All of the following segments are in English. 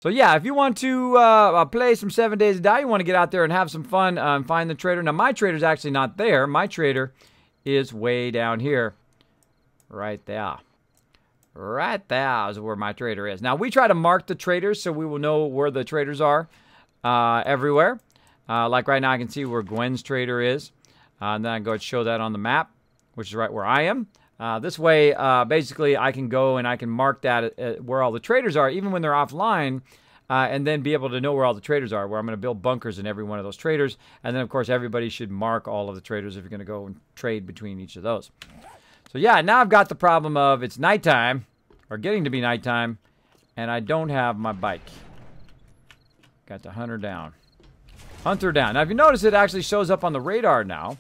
So yeah, if you want to play some 7 Days to Die, you want to get out there and have some fun, find the trader. Now my trader's actually not there. My trader is way down here. Right there. Right there is where my trader is. Now we try to mark the traders so we will know where the traders are everywhere. Like right now I can see where Gwen's trader is. And then I go and show that on the map, which is right where I am. This way, basically, I can go and I can mark that where all the traders are, even when they're offline, and then be able to know where all the traders are, where I'm going to build bunkers in every one of those traders. And then, of course, everybody should mark all of the traders if you're going to go and trade between each of those. So, yeah, now I've got the problem of it's nighttime, or getting to be nighttime, and I don't have my bike. Got to hunt her down. Hunt her down. Now, if you notice, it actually shows up on the radar now.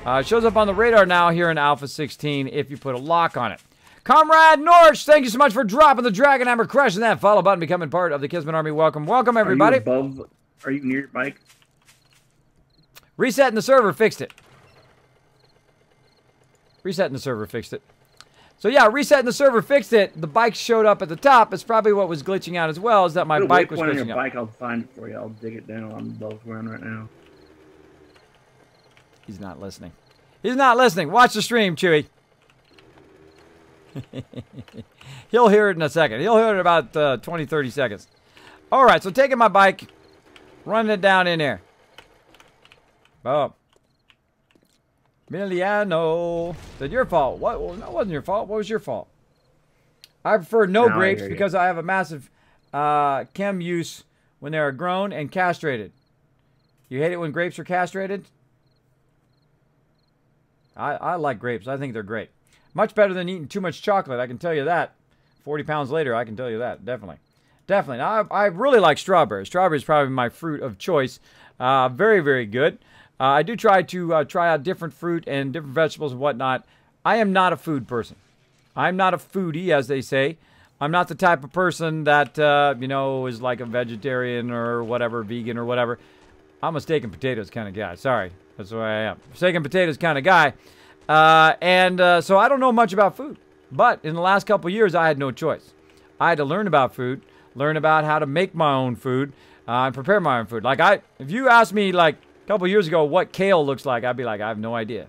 It shows up on the radar now here in Alpha 16 if you put a lock on it. Comrade Norch, thank you so much for dropping the Dragon Hammer, crushing that follow button, becoming part of the Kismet Army. Welcome, welcome, everybody. Are you near your bike? Resetting the server fixed it. Resetting the server fixed it. So yeah, resetting the server fixed it. The bike showed up at the top. It's probably what was glitching out as well, is that my bike was glitching out. Bike, I'll find it for you. I'll dig it down. I'm above ground right now. He's not listening. He's not listening. Watch the stream, Chewy. He'll hear it in a second. He'll hear it in about 20, 30 seconds. All right, so taking my bike, running it down in there. Oh. Miliano. Is your fault? What? Well, no, it wasn't your fault. What was your fault? I prefer no grapes because I have a massive chem use when they are grown and castrated. You hate it when grapes are castrated? I like grapes. I think they're great. Much better than eating too much chocolate, I can tell you that. 40 pounds later, I can tell you that. Definitely. Definitely. Now, I really like strawberries. Strawberries is probably my fruit of choice. Very, very good. I do try to try out different fruit and different vegetables and whatnot. I am not a food person. I'm not a foodie, as they say. I'm not the type of person that, you know, is like a vegetarian or whatever, vegan or whatever. I'm a steak and potatoes kind of guy. Sorry. That's the way I am. Steak and potatoes kind of guy. So I don't know much about food. But in the last couple of years, I had no choice. I had to learn about food, learn about how to make my own food, and prepare my own food. Like, if you asked me, like, a couple of years ago what kale looks like, I'd be like, I have no idea.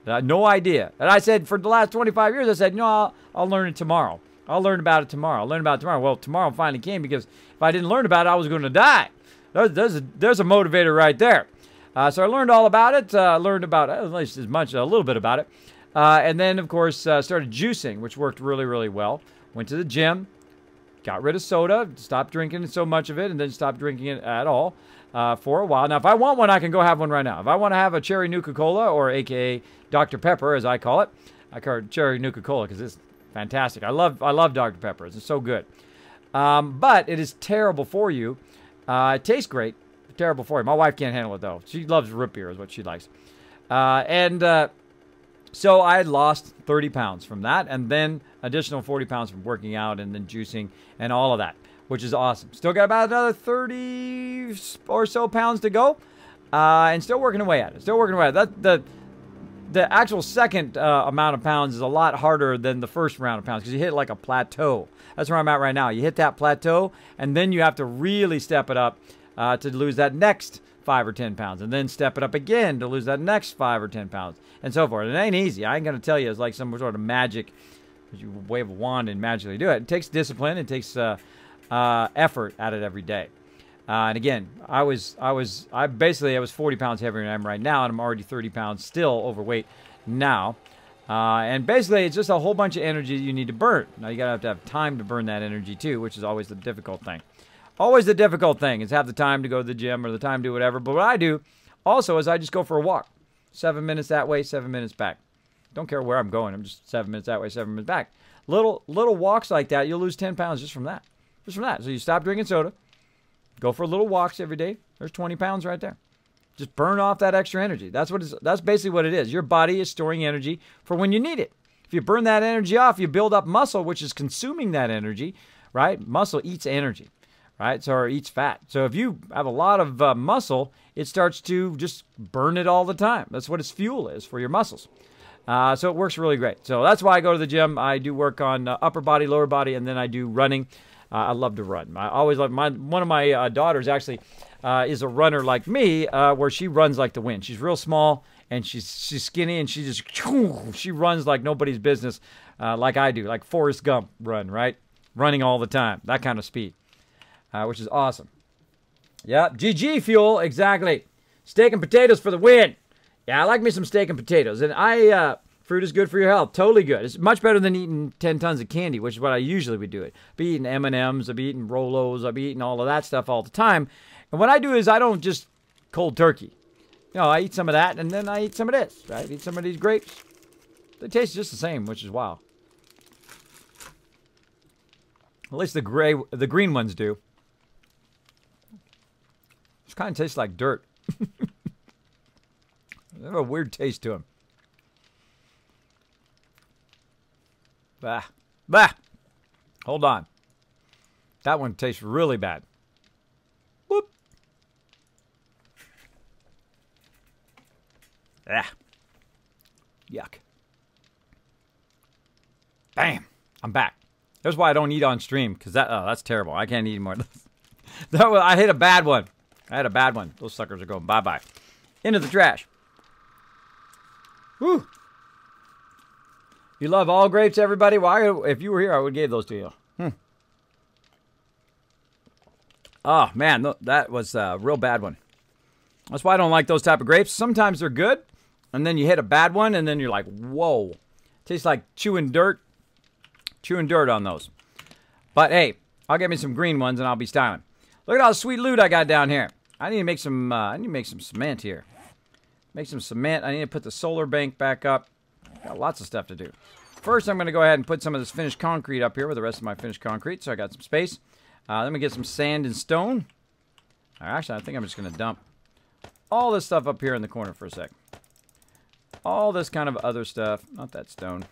I had no idea. And I said, for the last 25 years, I said, no, I'll learn it tomorrow. I'll learn about it tomorrow. I'll learn about it tomorrow. Well, tomorrow finally came because if I didn't learn about it, I was going to die. There's a motivator right there. So I learned all about it. Learned about at least a little bit about it. And then, of course, started juicing, which worked really, really well. Went to the gym, got rid of soda, stopped drinking so much of it, and then stopped drinking it at all for a while. Now, if I want one, I can go have one right now. If I want to have a cherry Nuka-Cola, or a.k.a. Dr. Pepper, as I call it, I call it cherry Nuka-Cola because it's fantastic. I love Dr. Pepper. It's so good. But it is terrible for you. It tastes great. Terrible for you. My wife can't handle it, though. She loves root beer is what she likes. So I had lost 30 pounds from that, and then additional 40 pounds from working out and then juicing and all of that, which is awesome. Still got about another 30 or so pounds to go, and still working away at it. Still working away at it. The actual second amount of pounds is a lot harder than the first round of pounds because you hit like a plateau. That's where I'm at right now. You hit that plateau, and then you have to really step it up to lose that next 5 or 10 pounds, and then step it up again to lose that next 5 or 10 pounds, and so forth. It ain't easy. I ain't going to tell you it's like some sort of magic, you wave a wand and magically do it. It takes discipline. It takes effort at it every day. And again, I was 40 pounds heavier than I am right now, and I'm already 30 pounds still overweight now. And basically, it's just a whole bunch of energy you need to burn. Now, you got to have time to burn that energy, too, which is always the difficult thing. Always the difficult thing is have the time to go to the gym or the time to do whatever. But what I do also is I just go for a walk. 7 minutes that way, 7 minutes back. Don't care where I'm going. I'm just 7 minutes that way, 7 minutes back. Little walks like that, you'll lose 10 pounds just from that. Just from that. So you stop drinking soda. Go for little walks every day. There's 20 pounds right there. Just burn off that extra energy. That's basically what it is. Your body is storing energy for when you need it. If you burn that energy off, you build up muscle, which is consuming that energy, right? Muscle eats energy. Right? So, or eats fat. So if you have a lot of muscle, it starts to just burn it all the time. That's what its fuel is for your muscles. So it works really great. So that's why I go to the gym. I do work on upper body, lower body, and then I do running. I love to run. I always love one of my daughters actually is a runner like me, where she runs like the wind. She's real small and she's skinny and she runs like nobody's business, like I do, like Forrest Gump run, right? Running all the time, that kind of speed, which is awesome. Yep, GG fuel, exactly. Steak and potatoes for the win. Yeah, I like me some steak and potatoes. And fruit is good for your health. Totally good. It's much better than eating 10 tons of candy, which is what I usually would do. I'd be eating M&Ms, I'd be eating Rolos, I'd be eating all of that stuff all the time. And what I do is I don't just cold turkey. You know, I eat some of that, and then I eat some of this, right? Eat some of these grapes. They taste just the same, which is wow. At least the green ones do. This kind of tastes like dirt. They have a weird taste to them. Bah. Bah. Hold on. That one tastes really bad. Whoop. Ah. Yuck. Bam. I'm back. That's why I don't eat on stream, because that's terrible. I can't eat more of this. I hit a bad one. I had a bad one. Those suckers are going bye-bye. Into the trash. Whew. You love all grapes, everybody? Well, if you were here, I would give those to you. Oh, man, that was a real bad one. That's why I don't like those type of grapes. Sometimes they're good, and then you hit a bad one, and then you're like, whoa. Tastes like chewing dirt. Chewing dirt on those. But, hey, I'll get me some green ones, and I'll be styling. Look at all the sweet loot I got down here. I need to make some cement here. Make some cement. I need to put the solar bank back up. Got lots of stuff to do. First, I'm going to go ahead and put some of this finished concrete up here with the rest of my finished concrete, so I got some space. Then we get some sand and stone. Actually, I think I'm just going to dump all this stuff up here in the corner for a sec. All this kind of other stuff. Not that stone.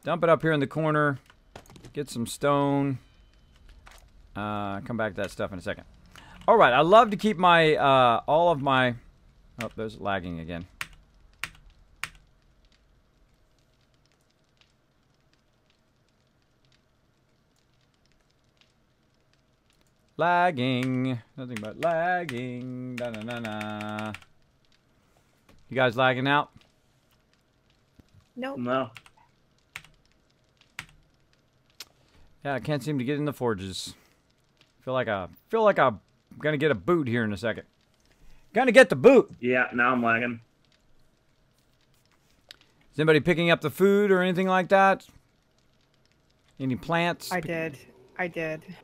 Dump it up here in the corner. Get some stone. Come back to that stuff in a second. All right, I love to keep my all of my. Oh, there's lagging again. Lagging, nothing but lagging. Da na na na. You guys lagging out? Nope. No. Yeah, I can't seem to get in the forges. Feel like I'm gonna get a boot here in a second. Gonna get the boot. Yeah, now I'm lagging. Is anybody picking up the food or anything like that? Any plants? I did.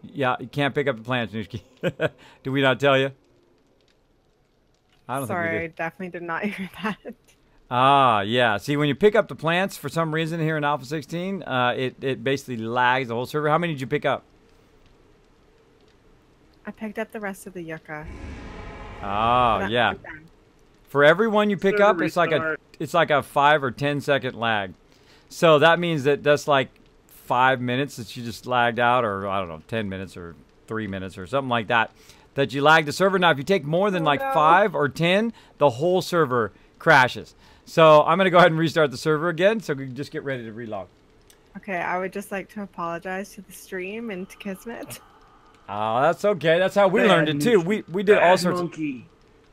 Yeah, you can't pick up the plants, Nushki. Did we not tell you? I don't think we did. Sorry, I definitely did not hear that. Ah, yeah. See, when you pick up the plants, for some reason here in Alpha 16, it basically lags the whole server. How many did you pick up? I picked up the rest of the yucca. Ah, yeah. For every one you pick up, it's like a 5 or 10 second lag. So that means that's like 5 minutes that you just lagged out, or I don't know, 10 minutes or 3 minutes or something like that, that you lagged the server. Now, if you take more than 5 or 10, the whole server crashes. So I'm going to go ahead and restart the server again, so we can just get ready to relog. Okay, I would just like to apologize to the stream and to Kismet. Oh, that's okay. That's how we learned it too. We did all sorts.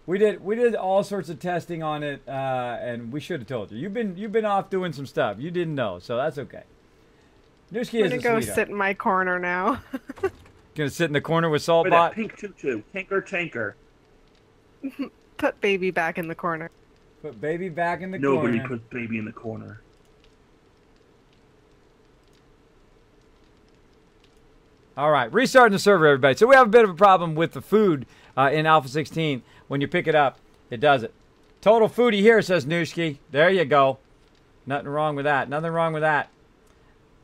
We did all sorts of testing on it, and we should have told you. You've been off doing some stuff. You didn't know, so that's okay. Newski is a I'm gonna go sit in my corner now. Gonna sit in the corner with Saltbot. Pink tutu, tanker. Put baby back in the corner. Put baby back in the corner. Nobody puts baby in the corner. All right, restarting the server, everybody. So we have a bit of a problem with the food in Alpha 16. When you pick it up, it does it. Total foodie here, says Nooshki. There you go. Nothing wrong with that. Nothing wrong with that.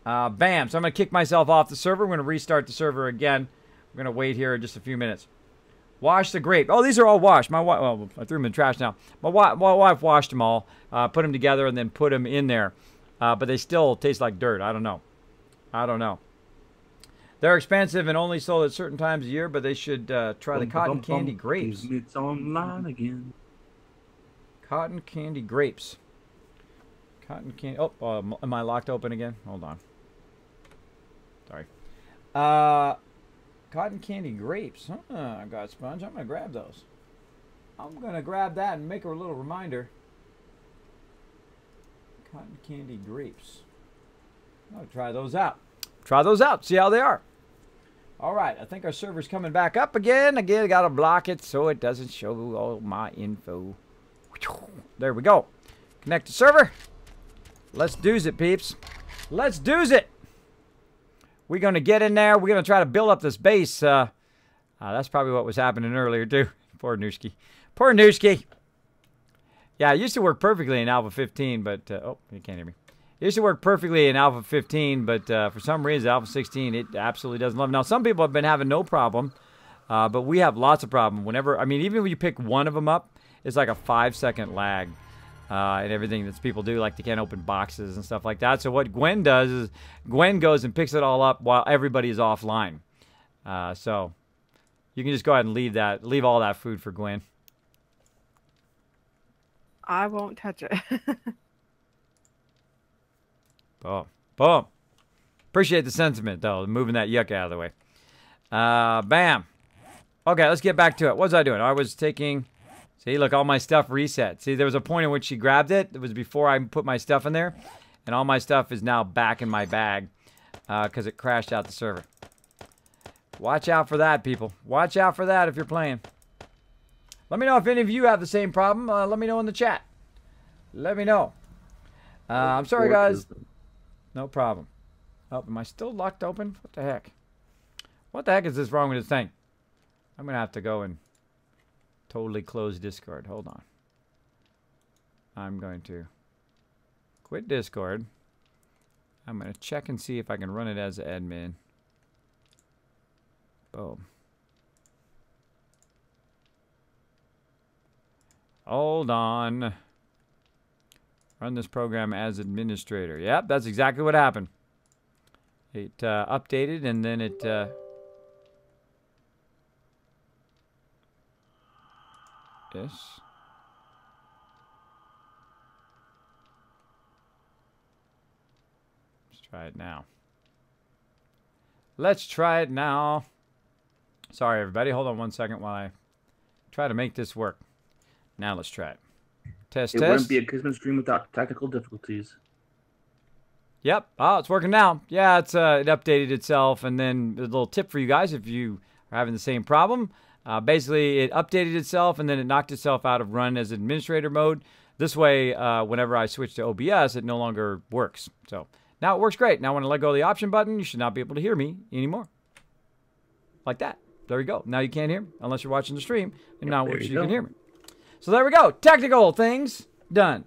Bam. So I'm going to kick myself off the server. We're going to restart the server again. We're going to wait here just a few minutes. Wash the grape. Oh, these are all washed. My wife, well, I threw them in the trash now. My wife washed them all, put them together, and then put them in there. But they still taste like dirt. I don't know. I don't know. They're expensive and only sold at certain times of year, but they should try the cotton candy grapes. It's online again. Cotton candy grapes. Cotton candy. Oh, am I locked open again? Hold on. Cotton candy grapes. I got sponge. I'm going to grab those. I'm going to grab that and make a little reminder. Cotton candy grapes. I'll try those out. Try those out. See how they are. All right. I think our server's coming back up again. Again, I got to block it so it doesn't show all my info. There we go. Connect to server. Let's do's it, peeps. Let's do's it. We're going to get in there. We're going to try to build up this base. That's probably what was happening earlier, too. Poor Nooski. Poor Nooski. Yeah, it used to work perfectly in Alpha 15, but... oh, you can't hear me. It used to work perfectly in Alpha 15, but for some reason, Alpha 16, it absolutely doesn't love it. Now, some people have been having no problem, but we have lots of problem. Whenever... I mean, even when you pick one of them up, it's like a 5-second lag. And everything that people do, like they can't open boxes and stuff like that. So what Gwen does is Gwen goes and picks it all up while everybody is offline. So you can just go ahead and leave all that food for Gwen. I won't touch it. Boom. Boom. Appreciate the sentiment, though, moving that yuck out of the way. Bam. Okay, let's get back to it. What was I doing? I was taking... See, look, all my stuff reset. See, there was a point in which she grabbed it. It was before I put my stuff in there. And all my stuff is now back in my bag because it crashed out the server. Watch out for that, people. Watch out for that if you're playing. Let me know if any of you have the same problem. Let me know in the chat. Let me know. I'm sorry, guys. No problem. Oh, am I still locked open? What the heck? What the heck is this wrong with this thing? I'm going to have to go and... totally close Discord. Hold on. I'm going to quit Discord. I'm going to check and see if I can run it as admin. Boom. Hold on. Run this program as administrator. Yep, that's exactly what happened. It updated and then it... Yes. Let's try it now. Let's try it now. Sorry, everybody. Hold on 1 second while I try to make this work. Now let's try it. Test, it test. It wouldn't be a Kismet stream without technical difficulties. Yep. Oh, it's working now. Yeah, it's it updated itself. And then a little tip for you guys if you are having the same problem. Basically, it updated itself, and then it knocked itself out of run as administrator mode. This way, whenever I switch to OBS, it no longer works. So now it works great. Now when I let go of the option button, you should not be able to hear me anymore. Like that. There you go. Now you can't hear me unless you're watching the stream. And now you can hear me. So there we go. Technical things done.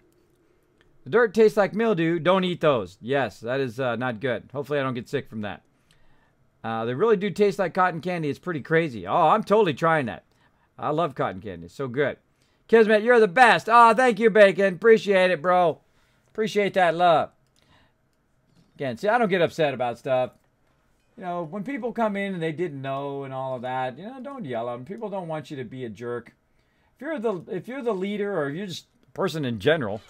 The dirt tastes like mildew. Don't eat those. Yes, that is not good. Hopefully I don't get sick from that. They really do taste like cotton candy. It's pretty crazy. Oh, I'm totally trying that. I love cotton candy. It's so good. Kismet, you're the best. Oh, thank you, Bacon. Appreciate it, bro. Appreciate that love. Again, see, I don't get upset about stuff. You know, when people come in and they didn't know and all of that, you know, don't yell at them. People don't want you to be a jerk. If you're the leader or if you're just a person in general,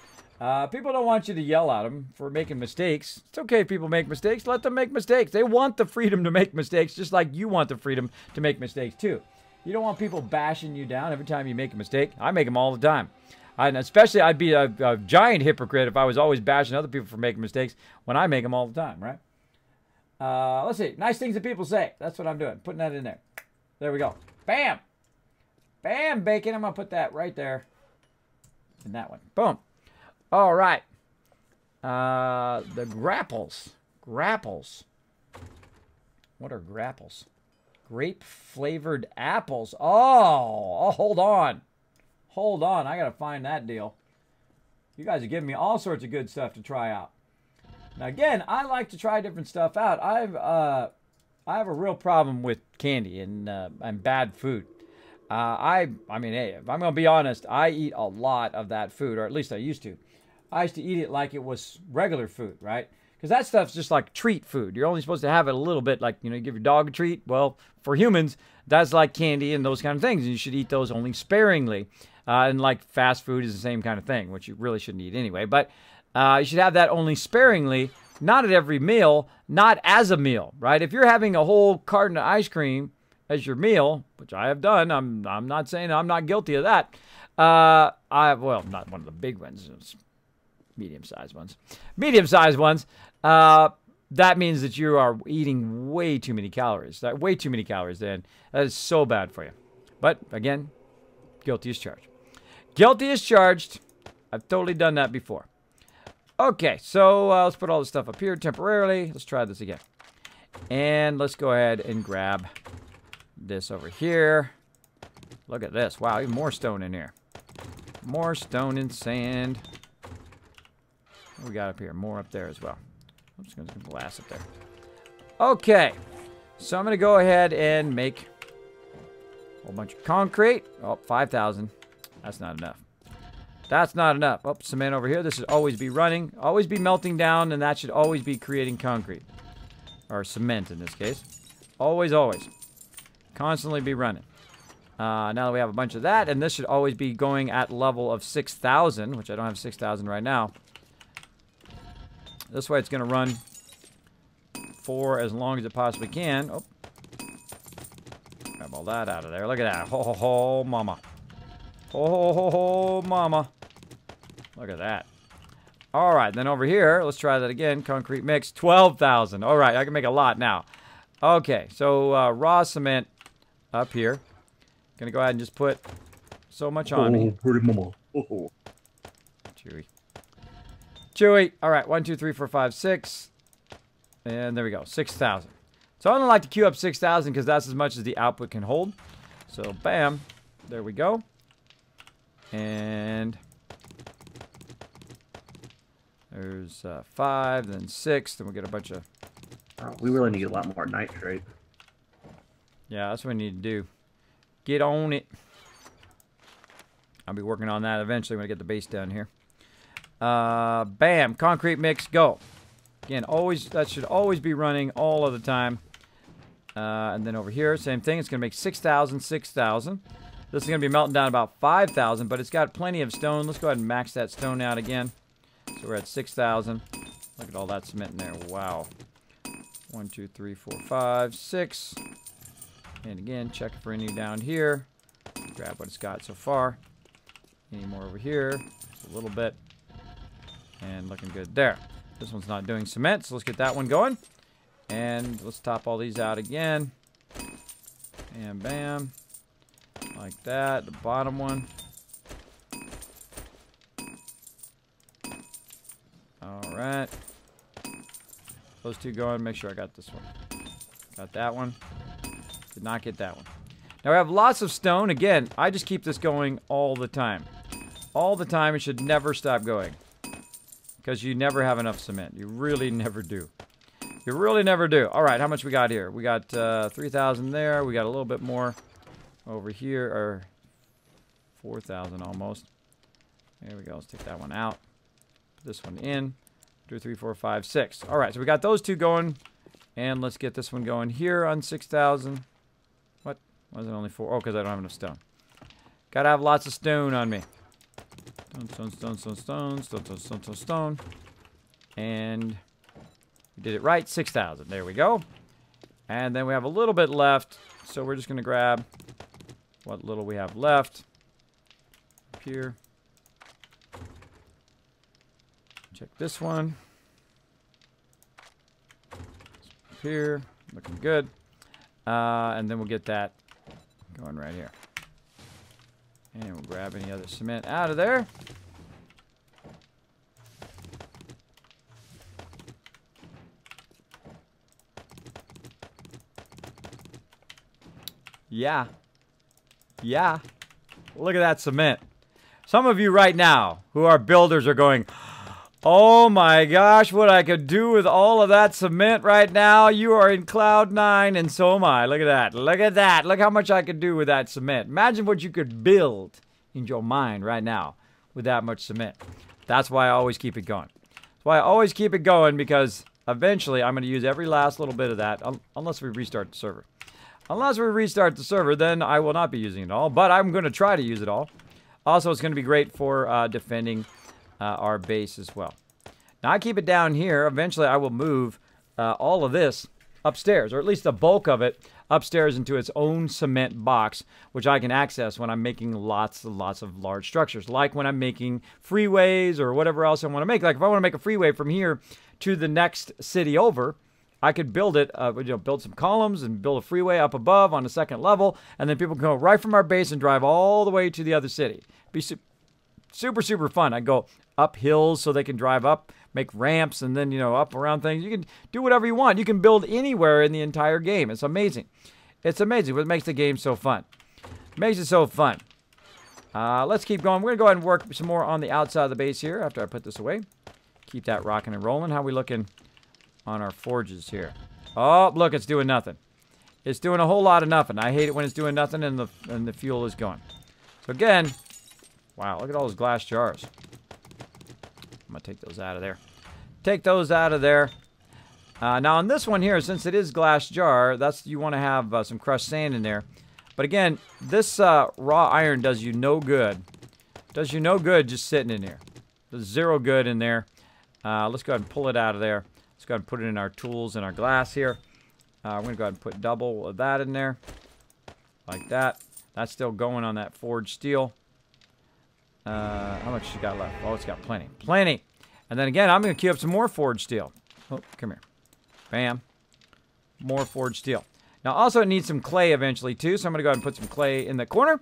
people don't want you to yell at them for making mistakes. It's okay if people make mistakes. Let them make mistakes. They want the freedom to make mistakes just like you want the freedom to make mistakes too. You don't want people bashing you down every time you make a mistake. I make them all the time. And especially, I'd be a giant hypocrite if I was always bashing other people for making mistakes when I make them all the time, right? Let's see. Nice things that people say. That's what I'm doing. Putting that in there. There we go. Bam! Bam, Bacon. I'm going to put that right there. In that one. Boom. All right. The grapples. Grapples. What are grapples? Grape-flavored apples. Oh, hold on. Hold on. I got to find that deal. You guys are giving me all sorts of good stuff to try out. Now, again, I like to try different stuff out. I have a real problem with candy and bad food. I mean, hey, if I'm going to be honest, I eat a lot of that food, or at least I used to. I used to eat it like it was regular food, right? Because that stuff's just like treat food. You're only supposed to have it a little bit, like, you know, you give your dog a treat. Well, for humans, that's like candy and those kind of things. And you should eat those only sparingly. And like fast food is the same kind of thing, which you really shouldn't eat anyway. But you should have that only sparingly not at every meal, not as a meal, right? If you're having a whole carton of ice cream as your meal, which I have done, I'm not saying I'm not guilty of that. Well, not one of the big ones, it's medium-sized ones. Medium-sized ones. That means that you are eating way too many calories. Way too many calories, then. That is so bad for you. But, again, guilty as charged. Guilty as charged. I've totally done that before. Okay, so let's put all this stuff up here temporarily. Let's try this again. And let's go ahead and grab this over here. Look at this. Wow, even more stone in here. More stone and sand. What we got up here? More up there as well. I'm just going to blast it there. Okay. So I'm going to go ahead and make a whole bunch of concrete. Oh, 5,000. That's not enough. That's not enough. Oh, cement over here. This should always be running. Always be melting down, and that should always be creating concrete. Or cement in this case. Always, always. Constantly be running. Now that we have a bunch of that, and this should always be going at level of 6,000, which I don't have 6,000 right now. This way it's going to run for as long as it possibly can. Oh. Grab all that out of there. Look at that. Ho, ho, ho, mama. Ho, ho, ho, ho, mama. Look at that. All right, then over here, let's try that again. Concrete mix, 12,000. All right, I can make a lot now. Okay, so raw cement up here. Gonna go ahead and just put so much on me. Pretty mama. Oh. Chewy. Chewy. All right, 1, 2, 3, 4, 5, 6. And there we go, 6,000. So I don't like to queue up 6,000 because that's as much as the output can hold. So bam, there we go. And there's 5, then 6, then we'll get a bunch of... Oh, we really need a lot more nitrate. Yeah, that's what we need to do. Get on it. I'll be working on that eventually when I get the base down here. Bam, concrete mix, go. Again, always, that should always be running all of the time. And then over here, same thing. It's going to make 6,000, 6,000. This is going to be melting down about 5,000, but it's got plenty of stone. Let's go ahead and max that stone out again. So we're at 6,000. Look at all that cement in there. Wow. 1, 2, 3, 4, 5, 6. And again, check for any down here. Grab what it's got so far. Any more over here. Just a little bit. And looking good there. This one's not doing cement, so let's get that one going. And let's top all these out again. And bam. Like that. The bottom one. Alright. Those two going. Make sure I got this one. Got that one. Did not get that one. Now we have lots of stone. Again, I just keep this going all the time. All the time. It should never stop going. Because you never have enough cement. You really never do. You really never do. Alright, how much we got here? We got 3,000 there. We got a little bit more over here. Or 4,000 almost. There we go. Let's take that one out. Put this one in. 2, 3, 4, 5, 6. Alright, so we got those two going. And let's get this one going here on 6,000. What? Why is it only 4? Oh, because I don't have enough stone. Gotta have lots of stone on me. Stone, stone, stone, stone, stone, stone, stone, stone, stone, stone. And we did it right. 6,000. There we go. And then we have a little bit left. So we're just going to grab what little we have left. Up here. Check this one. Up here. Looking good. And then we'll get that going right here. And we'll grab any other cement out of there. Yeah. Yeah. Look at that cement. Some of you right now who are builders are going, oh my gosh, what I could do with all of that cement right now. You are in cloud 9 and so am I. Look at that. Look at that. Look how much I could do with that cement. Imagine what you could build in your mind right now with that much cement. That's why I always keep it going. That's why I always keep it going, because eventually I'm going to use every last little bit of that unless we restart the server. Unless we restart the server, then I will not be using it all, but I'm going to try to use it all. Also, it's going to be great for defending our base as well. Now I keep it down here. Eventually I will move all of this upstairs, or at least the bulk of it upstairs into its own cement box, which I can access when I'm making lots and lots of large structures, like when I'm making freeways or whatever else I want to make. Like if I want to make a freeway from here to the next city over, I could build it, build some columns and build a freeway up above on the second level, and then people can go right from our base and drive all the way to the other city. Be super, super fun. I go up hills so they can drive up, make ramps, and then, up around things. You can do whatever you want. You can build anywhere in the entire game. It's amazing. It's amazing what makes the game so fun. Makes it so fun. Let's keep going. We're going to go ahead and work some more on the outside of the base here after I put this away. Keep that rocking and rolling. How we looking on our forges here? Oh, look, it's doing nothing. It's doing a whole lot of nothing. I hate it when it's doing nothing and the fuel is going. So again, wow, look at all those glass jars. I'm going to take those out of there. Take those out of there. Now on this one here, since it is glass jar, you want to have some crushed sand in there. But again, this raw iron does you no good. Does you no good just sitting in here. There's zero good in there. Let's go ahead and pull it out of there. Let's go ahead and put it in our tools and our glass here. We're going to go ahead and put double of that in there. Like that. That's still going on that forged steel. How much you got left? Oh, it's got plenty. Plenty. And then again, I'm going to queue up some more forged steel. Oh, come here. Bam. More forged steel. Now, also it needs some clay eventually, too. So I'm going to go ahead and put some clay in the corner.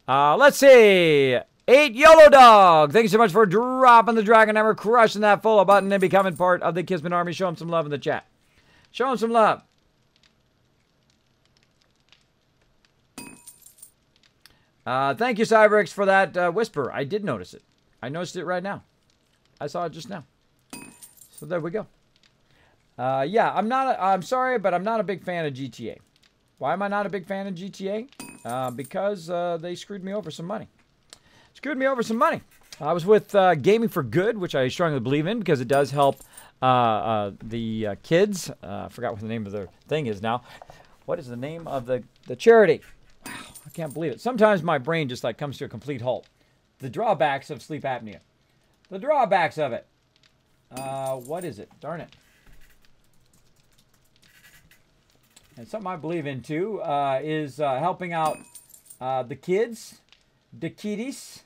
Let's see. 8 Yellow Dog. Thank you so much for dropping the Dragon Hammer, crushing that follow button, and becoming part of the Kismet Army. Show him some love in the chat. Show him some love. Thank you, Cyberx, for that whisper. I did notice it. I noticed it right now. I saw it just now. So there we go. Yeah, I'm sorry, but I'm not a big fan of GTA. Why am I not a big fan of GTA? Because they screwed me over some money. Screwed me over some money. I was with Gaming for Good, which I strongly believe in because it does help the kids. I forgot what the name of their thing is now. What is the name of the charity? Wow, I can't believe it. Sometimes my brain just like comes to a complete halt. The drawbacks of sleep apnea. The drawbacks of it. What is it? Darn it. And something I believe in too is helping out the kids, the kiddies.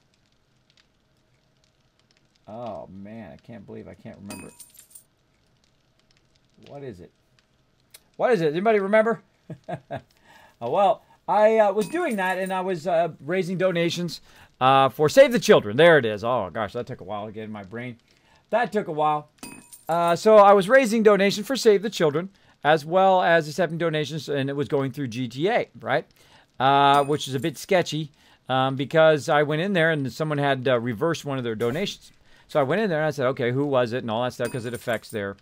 Oh man, I can't believe I can't remember it. What is it? What is it? Anybody remember? Well, I was doing that and I was raising donations for Save the Children. There it is. Oh gosh, that took a while to get in my brain. That took a while. So I was raising donations for Save the Children, as well as accepting donations, and it was going through GTA, right? Which is a bit sketchy because I went in there and someone had reversed one of their donations. So I went in there and I said, okay, who was it and all that stuff because it affects their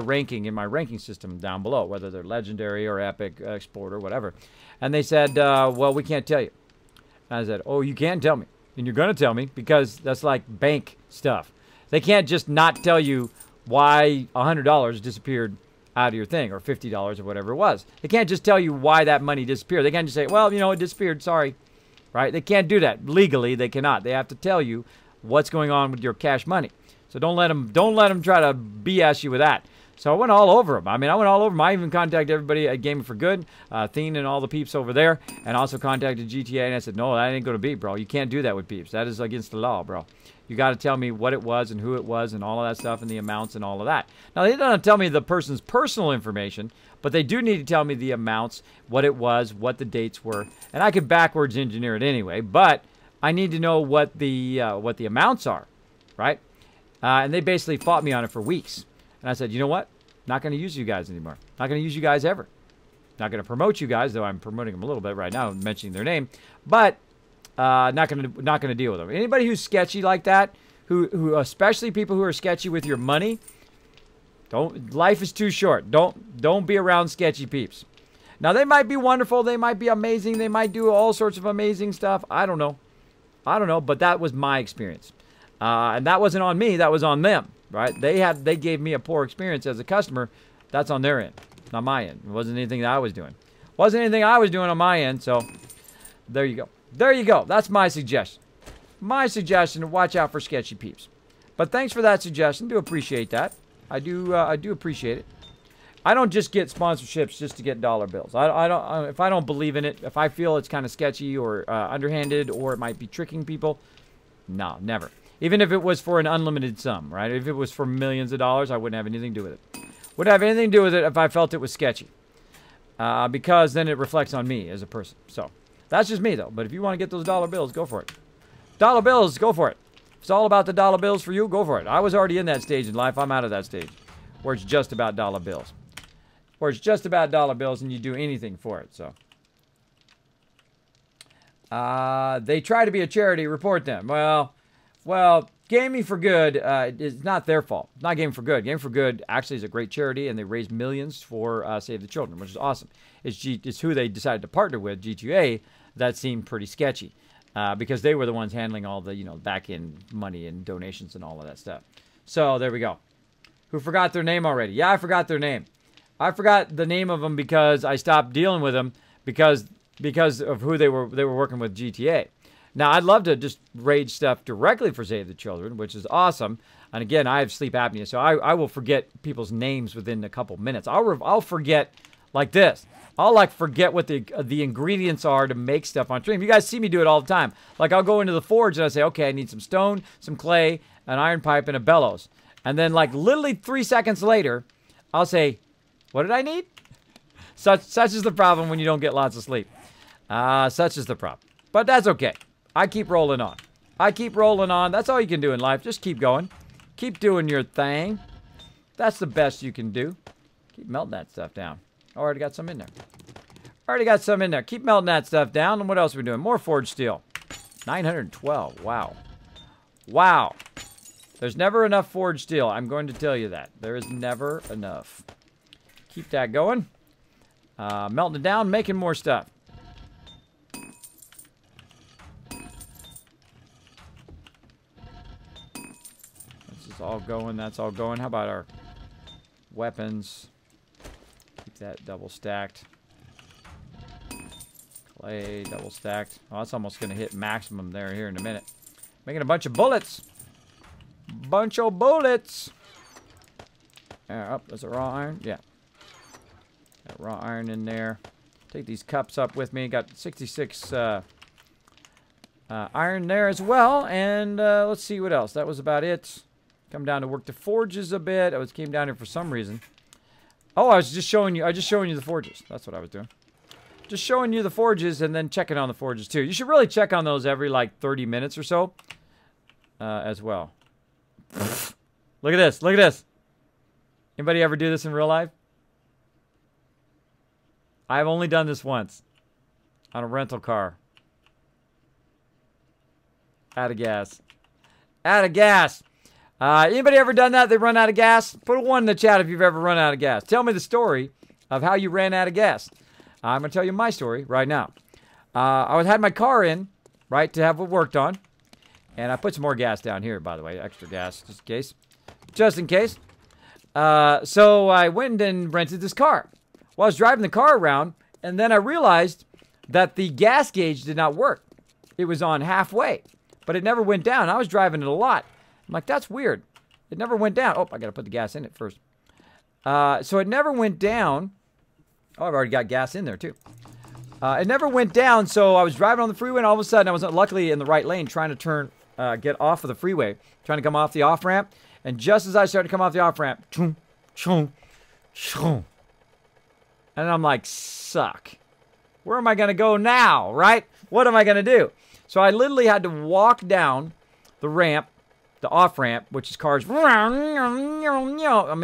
ranking in my ranking system down below, whether they're legendary or epic, export or whatever. And they said, well, we can't tell you. And I said, oh, you can tell me. And you're going to tell me because that's like bank stuff. They can't just not tell you why $100 disappeared out of your thing or $50 or whatever it was. They can't just tell you why that money disappeared. They can't just say, well, it disappeared. Sorry. Right? They can't do that. Legally, they cannot. They have to tell you what's going on with your cash money. So don't let them try to BS you with that. So I went all over them. I went all over them. I even contacted everybody at Gaming for Good, Thien and all the peeps over there, and also contacted GTA, and I said, no, that ain't going to be, bro. You can't do that with peeps. That is against the law, bro. You got to tell me what it was and who it was and all of that stuff and the amounts and all of that. Now, they don't tell me the person's personal information, but they do need to tell me the amounts, what it was, what the dates were, and I could backwards engineer it anyway, but I need to know what the amounts are, right? And they basically fought me on it for weeks. And I said, you know what? Not going to use you guys anymore. Not going to use you guys ever. Not going to promote you guys, though I'm promoting them a little bit right now, mentioning their name. But not going to deal with them. Anybody who's sketchy like that, who especially people who are sketchy with your money, life is too short. Don't be around sketchy peeps. Now they might be wonderful, they might be amazing, they might do all sorts of amazing stuff. I don't know, but that was my experience. And that wasn't on me, that was on them, right? They gave me a poor experience as a customer. That's on their end, not my end. It wasn't anything that I was doing. Wasn't anything I was doing on my end, so there you go. There you go. That's my suggestion. My suggestion, watch out for sketchy peeps. But thanks for that suggestion. Do appreciate that. I do appreciate it. I don't just get sponsorships just to get dollar bills. I don't. If I don't believe in it, if I feel it's kind of sketchy or underhanded or it might be tricking people, no, never. Even if it was for an unlimited sum, right? If it was for millions of dollars, I wouldn't have anything to do with it. Wouldn't have anything to do with it if I felt it was sketchy. Because then it reflects on me as a person. So, that's just me, though. But if you want to get those dollar bills, go for it. Dollar bills, go for it. If it's all about the dollar bills for you, go for it. I was already in that stage in life. I'm out of that stage where it's just about dollar bills. Where it's just about dollar bills and you do anything for it. So, they try to be a charity. Report them. Well, Gaming for Good is not their fault. It's not Gaming for Good. Gaming for Good actually is a great charity, and they raise millions for Save the Children, which is awesome. It's who they decided to partner with, G2A, that seemed pretty sketchy because they were the ones handling all the back-end money and donations and all of that stuff. So there we go. Who forgot their name already? Yeah, I forgot their name. I forgot the name of them because I stopped dealing with them because of who they were working with, GTA. Now, I'd love to just raid stuff directly for Save the Children, which is awesome. And again, I have sleep apnea, so I will forget people's names within a couple minutes. I'll forget like this. I'll forget what the ingredients are to make stuff on stream. You guys see me do it all the time. Like I'll go into the forge and I say, okay, I need some stone, some clay, an iron pipe, and a bellows. And then literally 3 seconds later, I'll say, what did I need? Such is the problem when you don't get lots of sleep. Such is the problem. But that's okay. I keep rolling on. I keep rolling on. That's all you can do in life. Just keep going. Keep doing your thing. That's the best you can do. Keep melting that stuff down. Already got some in there. Already got some in there. Keep melting that stuff down. And what else are we doing? More forged steel. 912. Wow. Wow. There's never enough forged steel. I'm going to tell you that. There is never enough. Keep that going. Melting it down. Making more stuff. All going, that's all going. How about our weapons? Keep that double stacked. Clay, double stacked. Oh, that's almost going to hit maximum there here in a minute. Making a bunch of bullets. Bunch of bullets. Oh, there's a raw iron. Yeah. Got raw iron in there. Take these cups up with me. Got 66 iron there as well. And let's see what else. That was about it. Come down to work the forges a bit. I came down here for some reason. Oh, I was just showing you the forges. That's what I was doing. Just showing you the forges and then checking on the forges too. You should really check on those every 30 minutes or so as well. Look at this. Look at this. Anybody ever do this in real life? I've only done this once on a rental car. Out of gas. Out of gas. Anybody ever done that? They run out of gas? Put a 1 in the chat if you've ever run out of gas. Tell me the story of how you ran out of gas. I'm going to tell you my story right now. I had my car in, right, to have it worked on. And I put some more gas down here, by the way. Extra gas, just in case. Just in case. So I went and rented this car. Well, I was driving the car around, and then I realized that the gas gauge did not work. It was on halfway, but it never went down. I was driving it a lot. I'm like, that's weird. It never went down. Oh, I got to put the gas in it first. So it never went down. Oh, I've already got gas in there, too. It never went down, so I was driving on the freeway, and all of a sudden, I was luckily in the right lane trying to get off of the freeway, trying to come off the off-ramp. And just as I started to come off the off-ramp, choom, choom, choom. And I'm like, suck. Where am I going to go now, right? What am I going to do? So I literally had to walk down the ramp, the off-ramp, which is cars. I'm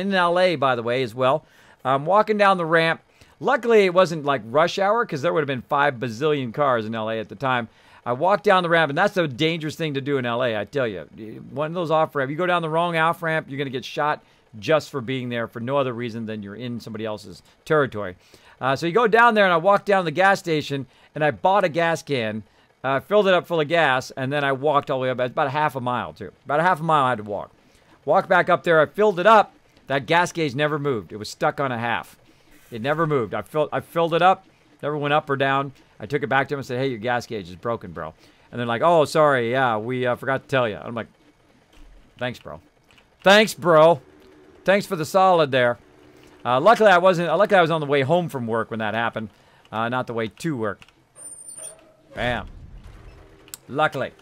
in LA, by the way, as well. I'm walking down the ramp. Luckily, it wasn't like rush hour because there would have been 5 bazillion cars in LA at the time. I walked down the ramp, and that's a dangerous thing to do in LA, I tell you. One of those off-ramp, you go down the wrong off-ramp, you're going to get shot just for being there for no other reason than you're in somebody else's territory. So you go down there, and I walked down to the gas station, and I bought a gas can. Filled it up full of gas, and then I walked all the way up. About a half a mile, too. About a half a mile I had to walk. Walked back up there. I filled it up. That gas gauge never moved. It was stuck on a half. It never moved. I filled it up. Never went up or down. I took it back to them and said, hey, your gas gauge is broken, bro. And they're like, oh, sorry. Yeah, we forgot to tell you. I'm like, Thanks, bro. Thanks, bro. Thanks for the solid there. Luckily, I was on the way home from work when that happened, not the way to work. Bam. Luckily.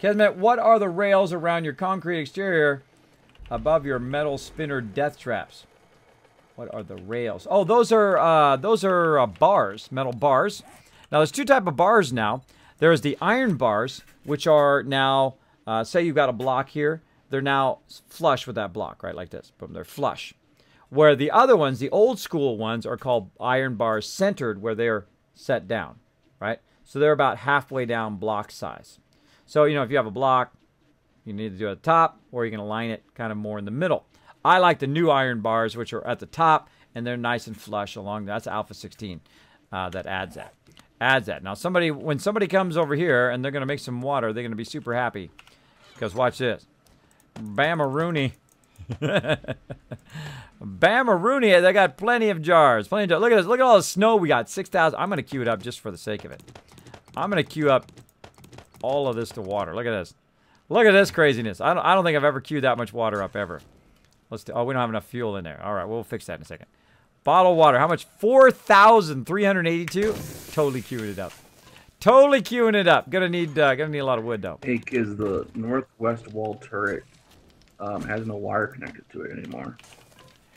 Kismet, what are the rails around your concrete exterior above your metal spinner death traps? What are the rails? Oh, those are bars, metal bars. Now, there's two types of bars now. There's the iron bars, which are now, say you've got a block here. They're now flush with that block, right? Like this. Boom, they're flush. Where the other ones, the old school ones, are called iron bars centered, where they're set down, right? So they're about halfway down block size. So, you know, if you have a block, you need to do it at the top, or you can align it kind of more in the middle. I like the new iron bars, which are at the top, and they're nice and flush along. That's Alpha 16 that adds that. Now, when somebody comes over here and they're going to make some water, they're going to be super happy. Because watch this. Bam-a-rooney. Bam-a-rooney. They got plenty of jars. Look at this. Look at all the snow we got. 6,000. I'm going to queue it up just for the sake of it. I'm going to queue up all of this to water. Look at this. Look at this craziness. I don't think I've ever queued that much water up ever. We don't have enough fuel in there. All right, we'll fix that in a second. Bottled water. How much? 4,382. Totally queuing it up. Totally queuing it up. Gonna need a lot of wood though. Hey, is the northwest wall turret has no wire connected to it anymore?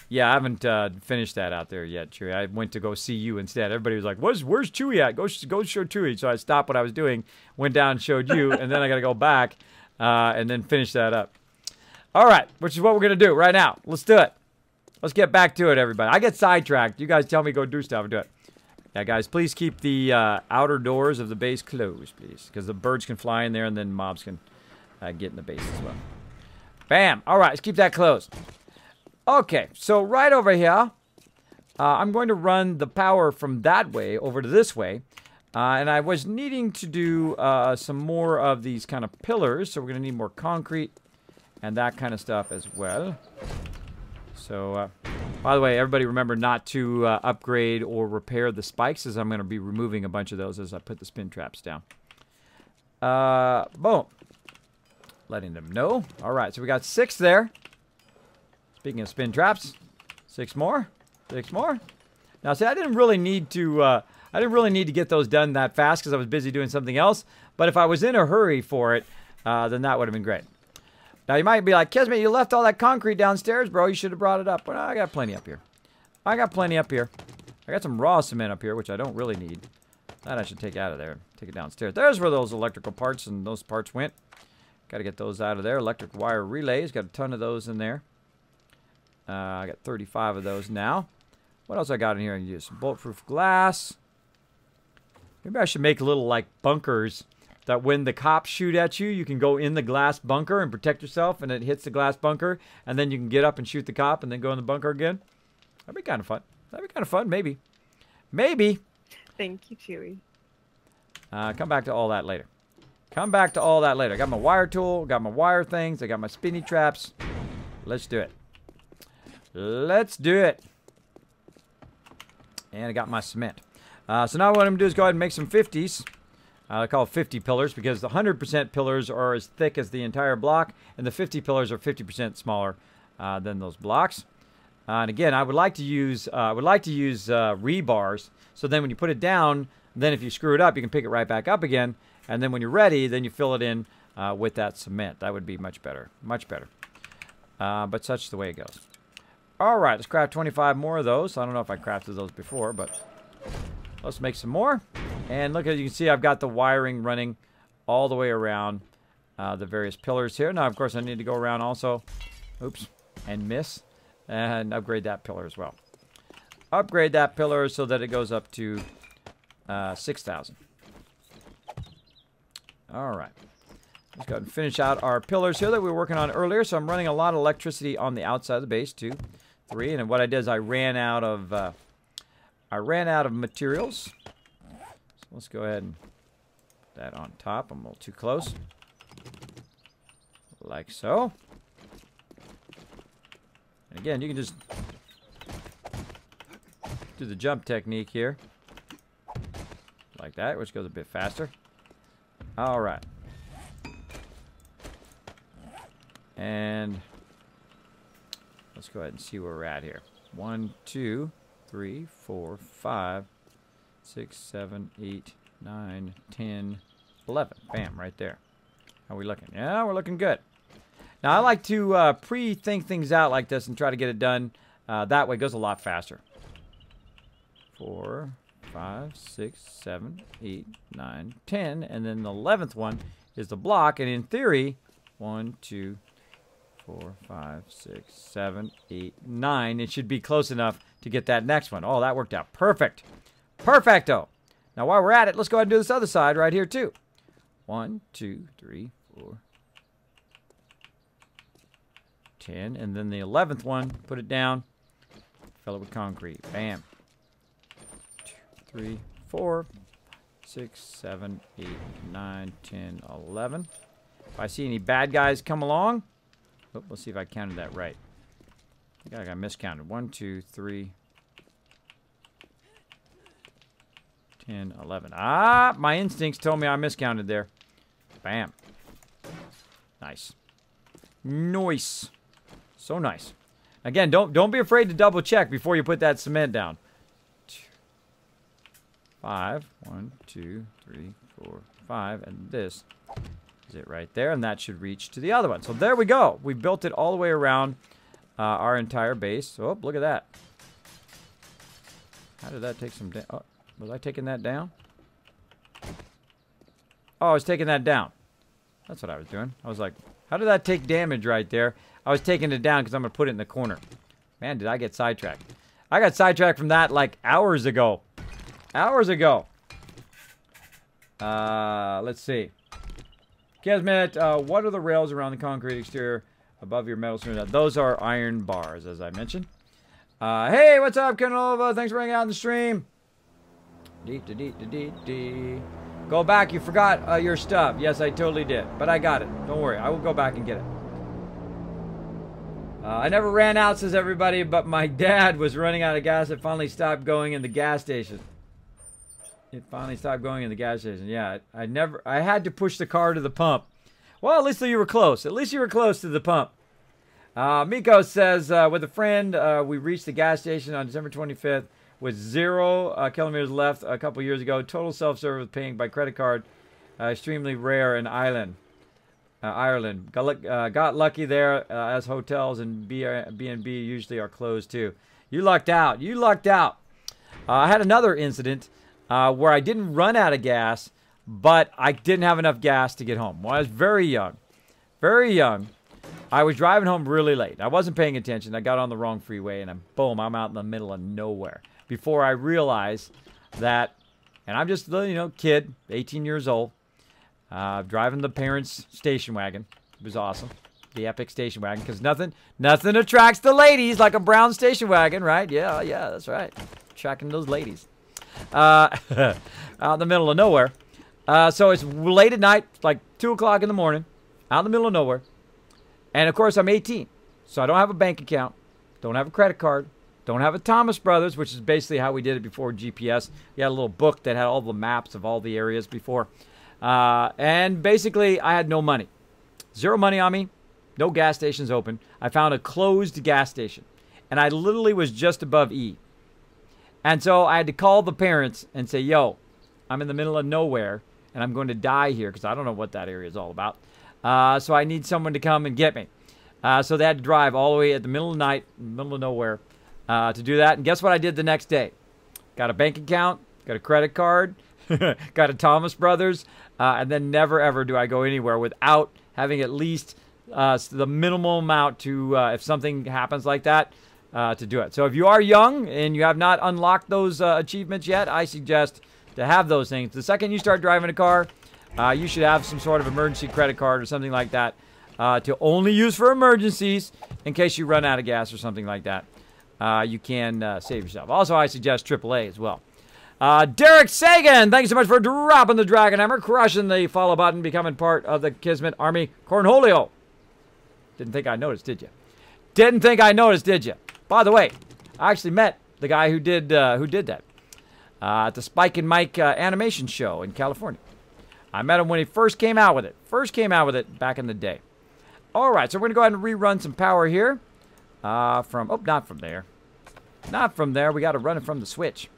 Yeah, I haven't finished that out there yet, Chewy. I went to go see you instead. Everybody was like, "Where's Chewy at? Go show Chewy." So I stopped what I was doing, went down and showed you, and then I got to go back and then finish that up. All right, which is what we're gonna do right now. Let's do it. Let's get back to it, everybody. I get sidetracked. You guys tell me go do stuff and do it. Yeah, guys, please keep the outer doors of the base closed, please, because the birds can fly in there and then mobs can get in the base as well. Bam. All right, let's keep that closed. Okay, so right over here, I'm going to run the power from that way over to this way. And I was needing to do some more of these kind of pillars, so we're going to need more concrete and that kind of stuff as well. So, by the way, everybody remember not to upgrade or repair the spikes, as I'm going to be removing a bunch of those as I put the spin traps down. Boom. Letting them know. All right, so we got 6 there. Speaking of spin traps, 6 more. 6 more. Now, see, I didn't really need to get those done that fast because I was busy doing something else. But if I was in a hurry for it, then that would have been great. Now, you might be like, Kismet, you left all that concrete downstairs, bro. You should have brought it up. Well, I got plenty up here. I got some raw cement up here, which I don't really need. That I should take out of there. Take it downstairs. There's where those electrical parts and those parts went. Got to get those out of there. Electric wire relays. Got a ton of those in there. I got 35 of those now. What else I got in here? I can use some bulletproof glass. Maybe I should make little, like, bunkers that when the cops shoot at you, you can go in the glass bunker and protect yourself, and it hits the glass bunker, and then you can get up and shoot the cop and then go in the bunker again. That'd be kind of fun. That'd be kind of fun, maybe. Maybe. Thank you, Chewy. Come back to all that later. Come back to all that later. I got my wire tool, got my wire things, I got my spinny traps. Let's do it. Let's do it. And I got my cement. So now what I'm going to do is go ahead and make some 50s. I call it 50 pillars because the 100% pillars are as thick as the entire block, and the 50 pillars are 50% smaller than those blocks. And again, I would like to use rebars, so then when you put it down, then if you screw it up, you can pick it right back up again, and then when you're ready, then you fill it in with that cement. That would be much better, much better. But such the way it goes. All right, let's craft 25 more of those. I don't know if I crafted those before, but let's make some more. And look, as you can see, I've got the wiring running all the way around the various pillars here. Now, of course, I need to go around also, oops, and miss, and upgrade that pillar as well. Upgrade that pillar so that it goes up to 6,000. All right. Let's go ahead and finish out our pillars here that we were working on earlier. So I'm running a lot of electricity on the outside of the base, 2, 3. And what I did is I ran out of materials. So let's go ahead and put that on top. I'm a little too close. Like so. And again, you can just do the jump technique here. Like that, which goes a bit faster. All right. And let's go ahead and see where we're at here. 1, 2, 3, 4, 5, 6, 7, 8, 9, 10, 11. Bam, right there. How are we looking? Yeah, we're looking good. Now, I like to pre-think things out like this and try to get it done. That way it goes a lot faster. 4, 5, 6, 7, 8, 9, 10. And then the 11th one is the block. And in theory, 1, 2, 4, 5, 6, 7, 8, 9. It should be close enough to get that next one. Oh, that worked out. Perfect. Perfecto. Now, while we're at it, let's go ahead and do this other side right here, too. 1, 2, 3, 4, 10. And then the 11th one, put it down. Fill it with concrete. Bam. 2, 3, 4, 6, 7, 8, 9, 10, 11. If I see any bad guys come along, oh, let's see if I counted that right. I think I got miscounted. 1, 2, 3, 10, 11. Ah, my instincts told me I miscounted there. Bam. Nice. Nice. So nice. Again, don't be afraid to double check before you put that cement down. 5. 1, 2, 3, 4, 5. And this is it right there. And that should reach to the other one. So there we go. We built it all the way around our entire base. Oh, look at that. How did that take some... Oh, was I taking that down? Oh, I was taking that down. That's what I was doing. I was like, how did that take damage right there? I was taking it down because I'm going to put it in the corner. Man, did I get sidetracked. I got sidetracked from that like hours ago. Hours ago. Let's see. Kismet, what are the rails around the concrete exterior above your metal cylinder? Those are iron bars, as I mentioned. Hey, what's up, Canova? Thanks for hanging out in the stream. Go back. You forgot your stuff. Yes, I totally did. But I got it. Don't worry. I will go back and get it. I never ran out, says everybody, but my dad was running out of gas. It finally stopped going in the gas station. It finally stopped going in the gas station. Yeah, I had to push the car to the pump. Well, at least you were close. At least you were close to the pump. Miko says, with a friend, we reached the gas station on December 25th with 0 kilometers left a couple years ago. Total self-service paying by credit card. Extremely rare in Ireland. Got lucky there as hotels and B&B usually are closed too. You lucked out. You lucked out. I had another incident where I didn't run out of gas, but I didn't have enough gas to get home. When I was very young, I was driving home really late. I wasn't paying attention. I got on the wrong freeway, and boom, I'm out in the middle of nowhere. Before I realized that, and I'm just a kid, 18 years old, driving the parents' station wagon. It was awesome. The epic station wagon, because nothing attracts the ladies like a brown station wagon, right? Yeah, that's right. Attracting those ladies. Out in the middle of nowhere. So it's late at night, like 2 o'clock in the morning, out in the middle of nowhere. And, of course, I'm 18, so I don't have a bank account, don't have a credit card, don't have a Thomas Brothers, which is basically how we did it before GPS. We had a little book that had all the maps of all the areas before. And basically, I had no money. 0 money on me, no gas stations open. I found a closed gas station, and I literally was just above E. And so I had to call the parents and say, yo, I'm in the middle of nowhere, and I'm going to die here because I don't know what that area is all about. So I need someone to come and get me. So they had to drive all the way at the middle of the night, middle of nowhere, to do that. And guess what I did the next day? Got a bank account, got a credit card, got a Thomas Brothers, and then never, ever do I go anywhere without having at least the minimal amount to, if something happens like that, to do it. So if you are young and you have not unlocked those achievements yet, I suggest to have those things. The second you start driving a car, you should have some sort of emergency credit card or something like that to only use for emergencies in case you run out of gas or something like that. You can save yourself. Also, I suggest AAA as well. Derek Sagan, thank you so much for dropping the Dragon Hammer, crushing the follow button, becoming part of the Kismet Army Cornholio. Didn't think I noticed, did you? Didn't think I noticed, did you? By the way, I actually met the guy who did that at the Spike and Mike animation show in California. I met him when he first came out with it. Back in the day. All right, so we're going to go ahead and rerun some power here. Oh, not from there. Not from there. We got to run it from the switch.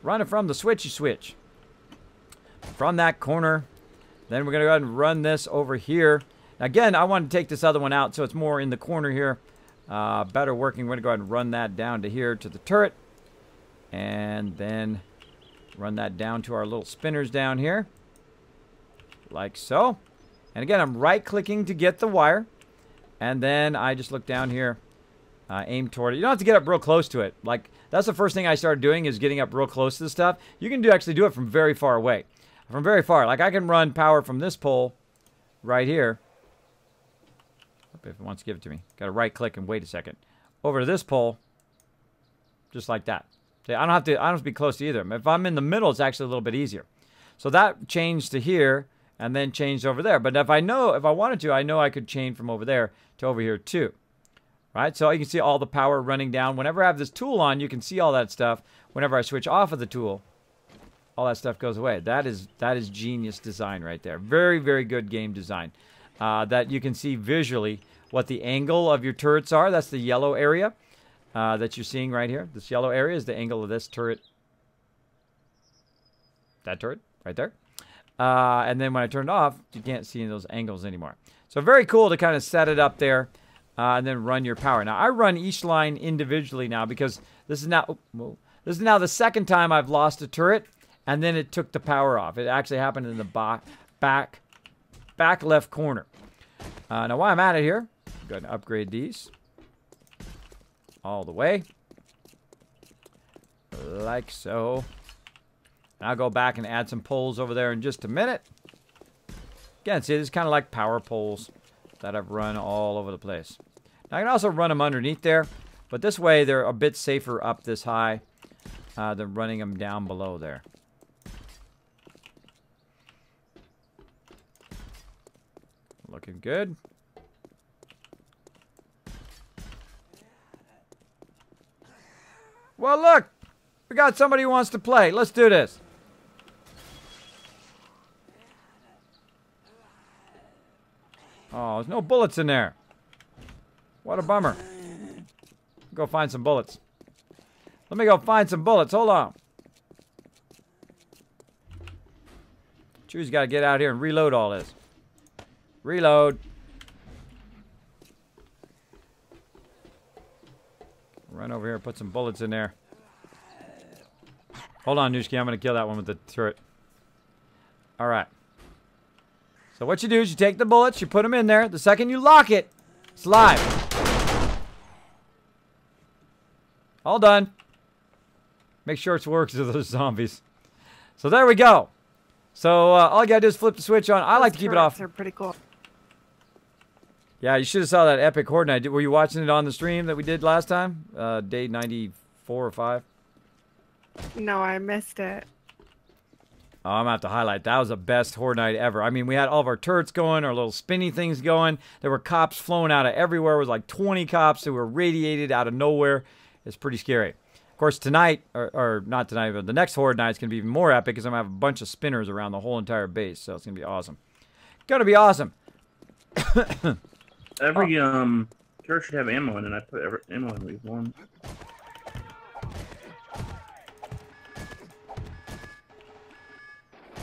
Run it from the switchy switch. From that corner. Then we're going to go ahead and run this over here. Again, I want to take this other one out so it's more in the corner here. Better working. We're going to go ahead and run that down to here to the turret. And then run that down to our little spinners down here. Like so. And again, I'm right-clicking to get the wire. And then I just look down here. Aim toward it. You don't have to get up real close to it. Like, that's the first thing I started doing is getting up real close to the stuff. You can actually do it from very far away. From very far. Like, I can run power from this pole right here. If it wants to give it to me. Got to right-click and wait a second. Over to this pole. Just like that. See, I don't have to be close to either. If I'm in the middle, it's actually a little bit easier. So that changed to here and then changed over there. But if I wanted to, I know I could chain from over there to over here too. Right? So you can see all the power running down. Whenever I have this tool on, you can see all that stuff. Whenever I switch off of the tool, all that stuff goes away. That is genius design right there. Very, very good game design. That you can see visually what the angle of your turrets are. That's the yellow area that you're seeing right here. This yellow area is the angle of this turret. That turret right there. And then when I turn it off, you can't see those angles anymore. So very cool to kind of set it up there. And then run your power. Now I run each line individually now because this is now the second time I've lost a turret, and then it took the power off. It actually happened in the back left corner. Now while I'm at it here, go ahead and upgrade these all the way, like so. And I'll go back and add some poles over there in just a minute. Again, see, this is kind of like power poles that I've run all over the place. Now, I can also run them underneath there, but this way they're a bit safer up this high than running them down below there. Looking good. Well, look! We got somebody who wants to play. Let's do this. Oh, there's no bullets in there. What a bummer. Go find some bullets. Let me go find some bullets. Hold on. Chew's got to get out here and reload all this. Reload. Run over here and put some bullets in there. Hold on, Nooshki. I'm going to kill that one with the turret. All right. So what you do is you take the bullets, you put them in there. The second you lock it, it's live. All done. Make sure it works with those zombies. So there we go. So all you gotta do is flip the switch on. I like to keep it off. They're pretty cool. Yeah, you should have saw that epic horde night. Were you watching it on the stream that we did last time? Day 94 or 5? No, I missed it. Oh, I'm going to have to highlight. That was the best horde night ever. I mean, we had all of our turrets going, our little spinny things going. There were cops flowing out of everywhere. It was like 20 cops who were radiated out of nowhere. It's pretty scary. Of course, tonight, or not tonight, but the next horde night is going to be even more epic because I'm going to have a bunch of spinners around the whole entire base. So it's going to be awesome. Going to be awesome. Every turret should have ammo in it. I put ammo in these ones.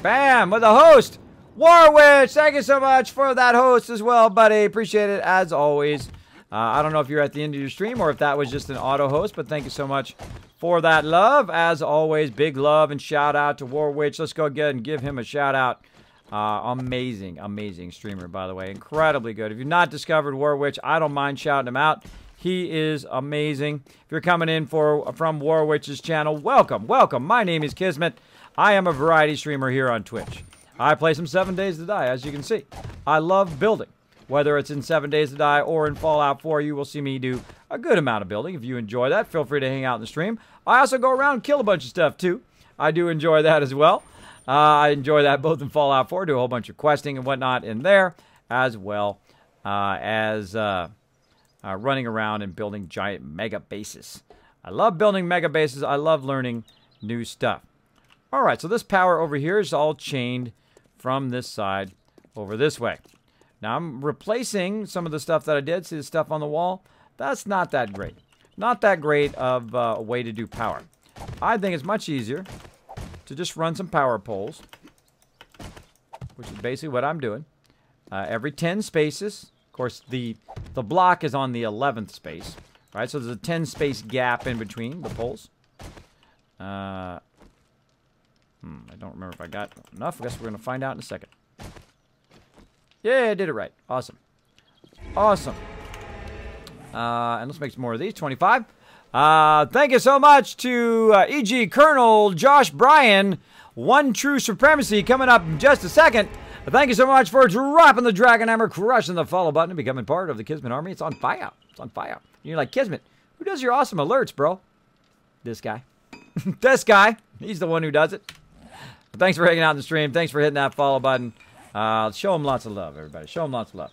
Bam! With a host! Warwitch! Thank you so much for that host as well, buddy. Appreciate it as always. I don't know if you're at the end of your stream or if that was just an auto host, but thank you so much for that love. As always, big love and shout out to Warwitch. Let's go ahead and give him a shout out. Amazing, amazing streamer, by the way. Incredibly good. If you've not discovered Warwitch, I don't mind shouting him out. He is amazing. If you're coming in from Warwitch's channel, welcome, welcome. My name is Kismet. I am a variety streamer here on Twitch. I play some 7 Days to Die, as you can see. I love building. Whether it's in 7 Days to Die or in Fallout 4, you will see me do a good amount of building. If you enjoy that, feel free to hang out in the stream. I also go around and kill a bunch of stuff, too. I do enjoy that as well. I enjoy that both in Fallout 4, do a whole bunch of questing and whatnot in there, as well as running around and building giant mega bases. I love building mega bases. I love learning new stuff. All right, so this power over here is all chained from this side over this way. Now I'm replacing some of the stuff that I did. See the stuff on the wall? That's not that great. Not that great of a way to do power. I think it's much easier to just run some power poles, which is basically what I'm doing. Every 10 spaces. Of course, the block is on the 11th space. Right? So there's a 10 space gap in between the poles. I don't remember if I got enough. I guess we're going to find out in a second. Yeah, I did it right. Awesome. Awesome. And let's make some more of these. 25. Thank you so much to E.G. Colonel Josh Bryan. One True Supremacy coming up in just a second. Thank you so much for dropping the Dragon Hammer, crushing the follow button, and becoming part of the Kismet Army. It's on fire. It's on fire. You're like, Kismet, who does your awesome alerts, bro? This guy. This guy. He's the one who does it. But thanks for hanging out in the stream. Thanks for hitting that follow button. Show him lots of love, everybody. Show him lots of love.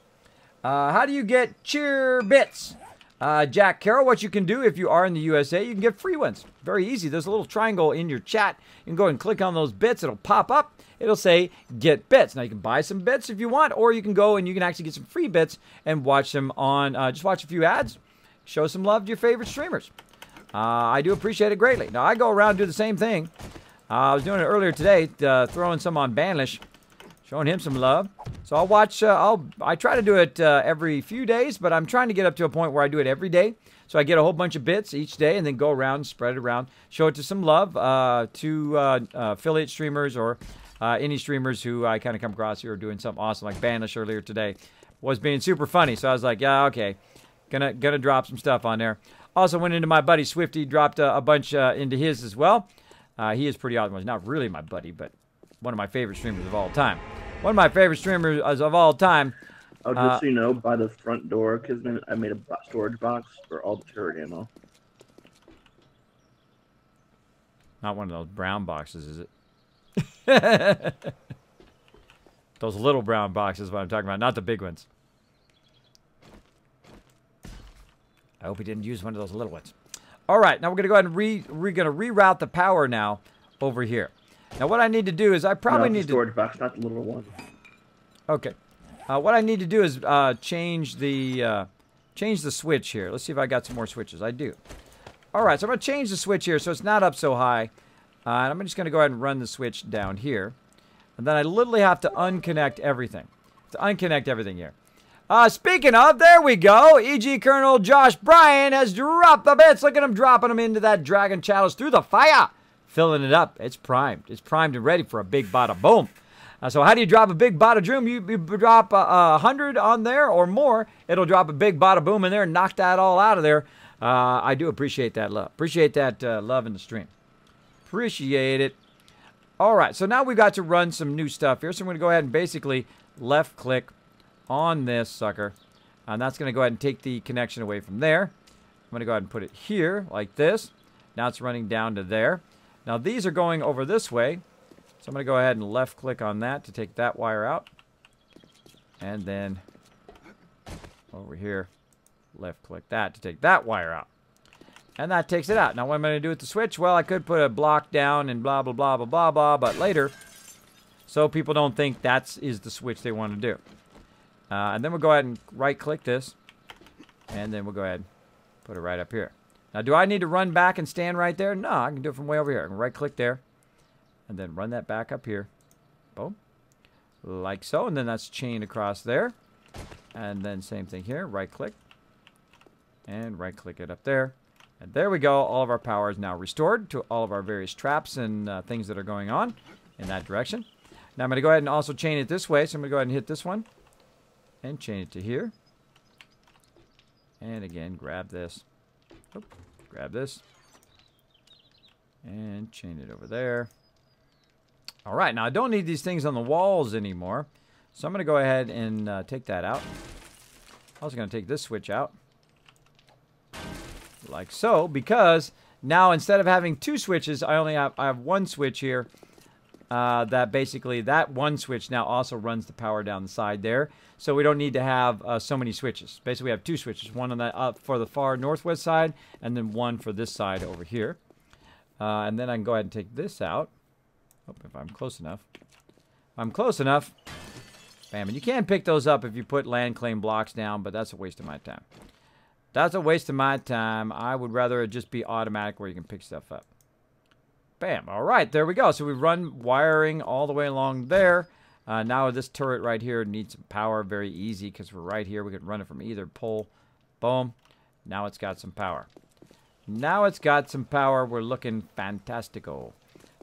How do you get cheer bits? Jack Carroll, what you can do if you are in the USA, you can get free ones. Very easy. There's a little triangle in your chat. You can go and click on those bits. It'll pop up. It'll say get bits. Now you can buy some bits if you want, or you can go and you can actually get some free bits and watch them on, just watch a few ads. Show some love to your favorite streamers. I do appreciate it greatly. Now I go around and do the same thing. I was doing it earlier today, throwing some on Banlish, showing him some love. So I'll watch, I try to do it every few days, but I'm trying to get up to a point where I do it every day. So I get a whole bunch of bits each day and then go around and spread it around. Show it to some love to affiliate streamers or any streamers who I kind of come across who are doing something awesome, like Banlish earlier today was being super funny. So I was like, yeah, okay, gonna drop some stuff on there. Also went into my buddy Swifty, dropped a bunch into his as well. He is pretty awesome. He's not really my buddy, but one of my favorite streamers of all time. One of my favorite streamers of all time. Oh, just so you know, by the front door, Kismet, I made a storage box for all the turret ammo. Not one of those brown boxes, is it? Those little brown boxes is what I'm talking about, not the big ones. I hope he didn't use one of those little ones. All right, now we're going to go ahead and we're going to reroute the power now over here. Now what I need to do is I probably need to... storage box, not the little one. Okay. What I need to do is change the switch here. Let's see if I got some more switches. I do. All right, so I'm going to change the switch here so it's not up so high. And I'm just going to go ahead and run the switch down here. And then I literally have to unconnect everything. To unconnect everything here. Speaking of, there we go. E.G. Colonel Josh Bryan has dropped the bits. Look at him dropping them into that Dragon Chalice through the fire. Filling it up. It's primed. It's primed and ready for a big bada boom. So how do you drop a big bada boom? You drop 100 on there or more. It'll drop a big bada boom in there and knock that all out of there. I do appreciate that love. Appreciate that love in the stream. Appreciate it. All right. So now we've got to run some new stuff here. So I'm going to go ahead and basically left click on this sucker. And that's going to go ahead and take the connection away from there. I'm going to go ahead and put it here like this. Now it's running down to there. Now these are going over this way. So I'm going to go ahead and left click on that to take that wire out. And then over here, left click that to take that wire out. And that takes it out. Now what am I going to do with the switch? Well, I could put a block down and blah, blah, blah, blah, blah, blah, but later, so people don't think that is the switch they want to do. And then we'll go ahead and right click this. And then we'll go ahead and put it right up here. Now, do I need to run back and stand right there? No, I can do it from way over here. I can right click there. And then run that back up here. Boom. Like so. And then that's chained across there. And then same thing here. Right click. And right click it up there. And there we go. All of our power is now restored to all of our various traps and things that are going on in that direction. Now I'm going to go ahead and also chain it this way. So I'm going to go ahead and hit this one. And chain it to here. And again, grab this. Oop, grab this. And chain it over there. All right, now I don't need these things on the walls anymore. So I'm going to go ahead and take that out. I'm also going to take this switch out. Like so, because now instead of having two switches, I have one switch here. That basically, that one switch now also runs the power down the side there. So we don't need to have so many switches. Basically, we have two switches. One on the for the far northwest side, and then one for this side over here. And then I can go ahead and take this out. Oh, if I'm close enough. If I'm close enough, Bam. And you can pick those up if you put land claim blocks down, but that's a waste of my time. That's a waste of my time. I would rather it just be automatic where you can pick stuff up. Bam. All right, there we go. So we run wiring all the way along there. Now this turret right here needs some power. Very easy because we're right here. We can run it from either pole. Boom. Now it's got some power. Now it's got some power. We're looking fantastico.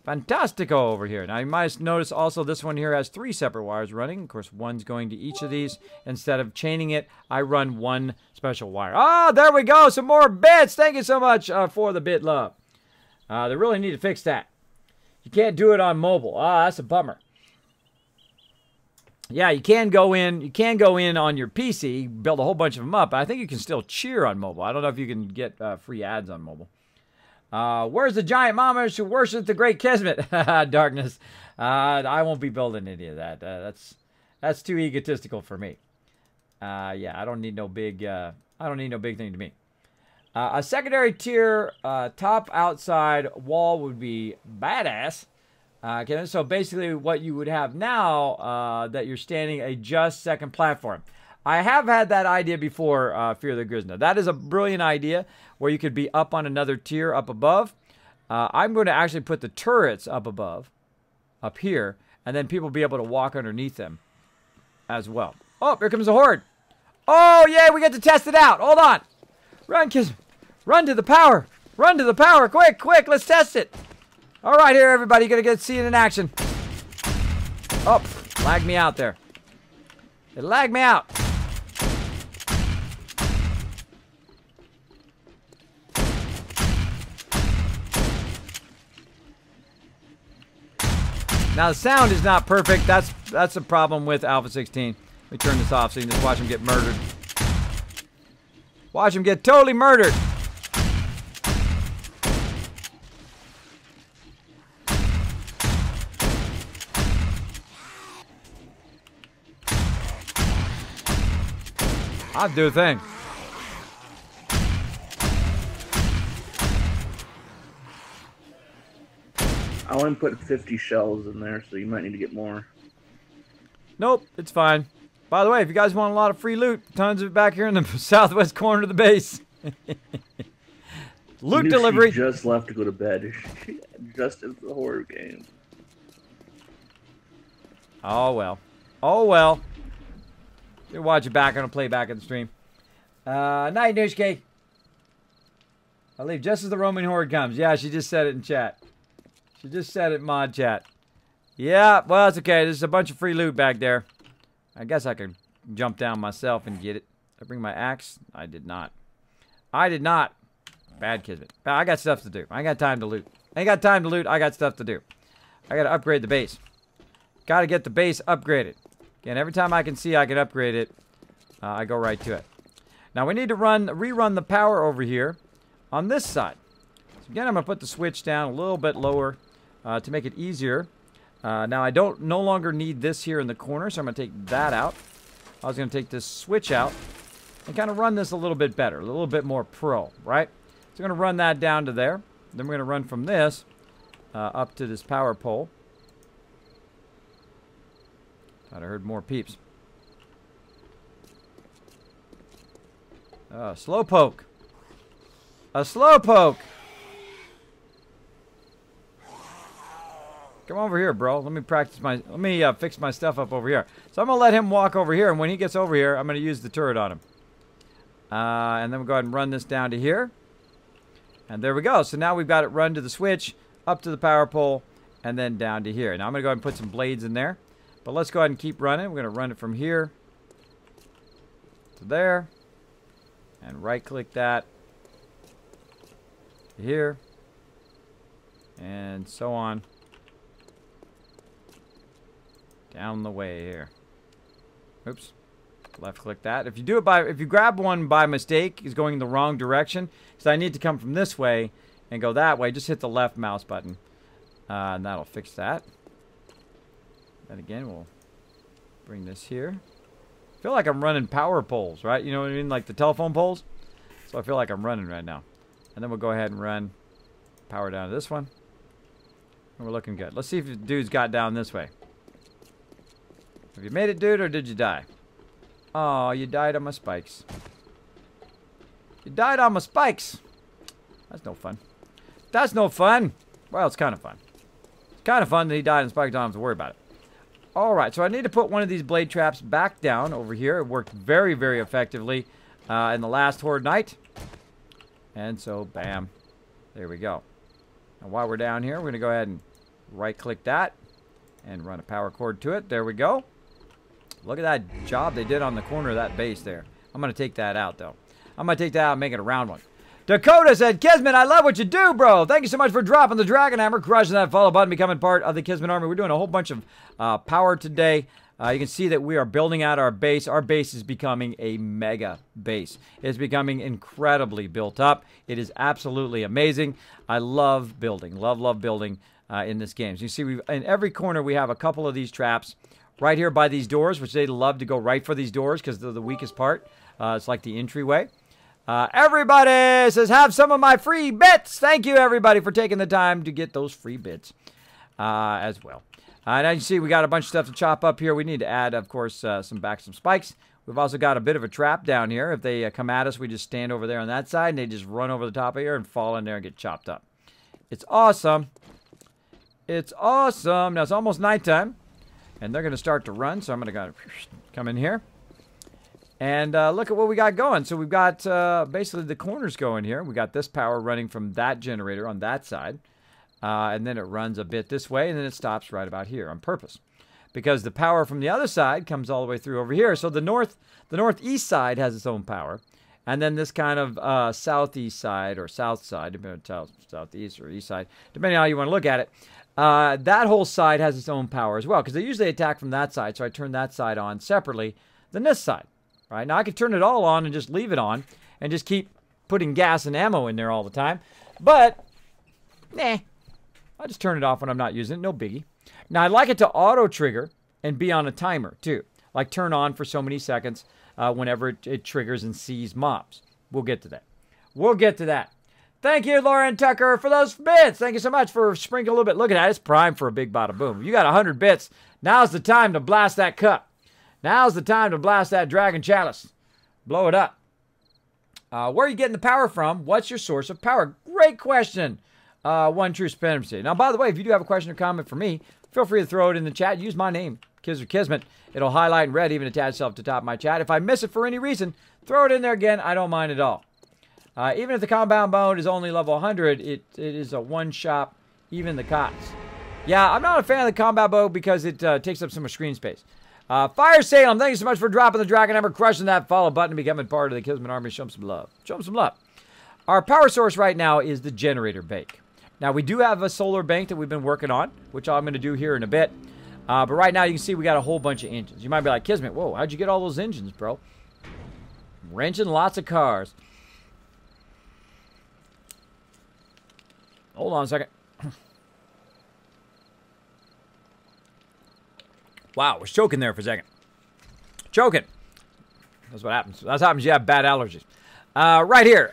Fantastico over here. Now you might notice also this one here has 3 separate wires running. Of course, one's going to each of these. Instead of chaining it, I run one special wire. Ah, there we go. Some more bits. Thank you so much for the bit love. They really need to fix that. You can't do it on mobile. Ah, that's a bummer. Yeah, you can go in. You can go in on your PC, build a whole bunch of them up. But I think you can still cheer on mobile. I don't know if you can get free ads on mobile. Where's the giant mamas who worship the great Kismet? Darkness. I won't be building any of that. That's too egotistical for me. Yeah, I don't need no big. I don't need no big thing to me. A secondary tier top outside wall would be badass. Okay, so basically what you would have now that you're standing a just second platform. I have had that idea before, Fear the Grizna. That is a brilliant idea where you could be up on another tier up above. I'm going to actually put the turrets up above, up here, and then people will be able to walk underneath them as well. Oh, here comes the horde. Oh, yeah, we get to test it out. Hold on. Run, kids. Run to the power. Run to the power. Quick, quick. Let's test it. All right, here, everybody. You're going to see it in action. Oh, lagged me out there. It lagged me out. Now, the sound is not perfect. That's a problem with Alpha 16. Let me turn this off so you can just watch him get murdered. Watch him get totally murdered. I'll do a thing. I only put 50 shells in there, so you might need to get more. Nope, it's fine. By the way, if you guys want a lot of free loot, tons of it back here in the southwest corner of the base. Loot delivery. She just left to go to bed. Just as the horror game. Oh, well. Oh, well. You'll watch it back on a playback of the stream. Night, Nushke. I'll leave just as the Roman horde comes. Yeah, she just said it in chat. She just said it in mod chat. Yeah, well, it's okay. There's a bunch of free loot back there. I guess I could jump down myself and get it. Did I bring my axe? I did not. I did not. Bad Kismet. I got stuff to do. I ain't got time to loot. I ain't got time to loot. I got stuff to do. I got to upgrade the base. Got to get the base upgraded. Again, every time I can see I can upgrade it, I go right to it. Now, we need to rerun the power over here on this side. So again, I'm going to put the switch down a little bit lower to make it easier. Now, I no longer need this here in the corner, so I'm going to take that out. I was going to take this switch out and kind of run this a little bit better, a little bit more pro, right? So I'm going to run that down to there. Then we're going to run from this up to this power pole. Thought I heard more peeps. Slowpoke. A slowpoke. Come over here, bro. Let me fix my stuff up over here. So I'm gonna let him walk over here, and when he gets over here, I'm gonna use the turret on him. And then we'll go ahead and run this down to here. And there we go. So now we've got it run to the switch, up to the power pole, and then down to here. Now I'm gonna go ahead and put some blades in there. But let's go ahead and keep running. We're going to run it from here to there. And right-click that to here. And so on. Down the way here. Oops. Left-click that. If you grab one by mistake, it's going in the wrong direction. Because I need to come from this way and go that way. Just hit the left mouse button. And that'll fix that. And again, we'll bring this here. I feel like I'm running power poles, right? You know what I mean? Like the telephone poles. So I feel like I'm running right now. And then we'll go ahead and run power down to this one. And we're looking good. Let's see if the dude's got down this way. Have you made it, dude, or did you die? Oh, you died on my spikes. You died on my spikes. That's no fun. That's no fun. Well, it's kind of fun. It's kind of fun that he died on spikes. Don't have to worry about it. All right, so I need to put one of these blade traps back down over here. It worked very, very effectively in the last Horde night. And so, bam. There we go. Now, while we're down here, we're going to go ahead and right-click that and run a power cord to it. There we go. Look at that job they did on the corner of that base there. I'm going to take that out, though. I'm going to take that out and make it a round one. Dakota said, Kismet, I love what you do, bro. Thank you so much for dropping the Dragon Hammer, crushing that follow button, becoming part of the Kismet Army. We're doing a whole bunch of power today. You can see that we are building out our base. Our base is becoming a mega base. It's becoming incredibly built up. It is absolutely amazing. I love building. Love building in this game. So you see, in every corner, we have a couple of these traps. Right here by these doors, which they love to go right for these doors because they're the weakest part. It's like the entryway. Everybody says, have some of my free bits. Thank you, everybody, for taking the time to get those free bits as well. Now you see we got a bunch of stuff to chop up here. We need to add, of course, some spikes. We've also got a bit of a trap down here. If they come at us, we just stand over there on that side, and they just run over the top of here and fall in there and get chopped up. It's awesome. It's awesome. Now, it's almost nighttime, and they're going to start to run, so I'm going to come in here. And look at what we got going. So we've got basically the corners going here. We got this power running from that generator on that side. And then it runs a bit this way, and then it stops right about here on purpose. Because the power from the other side comes all the way through over here. So the northeast side has its own power. And then this kind of southeast side or south side, depending on southeast or east side, depending on how you want to look at it, that whole side has its own power as well. Because they usually attack from that side, so I turn that side on separately than this side. Right? Now, I could turn it all on and just leave it on and just keep putting gas and ammo in there all the time. But, nah, I'll just turn it off when I'm not using it. No biggie. Now, I'd like it to auto-trigger and be on a timer, too. Like turn on for so many seconds whenever it triggers and sees mobs. We'll get to that. We'll get to that. Thank you, Lauren Tucker, for those bits. Thank you so much for sprinkling a little bit. Look at that. It's prime for a big bada boom. If you got 100 bits, now's the time to blast that cup. Now's the time to blast that Dragon Chalice. Blow it up. Where are you getting the power from? What's your source of power? Great question. One True Supremacy. Now, by the way, if you do have a question or comment for me, feel free to throw it in the chat. Use my name, Kiz or Kismet. It'll highlight in red, even attach itself to the top of my chat. If I miss it for any reason, throw it in there again. I don't mind at all. Even if the compound mode is only level 100, it is a one-shot, even the cots. Yeah, I'm not a fan of the combat mode because it takes up so much screen space. Fire Salem, thank you so much for dropping the Dragon Hammer, crushing that follow button, and becoming part of the Kismet Army. Show them some love. Show them some love. Our power source right now is the generator bank. Now, we do have a solar bank that we've been working on, which I'm going to do here in a bit. But right now, you can see we got a whole bunch of engines. You might be like, Kismet, whoa, how'd you get all those engines, bro? Wrenching lots of cars. Hold on a second. Wow, I was choking there for a second. Choking. That's what happens. That's what happens. You have bad allergies. Right here.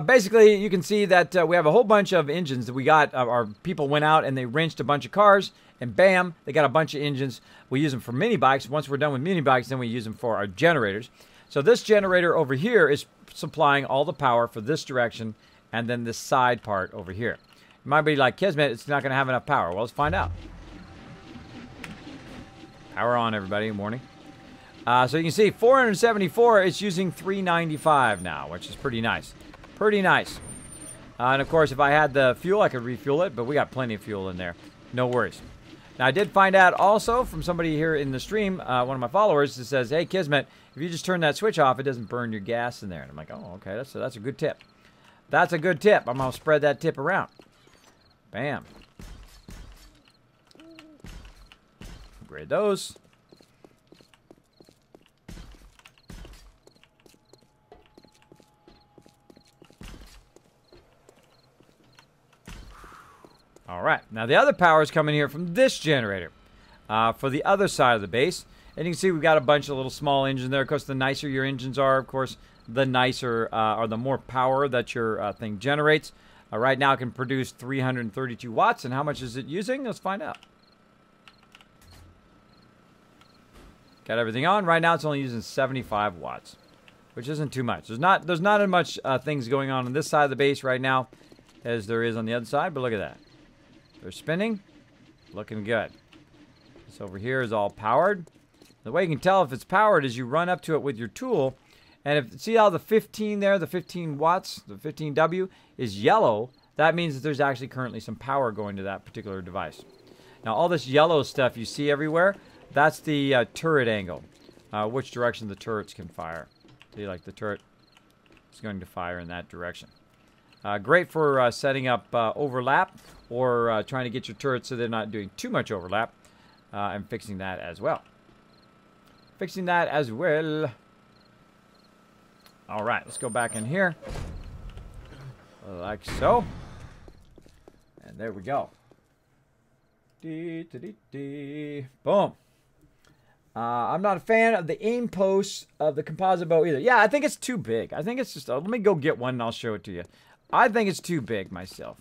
Basically, you can see that we have a whole bunch of engines that we got. Our people went out and they wrenched a bunch of cars. And bam, they got a bunch of engines. We use them for mini bikes. Once we're done with mini bikes, then we use them for our generators. So this generator over here is supplying all the power for this direction and then this side part over here. You might be like, Kismet, it's not going to have enough power. Well, let's find out. Power on, everybody. Morning. So you can see 474, it's using 395 now, which is pretty nice. Pretty nice. And of course, if I had the fuel, I could refuel it, but we got plenty of fuel in there. No worries. Now, I did find out also from somebody here in the stream, one of my followers, that says, hey, Kismet, if you just turn that switch off, it doesn't burn your gas in there. And I'm like, oh, okay, that's a good tip. That's a good tip. I'm going to spread that tip around. Bam. Upgrade those. All right, now the other power is coming here from this generator for the other side of the base. And you can see we've got a bunch of little small engines there. Of course, the nicer your engines are, of course, the nicer or the more power that your thing generates. Right now it can produce 332 watts. And how much is it using? Let's find out. Got everything on. Right now it's only using 75 watts, which isn't too much. There's not as much things going on this side of the base right now as there is on the other side, but look at that. They're spinning. Looking good. This over here is all powered. The way you can tell if it's powered is you run up to it with your tool, and if see how the 15 there, the 15 watts, the 15W is yellow, that means that there's actually currently some power going to that particular device. Now all this yellow stuff you see everywhere, that's the turret angle, which direction the turrets can fire. See, like the turret is going to fire in that direction. Great for setting up overlap or trying to get your turrets so they're not doing too much overlap, and fixing that as well. All right, let's go back in here. Like so. And there we go. Boom. I'm not a fan of the aim posts of the composite bow either. Yeah, I think it's too big. I think it's just... let me go get one and I'll show it to you. I think it's too big myself.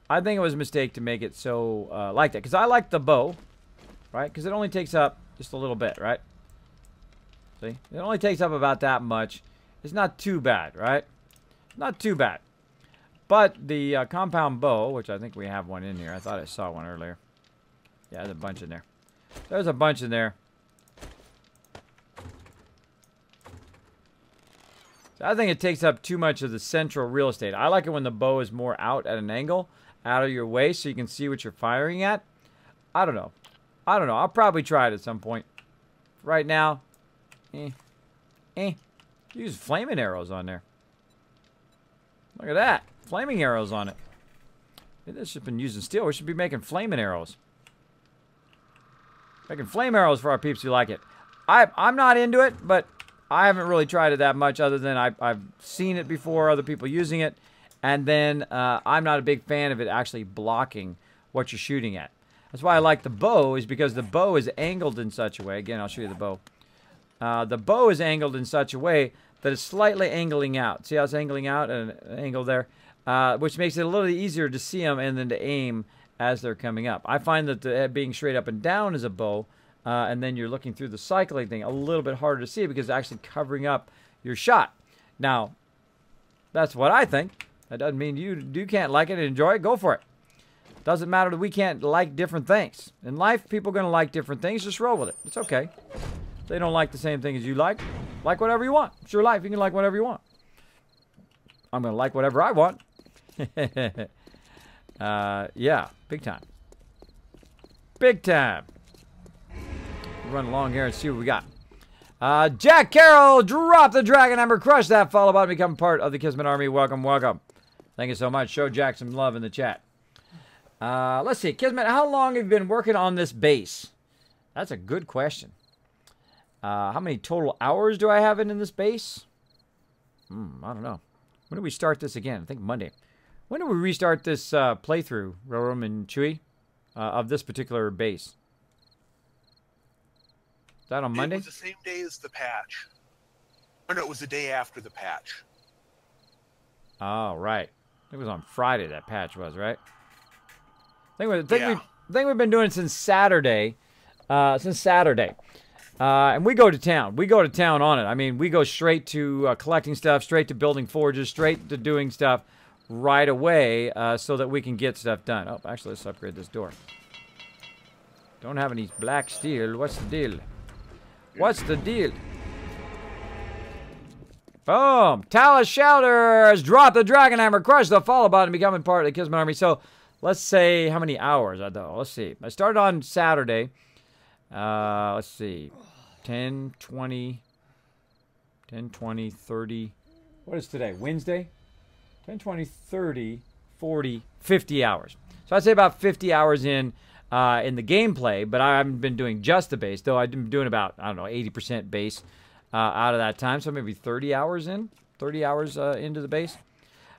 I think it was a mistake to make it so like that. Because I like the bow, right? Because it only takes up just a little bit, right? See? It only takes up about that much. It's not too bad, right? Not too bad. But the compound bow, which I think we have one in here. I thought I saw one earlier. Yeah, there's a bunch in there. There's a bunch in there. So I think it takes up too much of the central real estate. I like it when the bow is more out at an angle, out of your way, so you can see what you're firing at. I don't know. I'll probably try it at some point. Right now, use flaming arrows on there. Look at that. Flaming arrows on it. Maybe this should have been using steel. We should be making flaming arrows. Making flame arrows for our peeps who like it. I'm not into it, but I haven't really tried it that much other than I've seen it before, other people using it. And then I'm not a big fan of it actually blocking what you're shooting at. That's why I like the bow, is because the bow is angled in such a way. Again, I'll show you the bow. The bow is angled in such a way that it's slightly angling out. See how it's angling out at an angle there? Which makes it a little easier to see them and then to aim as they're coming up. I find that being straight up and down is a bow, and then you're looking through the cycling thing, a little bit harder to see because it's actually covering up your shot. Now, that's what I think. That doesn't mean you can't like it and enjoy it. Go for it. Doesn't matter that we can't like different things. In life, people are going to like different things. Just roll with it. It's okay. If they don't like the same thing as you like whatever you want. It's your life. You can like whatever you want. I'm going to like whatever I want. Yeah, big time. Big time. We'll run along here and see what we got. Jack Carroll, drop the dragon hammer, crush that follow button, become part of the Kismet Army. Welcome, welcome. Thank you so much. Show Jack some love in the chat. Let's see. Kismet, how long have you been working on this base? That's a good question. How many total hours do I have in this base? I don't know. When do we start this again? I think Monday. When do we restart this playthrough, Rorom and Chewy, of this particular base? Is that on Monday? It was the same day as the patch. Or no, it was the day after the patch. Oh, right. It was on Friday that patch was, right? I think we've been doing it since Saturday. And we go to town. We go to town on it. I mean, we go straight to collecting stuff, straight to building forges, straight to doing stuff right away so that we can get stuff done. Oh, actually, let's upgrade this door. Don't have any black steel. What's the deal? What's the deal? Boom! Talus Shelters! Drop the dragon hammer, crush the follow button, becoming part of the Kismet Army. So, let's say how many hours I do. Let's see. I started on Saturday. Let's see. 10, 20, 30. What is today? Wednesday? 10, 20, 30, 40, 50 hours. So I'd say about 50 hours in the gameplay, but I haven't been doing just the base, though I've been doing about, I don't know, 80% base out of that time. So maybe 30 hours in, 30 hours into the base.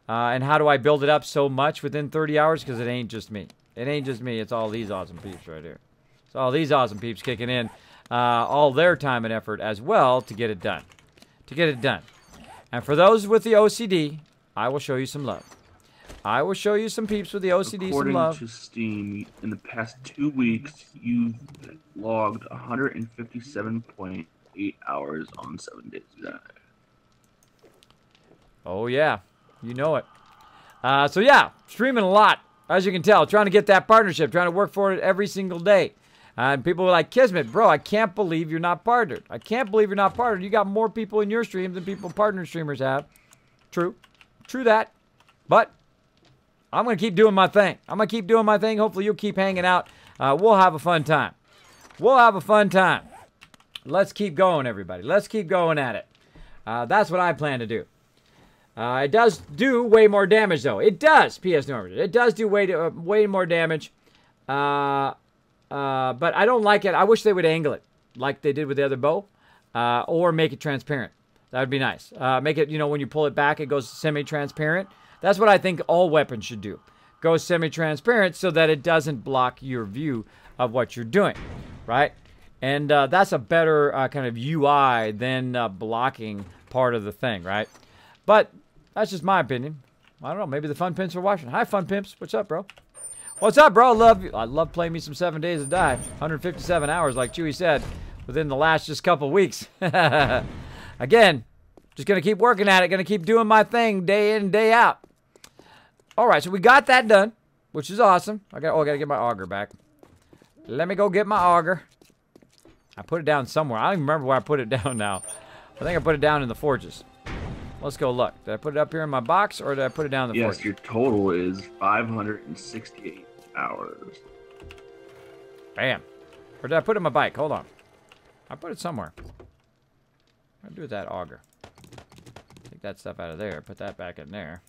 And how do I build it up so much within 30 hours? Because it ain't just me. It ain't just me. It's all these awesome peeps right here. It's all these awesome peeps kicking in all their time and effort as well to get it done. And for those with the OCD, I will show you some love. I will show you some peeps with the OCD, some According love. to Steam, in the past 2 weeks, you've logged 157.8 hours on 7 days ago. Oh, yeah. You know it. So, yeah, streaming a lot, as you can tell. Trying to get that partnership, trying to work for it every single day. And people were like, Kismet, bro, I can't believe you're not partnered. I can't believe you're not partnered. You got more people in your stream than people partner streamers have. True. True that. But I'm going to keep doing my thing. I'm going to keep doing my thing. Hopefully you'll keep hanging out. We'll have a fun time. We'll have a fun time. Let's keep going, everybody. Let's keep going at it. That's what I plan to do. It does do way more damage, though. It does, P.S. Norman. It does do way more damage. But I don't like it. I wish they would angle it like they did with the other bow. Or make it transparent. That would be nice. Make it, when you pull it back, it goes semi-transparent. That's what I think all weapons should do. Go semi-transparent so that it doesn't block your view of what you're doing, right? And that's a better kind of UI than blocking part of the thing, right? But that's just my opinion. I don't know. Maybe the fun pimps are watching. Hi, fun pimps. What's up, bro? What's up, bro? I love playing me some 7 Days to Die. 157 hours, like Chewy said, within the last just couple weeks. Again, just going to keep working at it. Going to keep doing my thing day in, day out. All right, so we got that done, which is awesome. I got to get my auger back. Let me go get my auger. I put it down somewhere. I don't even remember where I put it down now. I think I put it down in the forges. Let's go look. Did I put it up here in my box, or did I put it down in the forges? Yes, your total is 568 hours. Bam. Or did I put it in my bike? Hold on. I put it somewhere. What do I do with that auger? Take that stuff out of there. Put that back in there.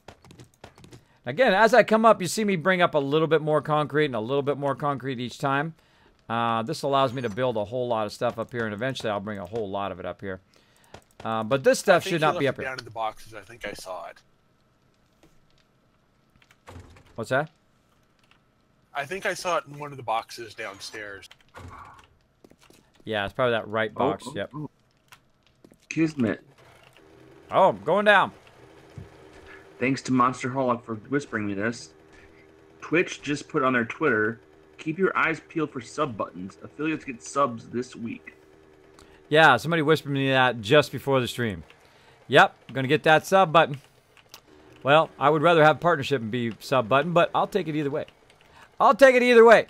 Again, as I come up, you see me bring up a little bit more concrete and a little bit more concrete each time. This allows me to build a whole lot of stuff up here, and eventually I'll bring a whole lot of it up here. But this stuff should not be up here. Down in the boxes, I think I saw it. What's that? I think I saw it in one of the boxes downstairs. Yeah, it's probably that right box. Yep. Kismet. Oh, I'm going down. Thanks to Monster Holoc for whispering me this. Twitch just put on their Twitter, keep your eyes peeled for sub buttons. Affiliates get subs this week. Yeah, somebody whispered me that just before the stream. Yep, I'm going to get that sub button. Well, I would rather have partnership and be sub button, but I'll take it either way. I'll take it either way.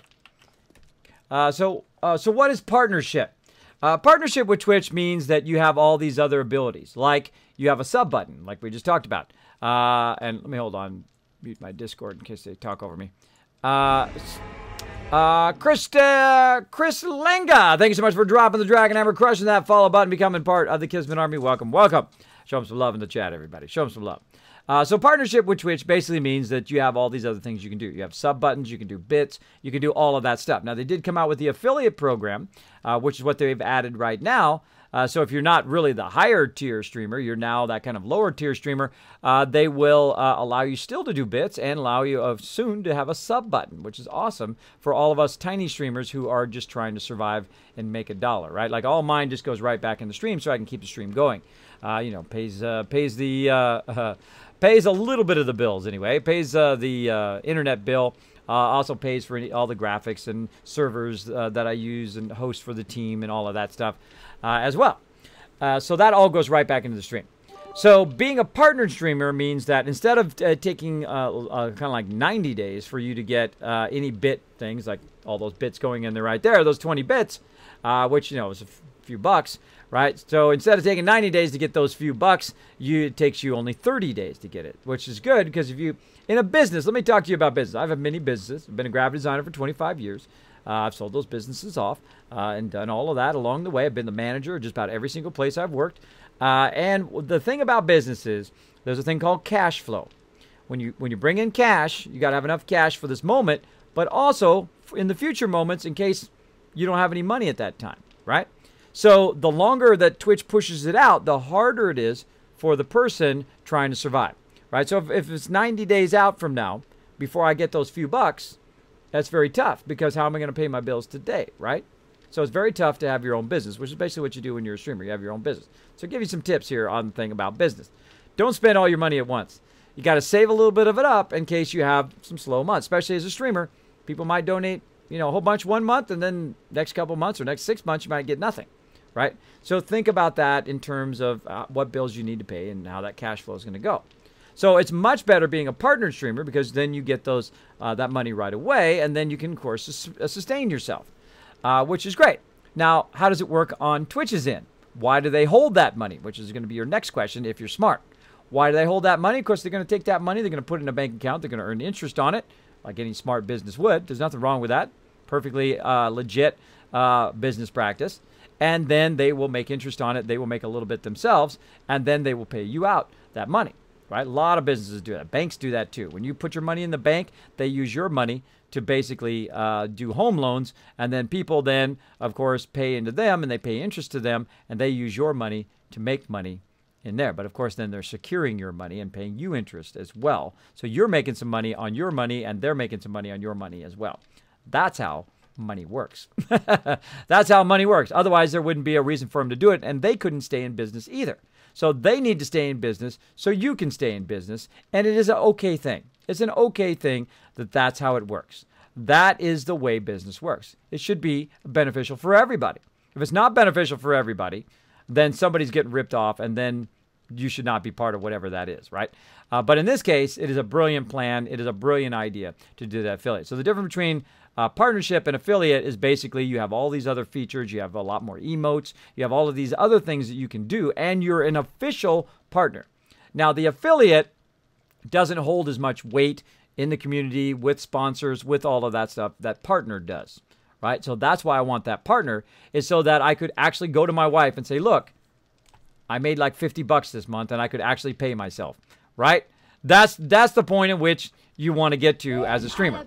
So what is partnership? Partnership with Twitch means that you have all these other abilities, like you have a sub button, like we just talked about. And let me hold on, mute my Discord in case they talk over me. Chris Lenga, thank you so much for dropping the Dragon Hammer, crushing that follow button, becoming part of the Kismet Army. Welcome, welcome. Show them some love in the chat, everybody. Show them some love. So partnership with Twitch basically means that you have all these other things you can do. You have sub buttons, you can do bits, you can do all of that stuff. Now, they did come out with the affiliate program, which is what they've added right now. So if you're not really the higher tier streamer, you're now that kind of lower tier streamer, they will allow you still to do bits and allow you soon to have a sub button, which is awesome for all of us tiny streamers who are just trying to survive and make $1, right? Like all mine just goes right back in the stream so I can keep the stream going. Pays a little bit of the bills anyway. Pays the internet bill. Also pays for all the graphics and servers that I use and host for the team and all of that stuff as well. So that all goes right back into the stream. So being a partnered streamer means that instead of taking kind of like 90 days for you to get any bit things, like all those bits going in there right there, those 20 bits, which, is a few bucks, right? So instead of taking 90 days to get those few bucks, it takes you only 30 days to get it, which is good because if you, in a business, let me talk to you about business. I've had many businesses. I've been a graphic designer for 25 years. I've sold those businesses off and done all of that along the way. I've been the manager of just about every single place I've worked. And the thing about business is there's a thing called cash flow. When you bring in cash, you got to have enough cash for this moment, but also in the future moments in case you don't have any money at that time, right? So the longer that Twitch pushes it out, the harder it is for the person trying to survive, right? So if it's 90 days out from now, before I get those few bucks, that's very tough because how am I going to pay my bills today, right? So it's very tough to have your own business, which is basically what you do when you're a streamer. You have your own business. So I'll give you some tips here on the thing about business. Don't spend all your money at once. you got to save a little bit of it up in case you have some slow months, especially as a streamer. People might donate, a whole bunch one month, and then next couple months or next 6 months, you might get nothing, right? So think about that in terms of what bills you need to pay and how that cash flow is going to go. So it's much better being a partnered streamer because then you get those that money right away, and then you can, of course, sustain yourself, which is great. Now, how does it work on Twitch's end? Why do they hold that money? Which is going to be your next question if you're smart. Why do they hold that money? Of course, they're going to take that money. They're going to put it in a bank account. They're going to earn interest on it, like any smart business would. There's nothing wrong with that. Perfectly legit business practice. And then they will make interest on it. They will make a little bit themselves, and then they will pay you out that money, right? A lot of businesses do that. Banks do that too. When you put your money in the bank, they use your money to basically do home loans, and then people then, of course, pay into them, and they pay interest to them, and they use your money to make money in there. But of course, then they're securing your money and paying you interest as well. So you're making some money on your money, and they're making some money on your money as well. That's how money works. That's how money works. Otherwise, there wouldn't be a reason for them to do it, and they couldn't stay in business either. So they need to stay in business so you can stay in business, and it is an okay thing. It's an okay thing that that's how it works. That is the way business works. It should be beneficial for everybody. If it's not beneficial for everybody, then somebody's getting ripped off, and then you should not be part of whatever that is, right? But in this case, it is a brilliant plan. It is a brilliant idea to do that affiliate. So the difference between partnership and affiliate is basically you have all these other features. You have a lot more emotes. You have all of these other things that you can do, and you're an official partner. Now, the affiliate doesn't hold as much weight in the community with sponsors, with all of that stuff that partner does, right? So that's why I want that partner, is so that I could actually go to my wife and say, look, I made like $50 this month, and I could actually pay myself, right? That's the point at which you want to get to as a streamer.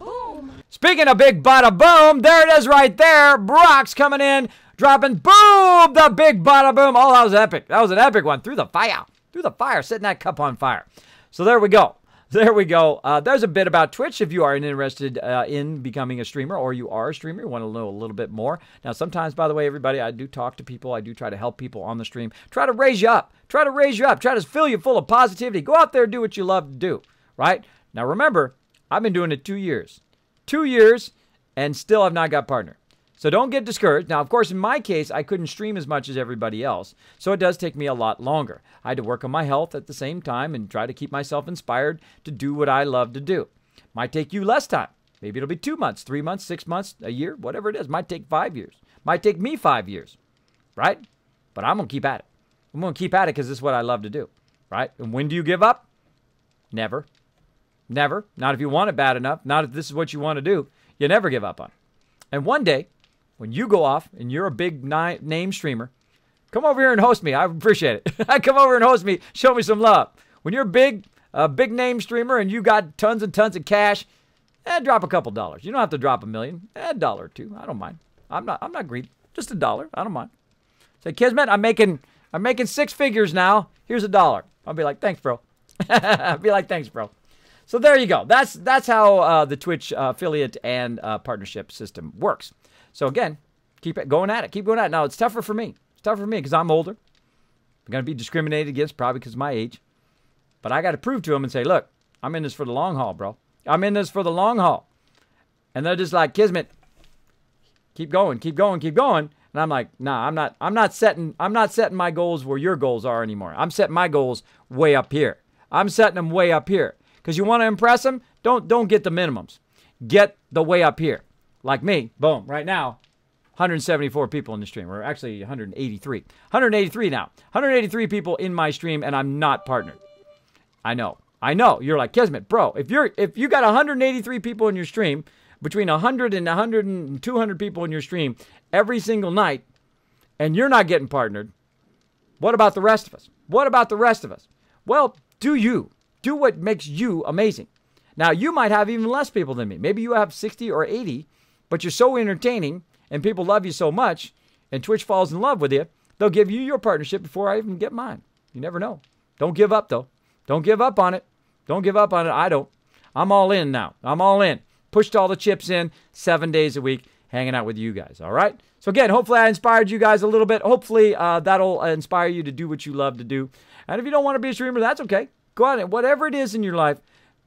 Speaking of big bada boom, there it is right there. Brock's coming in, dropping boom, the big bada boom. Oh, that was epic. That was an epic one. Through the fire, setting that cup on fire. So there we go. There we go. There's a bit about Twitch if you are interested in becoming a streamer, or you are a streamer, you want to know a little bit more. Now, sometimes, by the way, everybody, I do talk to people. I do try to help people on the stream. Try to raise you up. Try to raise you up. Try to fill you full of positivity. Go out there and do what you love to do, right? Now, remember, I've been doing it 2 years. 2 years, and still have not got partner. So don't get discouraged. Now, of course, in my case, I couldn't stream as much as everybody else, so it does take me a lot longer. I had to work on my health at the same time and try to keep myself inspired to do what I love to do. Might take you less time. Maybe it'll be 2 months, 3 months, 6 months, a year, whatever it is. Might take 5 years. Might take me 5 years, right? But I'm going to keep at it. I'm going to keep at it because this is what I love to do, right? And when do you give up? Never. Never. Not if you want it bad enough. Not if this is what you want to do. You never give up on it. And one day, when you go off and you're a big name streamer, come over here and host me. I appreciate it. Come over and host me. Show me some love. When you're a big name streamer and you got tons and tons of cash, drop a couple dollars. You don't have to drop $1 million. $1 or $2. I don't mind. I'm not greedy. Just $1. I don't mind. Say, Kismet, I'm making 6 figures now. Here's $1. I'll be like, thanks, bro. I'll be like, thanks, bro. So there you go. That's how the Twitch affiliate and partnership system works. So again, keep going at it. Keep going at it. Now, it's tougher for me. It's tougher for me because I'm older. I'm going to be discriminated against probably because of my age. But I got to prove to them and say, look, I'm in this for the long haul, bro. I'm in this for the long haul. And they're just like, Kismet, keep going, keep going, keep going. And I'm like, nah, I'm not setting my goals where your goals are anymore. I'm setting my goals way up here. I'm setting them way up here. Because you want to impress them, don't get the minimums. Get the way up here. Like me, boom, right now, 174 people in the stream. Or actually 183. 183 now. 183 people in my stream, and I'm not partnered. I know. You're like, Kismet, bro, if you got 183 people in your stream, between 100 and 100 and 200 people in your stream every single night, and you're not getting partnered, what about the rest of us? What about the rest of us? Well, do you. Do what makes you amazing. Now, you might have even less people than me. Maybe you have 60 or 80, but you're so entertaining and people love you so much and Twitch falls in love with you, they'll give you your partnership before I even get mine. You never know. Don't give up, though. Don't give up on it. Don't give up on it. I don't. I'm all in now. I'm all in. Pushed all the chips in 7 days a week, hanging out with you guys, all right? So again, hopefully I inspired you guys a little bit. Hopefully that'll inspire you to do what you love to do. And if you don't want to be a streamer, that's okay. Go out and whatever it is in your life,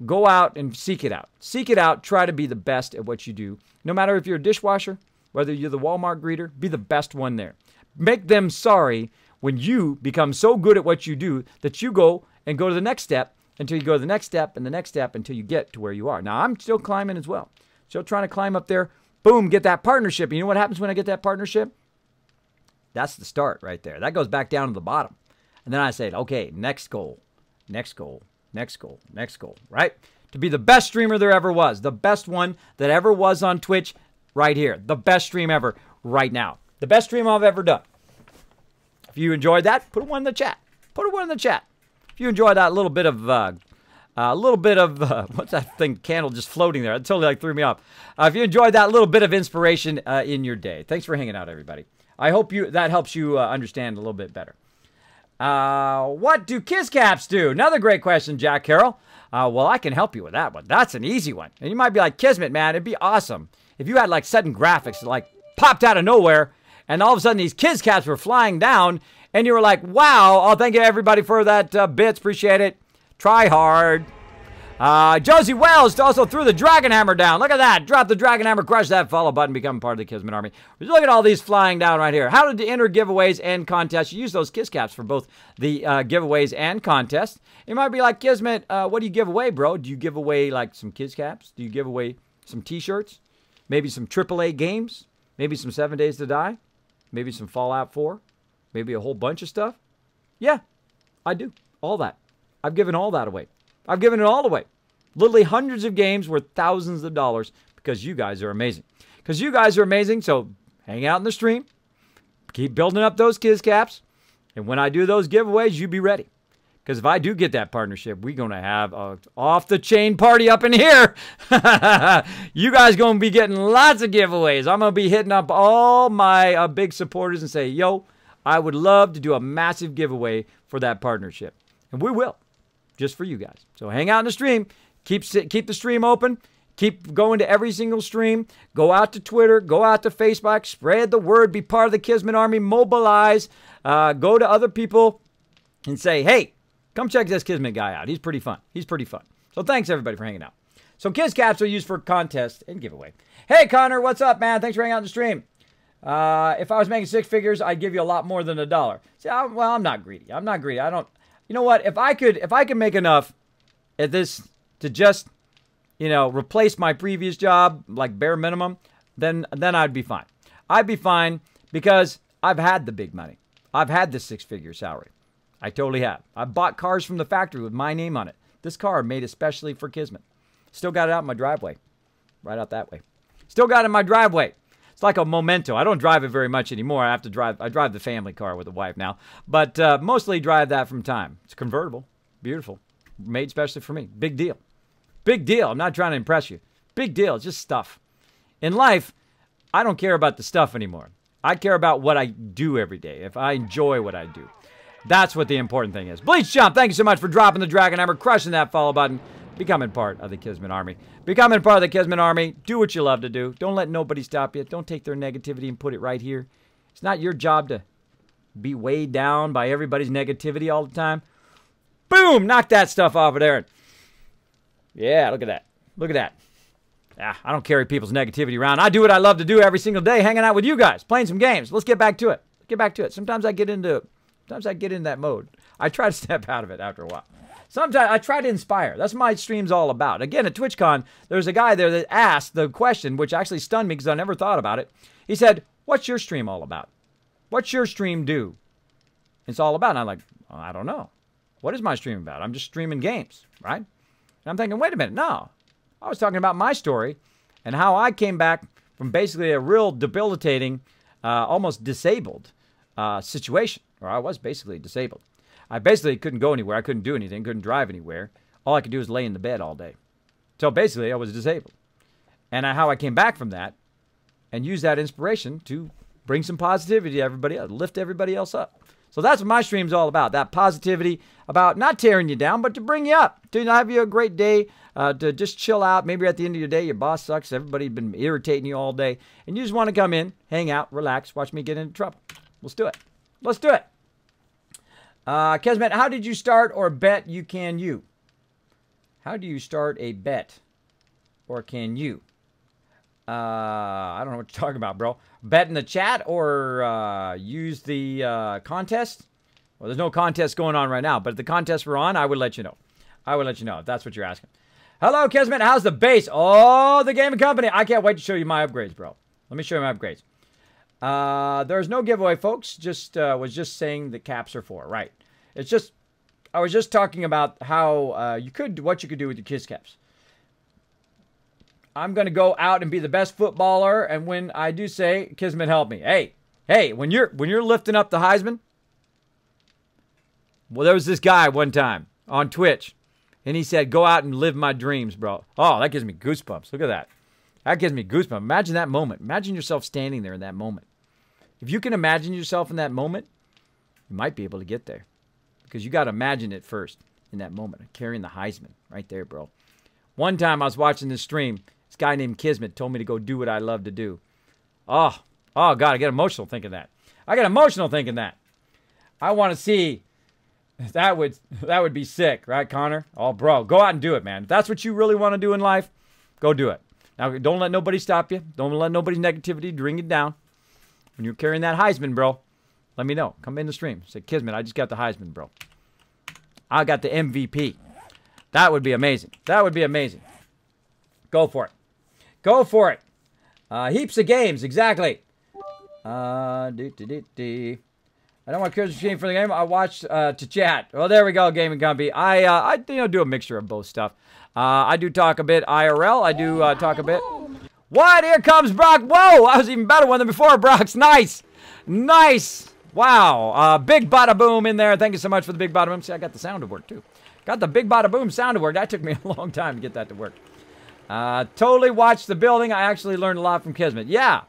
go out and seek it out. Seek it out. Try to be the best at what you do. No matter if you're a dishwasher, whether you're the Walmart greeter, be the best one there. Make them sorry when you become so good at what you do that you go to the next step until you go to the next step and the next step until you get to where you are. Now, I'm still climbing as well. Still trying to climb up there. Boom, get that partnership. And you know what happens when I get that partnership? That's the start right there. That goes back down to the bottom. And then I say, okay, next goal, next goal, next goal, next goal, right? To be the best streamer there ever was. The best one that ever was on Twitch right here. The best stream ever right now. The best stream I've ever done. If you enjoyed that, put a 1 in the chat. Put a 1 in the chat. If you enjoyed that little bit of what's that thing, candle just floating there? It totally like threw me off. If you enjoyed that little bit of inspiration in your day. Thanks for hanging out, everybody. I hope that helps you understand a little bit better. What do kiss caps do? Another great question, Jack Carroll. Well, I can help you with that one. That's an easy one. And you might be like, Kismet, man, it'd be awesome if you had like sudden graphics like popped out of nowhere and all of a sudden these kiss caps were flying down and you were like, wow, oh, thank you everybody for that bits. Appreciate it. Try hard. Josie Wells also threw the Dragon Hammer down. Look at that. Drop the Dragon Hammer, crush that follow button, become part of the Kismet Army. Look at all these flying down right here. How to enter giveaways and contests. You use those kiss caps for both the giveaways and contests. You might be like, Kismet, what do you give away, bro? Do you give away like some kiss caps? Do you give away some t-shirts? Maybe some AAA games? Maybe some 7 Days to Die? Maybe some Fallout 4? Maybe a whole bunch of stuff? Yeah, I do. All that. I've given all that away. I've given it all away. Literally hundreds of games worth thousands of dollars because you guys are amazing. Because you guys are amazing, so hang out in the stream. Keep building up those kiss caps. And when I do those giveaways, you be ready. Because if I do get that partnership, we're going to have an off-the-chain party up in here. You guys going to be getting lots of giveaways. I'm going to be hitting up all my big supporters and say, yo, I would love to do a massive giveaway for that partnership. And we will. Just for you guys. So hang out in the stream. Keep the stream open. Keep going to every single stream. Go out to Twitter. Go out to Facebook. Spread the word. Be part of the Kismet Army. Mobilize. Go to other people and say, hey, come check this Kismet guy out. He's pretty fun. He's pretty fun. So thanks, everybody, for hanging out. So Kiss Caps are used for contests and giveaway. Hey, Connor, what's up, man? Thanks for hanging out in the stream. If I was making 6 figures, I'd give you a lot more than $1. See, well, I'm not greedy. I'm not greedy. I don't... You know what? If I could make enough at this to just, replace my previous job, like bare minimum, then I'd be fine. I'd be fine because I've had the big money. I've had the 6-figure salary. I totally have. I bought cars from the factory with my name on it. This car made especially for Kismet. Still got it out in my driveway. Right out that way. Still got it in my driveway. It's like a memento. I don't drive it very much anymore. I drive the family car with the wife now. But mostly drive that from time. It's convertible. Beautiful. Made especially for me. Big deal. Big deal. I'm not trying to impress you. Big deal. It's just stuff. In life, I don't care about the stuff anymore. I care about what I do every day. If I enjoy what I do. That's what the important thing is. Bleach Jump, thank you so much for dropping the Dragon Hammer, crushing that follow button, becoming part of the Kismet Army. Becoming part of the Kismet Army. Do what you love to do. Don't let nobody stop you. Don't take their negativity and put it right here. It's not your job to be weighed down by everybody's negativity all the time. Boom! Knock that stuff off of there. Yeah, look at that. Look at that. I don't carry people's negativity around. I do what I love to do every single day, hanging out with you guys, playing some games. Let's get back to it. Get back to it. Sometimes I get into that mode. I try to step out of it after a while. Sometimes I try to inspire. That's what my stream's all about. Again, at TwitchCon, there's a guy there that asked the question, which actually stunned me because I never thought about it. He said, what's your stream all about? What's your stream do? It's all about. And I'm like, well, I don't know. What is my stream about? I'm just streaming games, right? And I'm thinking, wait a minute. No. I was talking about my story and how I came back from basically a real debilitating, almost disabled situation. Or I was basically disabled. I basically couldn't go anywhere. I couldn't do anything. Couldn't drive anywhere. All I could do was lay in the bed all day. So basically, I was disabled. And how I came back from that and used that inspiration to bring some positivity to everybody else, lift everybody else up. So that's what my stream's all about. That positivity about not tearing you down, but to bring you up. To have you a great day. To just chill out. Maybe at the end of your day, your boss sucks. Everybody's been irritating you all day. And you just want to come in, hang out, relax, watch me get into trouble. Let's do it. Let's do it. Kismet, how did you start or bet you can you? How do you start a bet or can you? I don't know what you're talking about, bro. Bet in the chat or use the contest? Well, there's no contest going on right now, but if the contests were on, I would let you know. I would let you know if that's what you're asking. Hello, Kismet. How's the base? Oh, the gaming company. I can't wait to show you my upgrades, bro. Let me show you my upgrades. There's no giveaway, folks. Just was just saying the caps are for. Right. It's just, I was just talking about how what you could do with your kiss caps. I'm going to go out and be the best footballer, and when I do say, Kismet, help me. Hey, when you're lifting up the Heisman, well, there was this guy one time on Twitch, and he said, go out and live my dreams, bro. Oh, that gives me goosebumps. Look at that. That gives me goosebumps. Imagine that moment. Imagine yourself standing there in that moment. If you can imagine yourself in that moment, you might be able to get there. Because you got to imagine it first in that moment. Carrying the Heisman right there, bro. One time I was watching this stream. This guy named Kismet told me to go do what I love to do. Oh, God, I get emotional thinking that. I get emotional thinking that. I want to see... That would be sick, right, Connor? Oh, bro, go out and do it, man. If that's what you really want to do in life, go do it. Now, don't let nobody stop you. Don't let nobody's negativity bring you down. When you're carrying that Heisman, bro, let me know. Come in the stream. Say, Kismet, I just got the Heisman, bro. I got the MVP. That would be amazing. That would be amazing. Go for it. Go for it. Heaps of games, exactly. I don't want Christmas stream for the game. I watched to chat. Well, there we go, Gaming Company. I do a mixture of both stuff. I do talk a bit IRL. I do talk a bit. What? Here comes Brock. Whoa, I was even better one than before, Brock's. Nice. Nice. Wow. Big bada boom in there. Thank you so much for the big bada boom. See, I got the sound to work, too. Got the big bada boom sound to work. That took me a long time to get that to work. Totally watched the building. I actually learned a lot from Kismet. Yeah.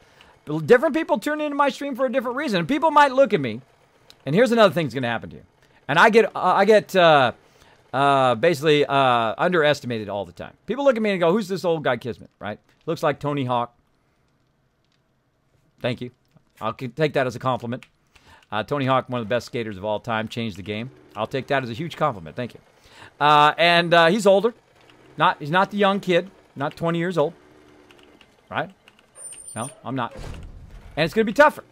Different people tune into my stream for a different reason. And people might look at me. And here's another thing that's going to happen to you. And I get basically underestimated all the time. People look at me and go, who's this old guy Kismet, right? Looks like Tony Hawk. Thank you. I'll take that as a compliment. Tony Hawk, one of the best skaters of all time, changed the game. I'll take that as a huge compliment. Thank you. And he's older. He's not the young kid. Not 20 years old. Right? No, I'm not. And it's going to be tougher.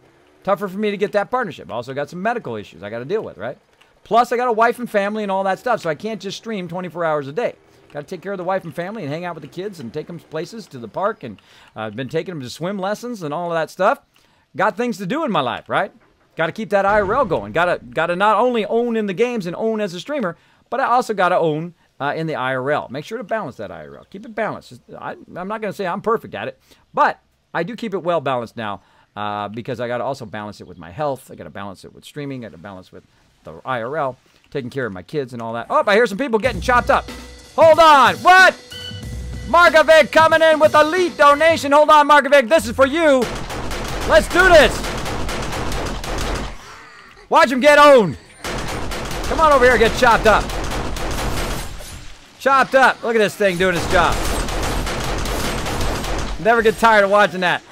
Tougher for me to get that partnership. I also got some medical issues I got to deal with, right? Plus, I got a wife and family and all that stuff, so I can't just stream 24 hours a day. Got to take care of the wife and family and hang out with the kids and take them places to the park, and I've been taking them to swim lessons and all of that stuff. Got things to do in my life, right? Got to keep that IRL going. Got to not only own in the games and own as a streamer, but I also got to own in the IRL. Make sure to balance that IRL. Keep it balanced. I'm not going to say I'm perfect at it, but I do keep it well balanced now. Because I got to also balance it with my health. I got to balance it with streaming. I got to balance with the IRL, taking care of my kids and all that. Oh, I hear some people getting chopped up. Hold on. What? Markovic coming in with a elite donation. Hold on, Markovic. This is for you. Let's do this. Watch him get owned. Come on over here and get chopped up. Chopped up. Look at this thing doing its job. Never get tired of watching that.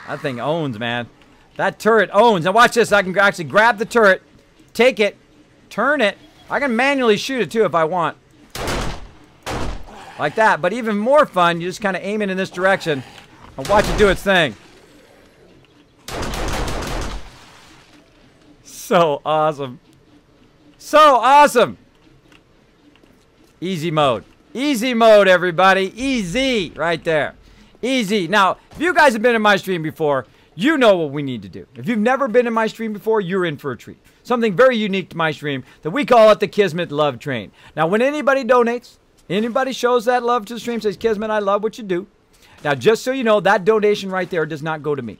That thing owns, man. That turret owns. Now watch this. I can actually grab the turret, take it, turn it. I can manually shoot it too if I want. Like that. But even more fun, you just kind of aim it in this direction and watch it do its thing. So awesome. So awesome. Easy mode. Easy mode, everybody. Easy right there. Easy. Now, if you guys have been in my stream before, you know what we need to do. If you've never been in my stream before, you're in for a treat. Something very unique to my stream that we call it the Kismet Love Train. Now, when anybody donates, anybody shows that love to the stream, says, Kismet, I love what you do. Now, just so you know, that donation right there does not go to me.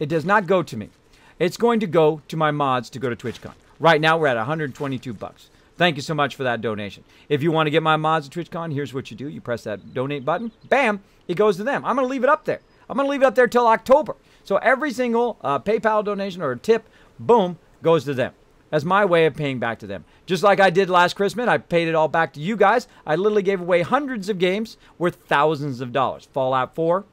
It does not go to me. It's going to go to my mods to go to TwitchCon. Right now, we're at 122 bucks. Thank you so much for that donation. If you want to get my mods to TwitchCon, here's what you do. You press that donate button. Bam! It goes to them. I'm going to leave it up there. I'm going to leave it up there till October. So every single PayPal donation or tip, boom, goes to them. That's my way of paying back to them. Just like I did last Christmas, I paid it all back to you guys. I literally gave away hundreds of games worth thousands of dollars. Fallout 4,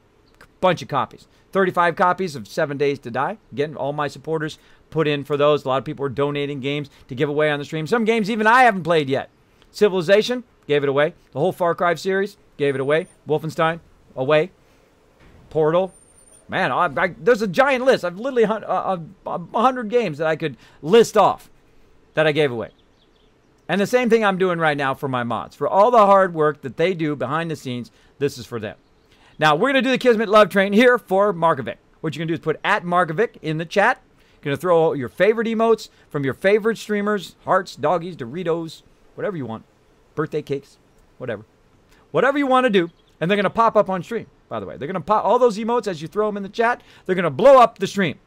bunch of copies. 35 copies of 7 Days to Die. Again, all my supporters put in for those. A lot of people are donating games to give away on the stream. Some games even I haven't played yet. Civilization, gave it away. The whole Far Cry series, gave it away. Wolfenstein, away. Portal. Man, there's a giant list. I've literally 100 games that I could list off that I gave away. And the same thing I'm doing right now for my mods. For all the hard work that they do behind the scenes, this is for them. Now, we're going to do the Kismet Love Train here for Markovic. What you're going to do is put @Markovic in the chat. You're going to throw your favorite emotes from your favorite streamers. Hearts, doggies, Doritos, whatever you want. Birthday cakes, whatever. Whatever you want to do. And they're going to pop up on stream, by the way. They're going to pop all those emotes as you throw them in the chat. They're going to blow up the stream.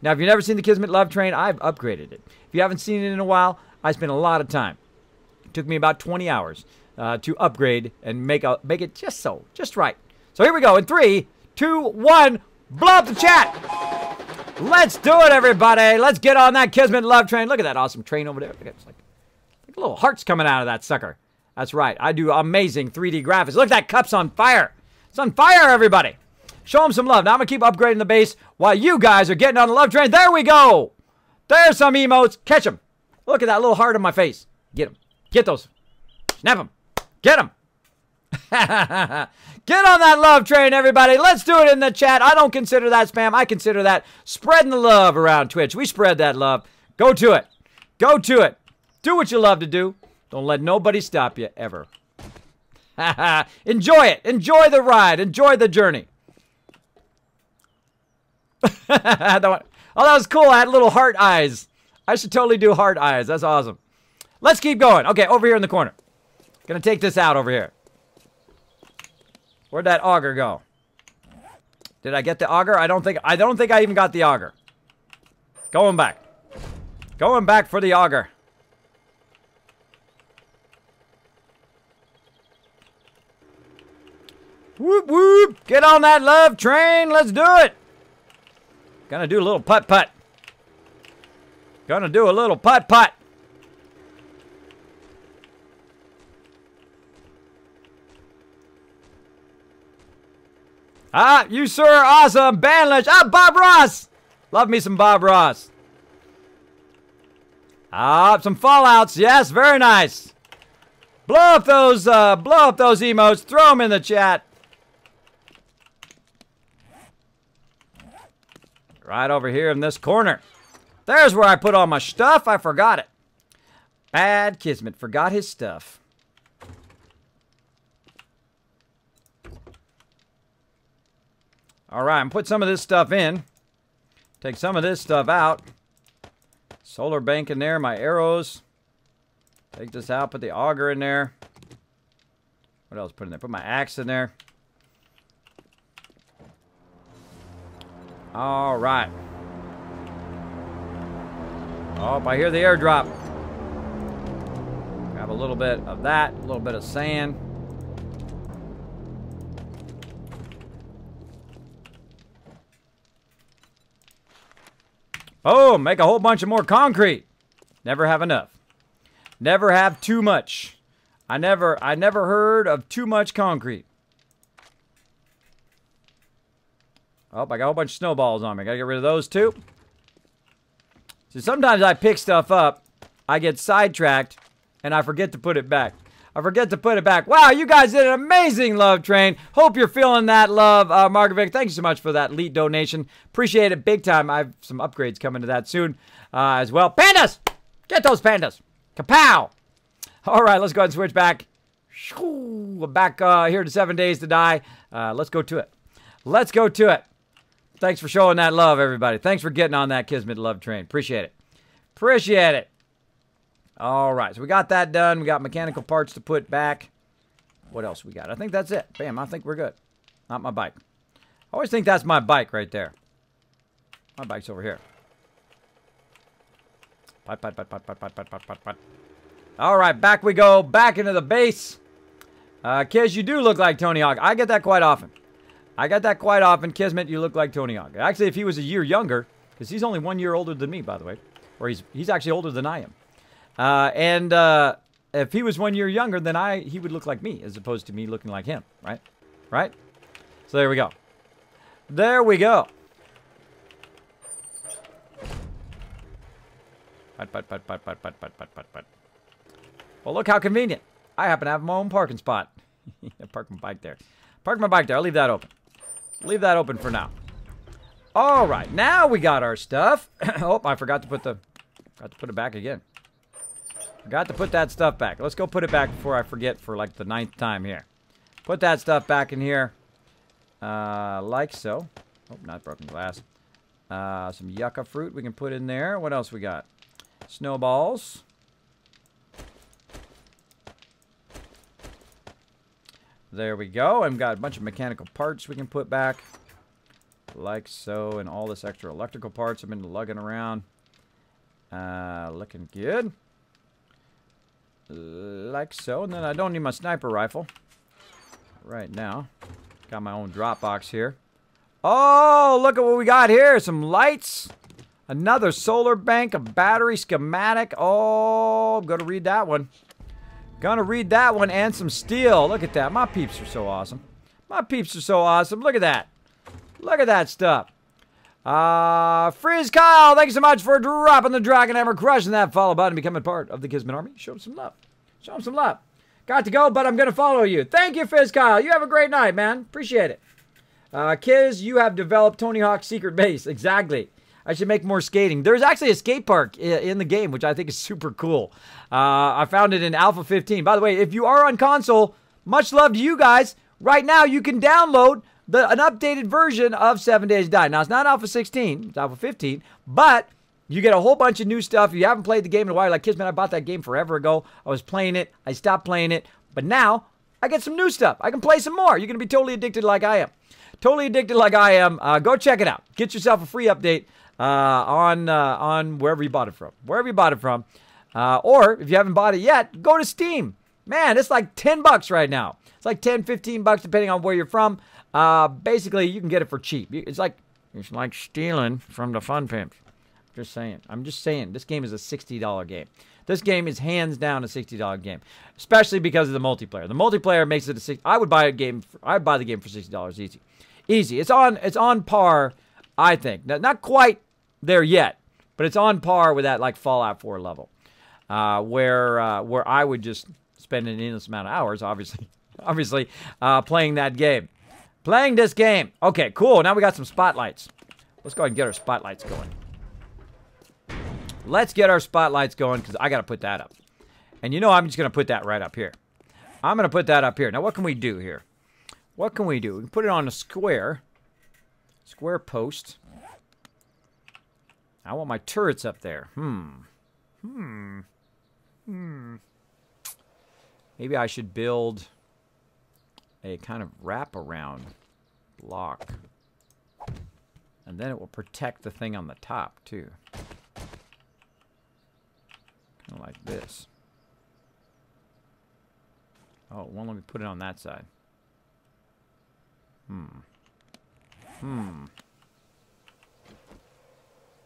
Now, if you've never seen the Kismet Love Train, I've upgraded it. If you haven't seen it in a while, I spent a lot of time. It took me about 20 hours to upgrade and make it just right. So here we go. In 3, 2, 1, blow up the chat. Let's do it, everybody. Let's get on that Kismet Love Train. Look at that awesome train over there. It's like little hearts coming out of that sucker. That's right. I do amazing 3D graphics. Look, that cup's on fire. It's on fire, everybody. Show them some love. Now I'm going to keep upgrading the base while you guys are getting on the love train. There we go. There's some emotes. Catch them. Look at that little heart on my face. Get them. Get those. Snap them. Get them. Get on that love train, everybody. Let's do it in the chat. I don't consider that spam. I consider that spreading the love around Twitch. We spread that love. Go to it. Go to it. Do what you love to do. Don't let nobody stop you, ever. Enjoy it. Enjoy the ride. Enjoy the journey. Oh, that was cool. I had little heart eyes. I should totally do heart eyes. That's awesome. Let's keep going. Okay, over here in the corner. Gonna take this out over here. Where'd that auger go? Did I get the auger? I don't think I even got the auger. Going back. Going back for the auger. Whoop, whoop. Get on that love train. Let's do it. Gonna do a little putt-putt. Gonna do a little putt-putt. Ah, you sir are awesome. Banlish. Ah, Bob Ross. Love me some Bob Ross. Ah, some fallouts. Yes, very nice. Blow up those emotes. Throw them in the chat. Right over here in this corner. There's where I put all my stuff. I forgot it. Bad Kismet. Forgot his stuff. All right, I'm put some of this stuff in. Take some of this stuff out. Solar bank in there, my arrows. Take this out, put the auger in there. What else put in there? Put my axe in there. All right. Oh, I hear the airdrop. Grab a little bit of that, a little bit of sand. Oh, make a whole bunch of more concrete. Never have enough. Never have too much. I never heard of too much concrete. Oh, I got a whole bunch of snowballs on me. Gotta get rid of those too. So sometimes I pick stuff up, I get sidetracked, and I forget to put it back. I forget to put it back. Wow, you guys did an amazing love train. Hope you're feeling that love. Markovic, thank you so much for that elite donation. Appreciate it big time. I have some upgrades coming to that soon as well. Pandas! Get those pandas. Kapow! All right, let's go ahead and switch back. We're back here to 7 Days to Die. Let's go to it. Let's go to it. Thanks for showing that love, everybody. Thanks for getting on that Kismet love train. Appreciate it. Appreciate it. All right, so we got that done. We got mechanical parts to put back. What else we got? I think that's it. Bam, I think we're good. Not my bike. I always think that's my bike right there. My bike's over here. Putt. All right, back we go. Back into the base. Kiz, you do look like Tony Hawk. I get that quite often. Kismet, you look like Tony Hawk. Actually, if he was a year younger, because he's only 1 year older than me, by the way. Or he's actually older than I am. If he was 1 year younger, then he would look like me, as opposed to me looking like him, right? Right? So there we go. There we go. Putt. Well, look how convenient. I happen to have my own parking spot. Park my bike there. Park my bike there. I'll leave that open. Leave that open for now. All right, now we got our stuff. Oh, I forgot to put it back again. Forgot to put that stuff back. Let's go put it back before I forget for like the 9th time here. Put that stuff back in here. Like so. Oh, not broken glass. Some yucca fruit we can put in there. What else we got? Snowballs. There we go. I've got a bunch of mechanical parts we can put back. Like so. And all this extra electrical parts I've been lugging around. Looking good. Like so. And then I don't need my sniper rifle. Right now. Got my own drop box here. Oh, look at what we got here. Some lights. Another solar bank, a battery schematic. Oh, I'm going to read that one. Gonna read that one, and some steel. Look at that. My peeps are so awesome. My peeps are so awesome. Look at that. Look at that stuff. Freeze Kyle, thank you so much for dropping the Dragon Hammer, crushing that follow button, becoming part of the Kismet Army. Show him some love. Show him some love. Got to go, but I'm gonna follow you. Thank you, Fizz Kyle. You have a great night, man. Appreciate it. Kiz, you have developed Tony Hawk's secret base. Exactly. I should make more skating. There's actually a skate park in the game, which I think is super cool. I found it in Alpha 15. By the way, if you are on console, much love to you guys. Right now, you can download an updated version of 7 Days to Die. Now, it's not Alpha 16. It's Alpha 15. But you get a whole bunch of new stuff. If you haven't played the game in a while, like Kismet, I bought that game forever ago. I was playing it. I stopped playing it. But now, I get some new stuff. I can play some more. You're going to be totally addicted like I am. Totally addicted like I am. Go check it out. Get yourself a free update. On wherever you bought it from. Wherever you bought it from. Or, if you haven't bought it yet, go to Steam. Man, it's like $10 right now. It's like $10, $15 depending on where you're from. Basically, you can get it for cheap. It's like stealing from the fun pimps. Just saying. I'm just saying. This game is a $60 game. This game is hands down a $60 game. Especially because of the multiplayer. The multiplayer makes it a $60. I would buy the game for $60 easy. Easy. It's on par, I think. Not quite there yet, but it's on par with that like Fallout 4 level, where I would just spend an endless amount of hours, obviously, playing that game, playing this game. Okay, cool. Now we got some spotlights. Let's go ahead and get our spotlights going. Let's get our spotlights going because I got to put that up, and I'm just gonna put that right up here. I'm gonna put that up here. Now, what can we do here? What can we do? We can put it on a square post. I want my turrets up there. Maybe I should build a kind of wraparound block. And then it will protect the thing on the top, too. Kind of like this. Oh, it won't let me put it on that side.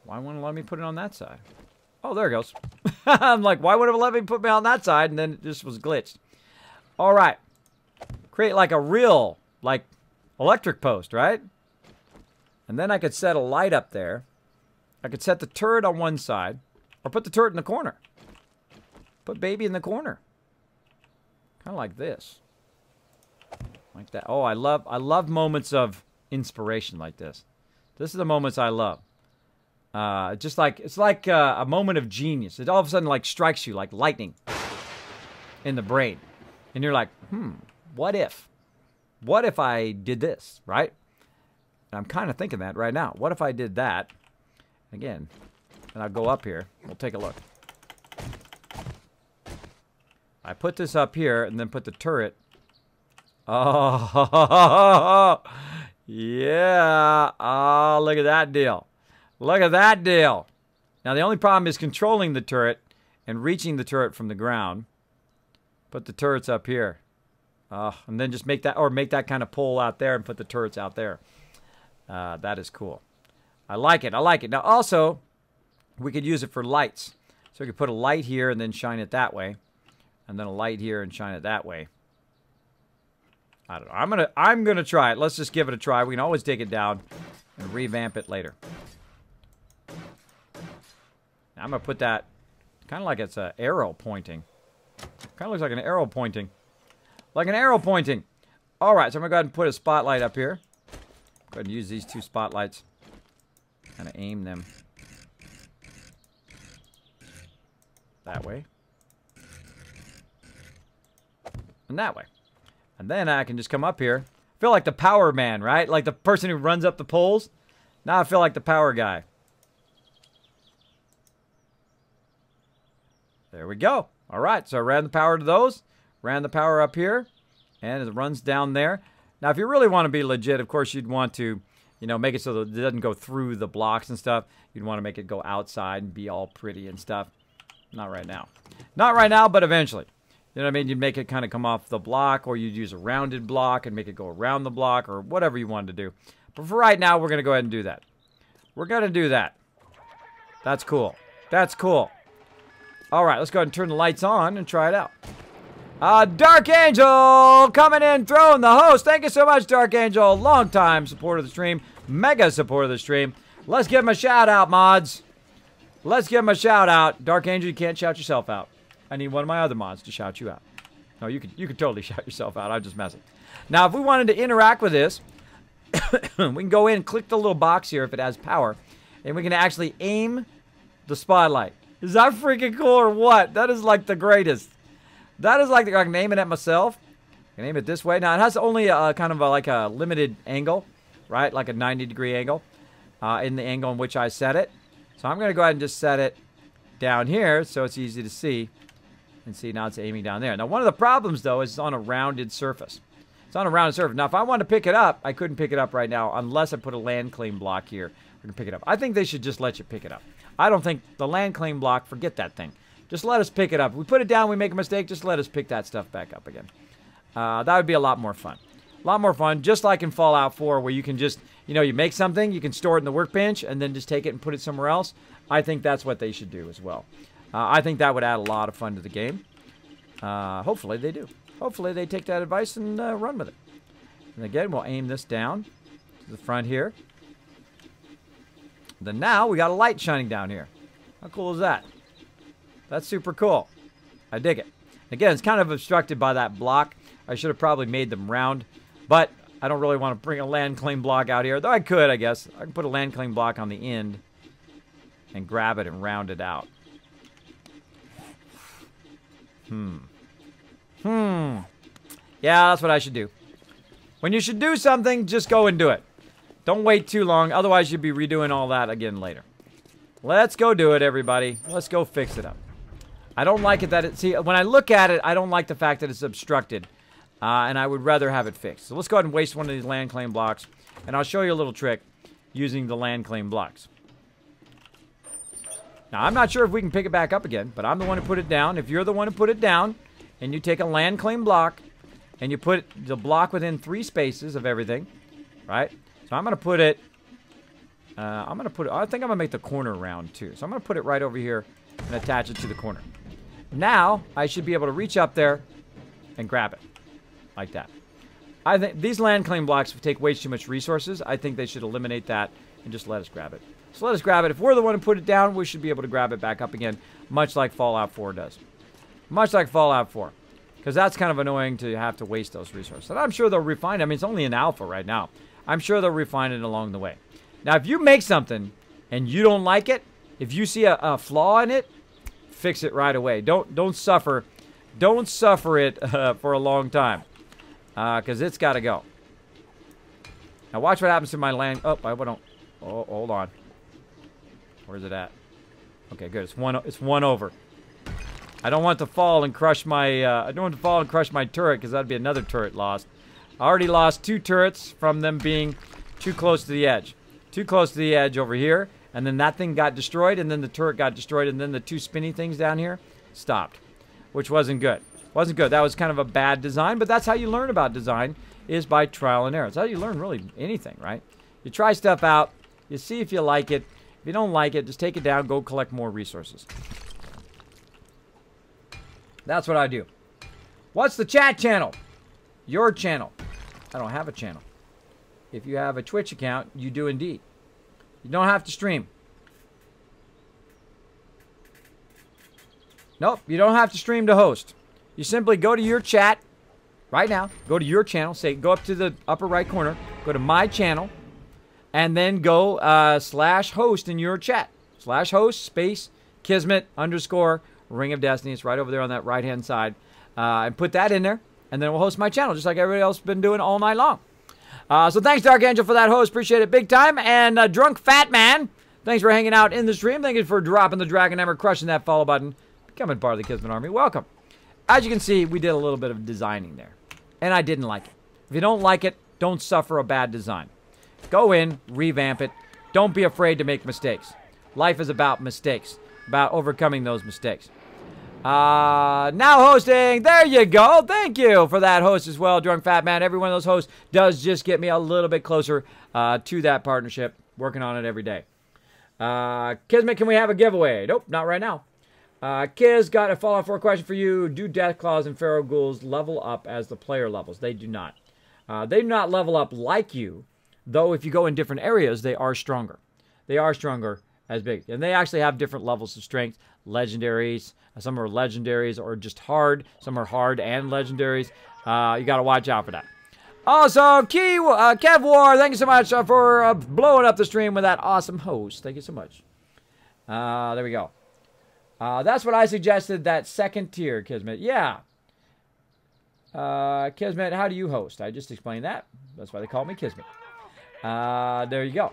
Why won't it let me put it on that side? Oh, there it goes. I'm like, why would it let me put me on that side? And then it just was glitched. All right. Create like a real, like, electric post, right? And then I could set a light up there. I could set the turret on one side. Or put the turret in the corner. Put baby in the corner. Kind of like this. Like that. Oh, I love moments of inspiration like this. This is the moments I love. It's like a moment of genius. It all of a sudden like strikes you like lightning in the brain, and you're like, what if? What if I did this, right? And I'm kind of thinking that right now. What if I did that? Again, and I'll go up here. We'll take a look. I put this up here and then put the turret. Oh, yeah. Oh, look at that deal. Look at that deal. Now, the only problem is controlling the turret and reaching the turret from the ground. Put the turrets up here. And then just make that kind of pole out there and put the turrets out there. That is cool. I like it. I like it. Now, also, we could use it for lights. So we could put a light here and then shine it that way. And then a light here and shine it that way. I don't know. I'm gonna try it. Let's just give it a try. We can always take it down and revamp it later. Now I'm gonna put that kind of like it's an arrow pointing. Kind of looks like an arrow pointing. Like an arrow pointing. All right, so I'm gonna go ahead and put a spotlight up here. Go ahead and use these 2 spotlights. Kind of aim them that way. And that way. And then I can just come up here. I feel like the power man, right? Like the person who runs up the poles. Now I feel like the power guy. There we go. All right, so I ran the power to those. Ran the power up here. And it runs down there. Now, if you really want to be legit, of course, you'd want to, you know, make it so that it doesn't go through the blocks and stuff. You'd want to make it go outside and be all pretty and stuff. Not right now. Not right now, but eventually. You know what I mean? You'd make it kind of come off the block, or you'd use a rounded block and make it go around the block, or whatever you wanted to do. But for right now, we're going to go ahead and do that. We're going to do that. That's cool. That's cool. All right, let's go ahead and turn the lights on and try it out. Dark Angel coming in, throwing the host. Thank you so much, Dark Angel. Long-time supporter of the stream. Mega supporter of the stream. Let's give him a shout-out, mods. Let's give him a shout-out. Dark Angel, you can't shout yourself out. I need one of my other mods to shout you out. No, you could totally shout yourself out. I'm just messing. Now, if we wanted to interact with this, we can go in and click the little box here if it has power, and we can actually aim the spotlight. Is that freaking cool or what? That is like the greatest. That is like I can aim it at myself. I can aim it this way. Now, it has only a kind of like a limited angle, right? Like a 90-degree angle in the angle in which I set it. So I'm going to go ahead and just set it down here so it's easy to see. And see, now it's aiming down there. Now, one of the problems, though, is it's on a rounded surface. It's on a rounded surface. Now, if I wanted to pick it up, I couldn't pick it up right now unless I put a land claim block here. I can pick it up. I think they should just let you pick it up. I don't think the land claim block, forget that thing. Just let us pick it up. If we put it down, we make a mistake, just let us pick that stuff back up again. That would be a lot more fun. A lot more fun, just like in Fallout 4, where you can just, you know, you make something, you can store it in the workbench, and then just take it and put it somewhere else. I think that's what they should do as well. I think that would add a lot of fun to the game. Hopefully they do. Hopefully they take that advice and run with it. And again, we'll aim this down to the front here. Then now we got a light shining down here. How cool is that? That's super cool. I dig it. Again, it's kind of obstructed by that block. I should have probably made them round, but I don't really want to bring a land claim block out here. Though I could, I guess. I can put a land claim block on the end and grab it and round it out. Yeah, that's what I should do. When you should do something, just go and do it. Don't wait too long. Otherwise, you'll be redoing all that again later. Let's go do it, everybody. Let's go fix it up. I don't like it that it... See, when I look at it, I don't like the fact that it's obstructed. And I would rather have it fixed. So let's go ahead and waste one of these land claim blocks. And I'll show you a little trick using the land claim blocks. Now, I'm not sure if we can pick it back up again, but I'm the one who put it down. If you're the one who put it down, and you take a land claim block, and you put the block within 3 spaces of everything, right? So I'm going to put it... I think I'm going to make the corner round, too. So I'm going to put it right over here and attach it to the corner. Now, I should be able to reach up there and grab it. Like that. I think these land claim blocks take way too much resources. I think they should eliminate that and just let us grab it. So let us grab it. If we're the one who put it down, we should be able to grab it back up again, much like Fallout 4 does. Much like Fallout 4. Because that's kind of annoying to have to waste those resources. And I'm sure they'll refine it. I mean, it's only an alpha right now. I'm sure they'll refine it along the way. Now, if you make something and you don't like it, if you see a flaw in it, fix it right away. Don't suffer. Don't suffer it for a long time. Because it's got to go. Now, watch what happens to my land. Oh, I don't. Oh, hold on. Where's it at? Okay, good. It's one over. I don't want to fall and crush my. I don't want to fall and crush my turret because that'd be another turret lost. I already lost 2 turrets from them being too close to the edge. Too close to the edge over here, and then that thing got destroyed, and then the turret got destroyed, and then the 2 spinny things down here stopped, which wasn't good. Wasn't good. That was kind of a bad design, but that's how you learn about design, is by trial and error. It's how you learn really anything, right? You try stuff out, you see if you like it. If you don't like it, just take it down, go collect more resources. That's what I do. What's the chat channel? Your channel. I don't have a channel. If you have a Twitch account, you do indeed. You don't have to stream. Nope, you don't have to stream to host. You simply go to your chat right now. Go to your channel. Say, go up to the upper right corner. Go to my channel. And then go /host in your chat. /host space Kismet _ Ring of Destiny. It's right over there on that right-hand side. And put that in there. And then we'll host my channel just like everybody else has been doing all night long. So thanks, Dark Angel, for that host. Appreciate it big time. And Drunk Fat Man, thanks for hanging out in the stream. Thank you for dropping the Dragon Hammer, crushing that follow button, becoming part of the Kismet Army. Welcome. As you can see, we did a little bit of designing there. And I didn't like it. If you don't like it, don't suffer a bad design. Go in, revamp it. Don't be afraid to make mistakes. Life is about mistakes, about overcoming those mistakes. Now hosting. There you go. Thank you for that host as well, Drunk Fat Man. Every one of those hosts does just get me a little bit closer to that partnership. Working on it every day. Kismet, can we have a giveaway? Nope, not right now. Kiz, got a Fallout 4 question for you. Do Deathclaws and Pharaoh Ghouls level up as the player levels? They do not. They do not level up like you, though if you go in different areas, they are stronger. They are stronger as big. And they actually have different levels of strength. Legendaries. Some are legendaries or just hard. Some are hard and legendaries. You got to watch out for that. Also, Kev War, thank you so much for blowing up the stream with that awesome host. Thank you so much. There we go. That's what I suggested, that second tier, Kismet. Yeah. Kismet, how do you host? I just explained that. That's why they call me Kismet. There you go.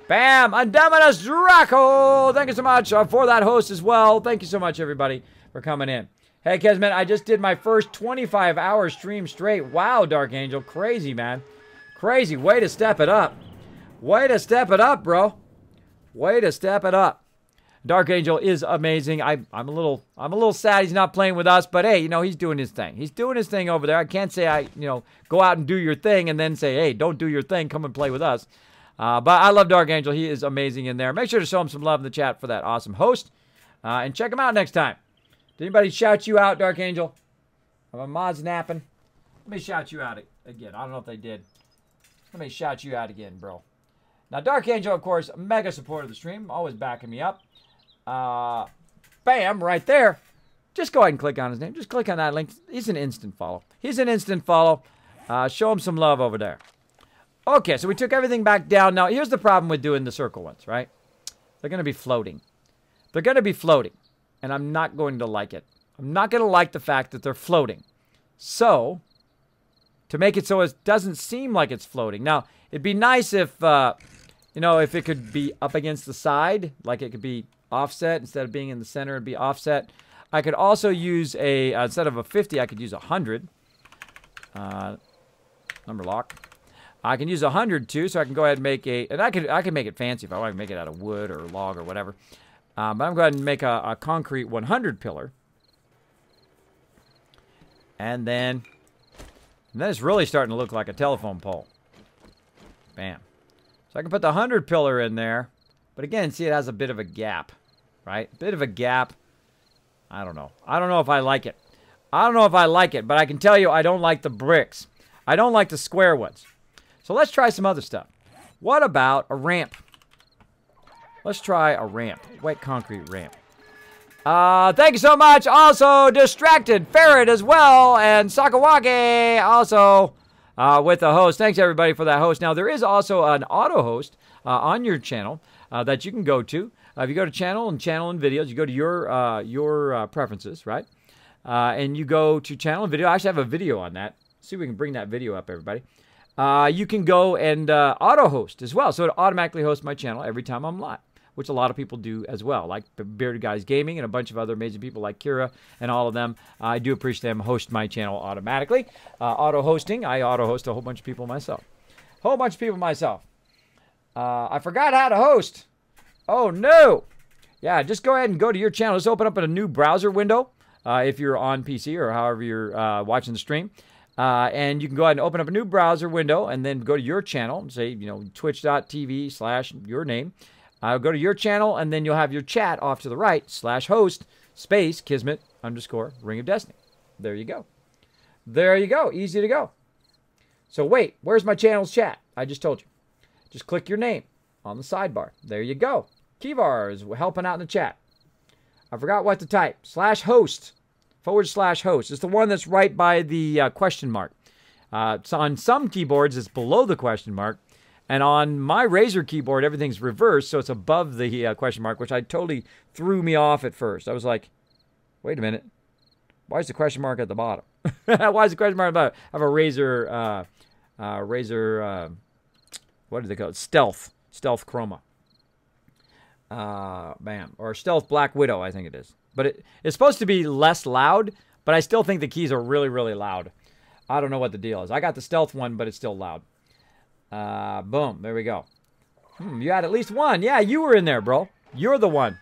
Bam! Indominus Draco! Thank you so much for that host as well. Thank you so much, everybody, for coming in. Hey, Kismet, I just did my first 25-hour stream straight. Wow, Dark Angel. Crazy, man. Crazy. Way to step it up. Way to step it up, bro. Way to step it up. Dark Angel is amazing. I'm a little sad he's not playing with us, but hey, you know, he's doing his thing. He's doing his thing over there. I can't say go out and do your thing and then say, hey, don't do your thing, come and play with us. But I love Dark Angel. He is amazing in there. Make sure to show him some love in the chat for that awesome host. And check him out next time. Did anybody shout you out, Dark Angel? Are my mods napping? Let me shout you out again. I don't know if they did. Let me shout you out again, bro. Now, Dark Angel, of course, mega supporter of the stream. Always backing me up. Bam, right there. Just go ahead and click on his name. Just click on that link. He's an instant follow. He's an instant follow. Show him some love over there. Okay, so we took everything back down. Now, here's the problem with doing the circle ones, right? They're going to be floating. They're going to be floating. And I'm not going to like it. I'm not going to like the fact that they're floating. So, to make it so it doesn't seem like it's floating. Now, it'd be nice if, if it could be up against the side. Like it could be offset. Instead of being in the center, it'd be offset. I could also use instead of a 50, I could use 100. Number lock. I can use 100 too, so I can go ahead and make and I can make it fancy if I want to make it out of wood or log or whatever. But I'm going to go ahead and make a concrete 100 pillar. And then it's really starting to look like a telephone pole. Bam. So I can put the 100 pillar in there. But again, see, it has a bit of a gap, right? A bit of a gap. I don't know. I don't know if I like it. I don't know if I like it, but I can tell you I don't like the bricks. I don't like the square ones. So let's try some other stuff. What about a ramp? Let's try a ramp. Wet concrete ramp. Thank you so much. Also, Distracted Ferret as well. And Sakawake also with the host. Thanks, everybody, for that host. Now, there is also an auto host on your channel that you can go to. If you go to channel and videos, you go to your preferences, right? And you go to channel and video. I actually have a video on that. See if we can bring that video up, everybody. You can go and auto host as well. So it automatically hosts my channel every time I'm live, which a lot of people do as well, like Bearded Guys Gaming and a bunch of other amazing people like Kira and all of them. I do appreciate them host my channel automatically. Auto hosting, I auto host a whole bunch of people myself. I forgot how to host. Oh no. Yeah, just go ahead and go to your channel. Just open up a new browser window if you're on PC or however you're watching the stream. And you can go ahead and open up a new browser window and then go to your channel and say, twitch.tv/your name. Go to your channel and then you'll have your chat off to the right, /host, space, Kismet _ Ring of Destiny. There you go. There you go. Easy to go. So wait, where's my channel's chat? I just told you. Just click your name on the sidebar. There you go. Kivar is helping out in the chat. I forgot what to type. /host. /host. It's the one that's right by the question mark. So on some keyboards, it's below the question mark. And on my Razer keyboard, everything's reversed, so it's above the question mark, which totally threw me off at first. I was like, wait a minute. Why is the question mark at the bottom? Why is the question mark at the bottom? I have a Razer, what do they call it? Stealth Chroma. Bam. Or Stealth Black Widow, I think it is. But it's supposed to be less loud, but I still think the keys are really, really loud. I don't know what the deal is. I got the Stealth one, but it's still loud. Boom. There we go. You had at least one. Yeah, you were in there, bro. You're the one.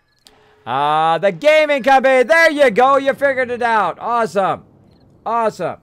The gaming company. There you go. You figured it out. Awesome. Awesome.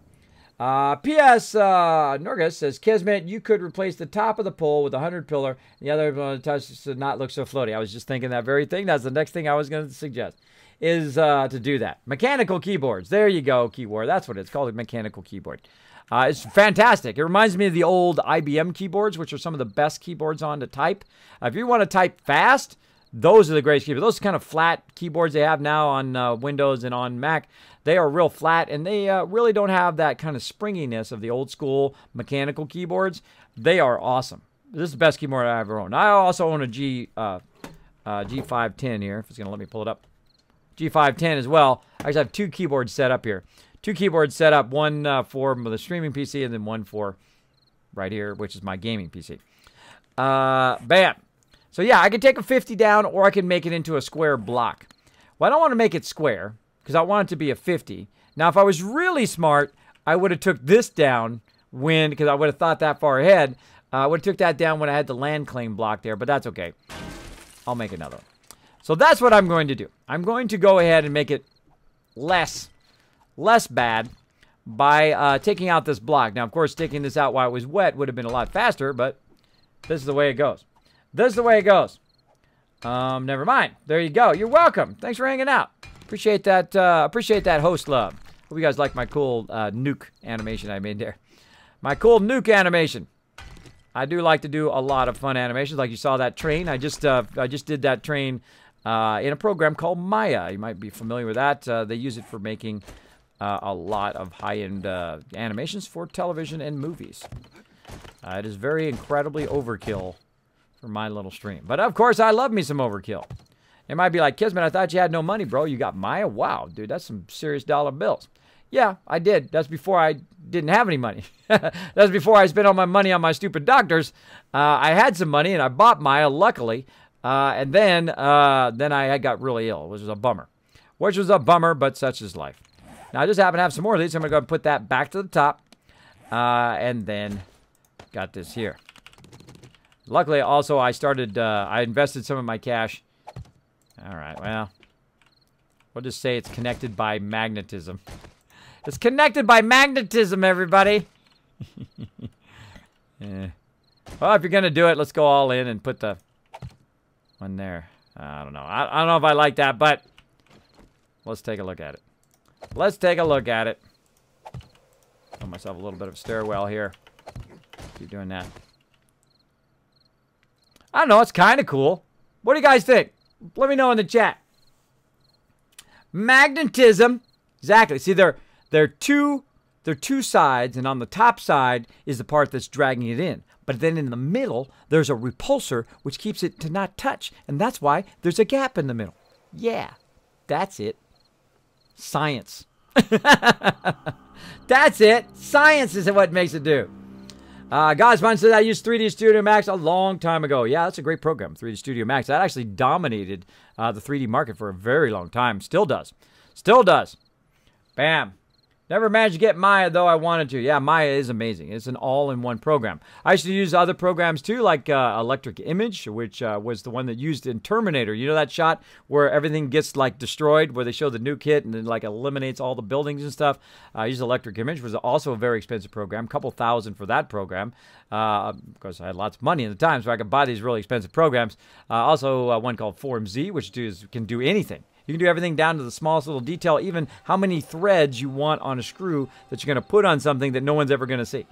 P.S. Norgus says, Kismet, you could replace the top of the pole with a 100 pillar. The other one touch to not look so floaty. I was just thinking that very thing. That's the next thing I was going to suggest. Is to do that. Mechanical keyboards. There you go, keyword. That's what it's called, a mechanical keyboard. It's fantastic. It reminds me of the old IBM keyboards, which are some of the best keyboards on to type. If you want to type fast, those are the greatest keyboards. Those kind of flat keyboards they have now on Windows and on Mac, they are real flat, and they really don't have that kind of springiness of the old school mechanical keyboards. They are awesome. This is the best keyboard I ever owned. I also own a G510 here, if it's going to let me pull it up. G510 as well. I just have two keyboards set up here. Two keyboards set up, one for the streaming PC and then one for right here, which is my gaming PC. Bam. So yeah, I can take a 50 down or I can make it into a square block. Well, I don't want to make it square because I want it to be a 50. Now, if I was really smart, I would have took this down because I would have thought that far ahead. I would have took that down when I had the land claim block there, but that's okay. I'll make another one. So that's what I'm going to do. I'm going to go ahead and make it less bad by taking out this block. Now, of course, taking this out while it was wet would have been a lot faster, but this is the way it goes. This is the way it goes. Never mind. There you go. You're welcome. Thanks for hanging out. Appreciate that host love. Hope you guys like my cool nuke animation I made there. My cool nuke animation. I do like to do a lot of fun animations. Like you saw that train. I just did that train in a program called Maya. You might be familiar with that. They use it for making a lot of high-end animations for television and movies. It is very incredibly overkill for my little stream. But of course, I love me some overkill. It might be like, Kismet, I thought you had no money, bro. You got Maya? Wow, dude, that's some serious dollar bills. Yeah, I did. That's before I didn't have any money. That's before I spent all my money on my stupid doctors. I had some money, and I bought Maya, luckily. And then I got really ill, which was a bummer. Which was a bummer, but such is life. Now, I just happen to have some more of these. So I'm going to go and put that back to the top. And then got this here. Luckily, also, I invested some of my cash. All right, well, we'll just say it's connected by magnetism. It's connected by magnetism, everybody. Yeah. Well, if you're going to do it, let's go all in and put the one there. I don't know. I don't know if I like that, but let's take a look at it. Let's take a look at it. Put myself a little bit of a stairwell here. Keep doing that. I don't know. It's kind of cool. What do you guys think? Let me know in the chat. Magnetism. Exactly. See, they're two sides, and on the top side is the part that's dragging it in. But then in the middle, there's a repulsor which keeps it to not touch, and that's why there's a gap in the middle. Yeah, that's it. Science. That's it. Science is what makes it do. Godsman says, I used 3D Studio Max a long time ago. Yeah, that's a great program, 3D Studio Max. That actually dominated the 3D market for a very long time. Still does. Still does. Bam. Never managed to get Maya, though I wanted to. Yeah, Maya is amazing. It's an all-in-one program. I used to use other programs, too, like Electric Image, which was the one that used in Terminator. You know that shot where everything gets, like, destroyed, where they show the nuke hit and then, like, eliminates all the buildings and stuff? I used Electric Image. It was also a very expensive program, a couple $1,000 for that program. Of course, I had lots of money at the time, so I could buy these really expensive programs. Also, one called Form Z, which can do anything. You can do everything down to the smallest little detail, even how many threads you want on a screw that you're going to put on something that no one's ever going to see.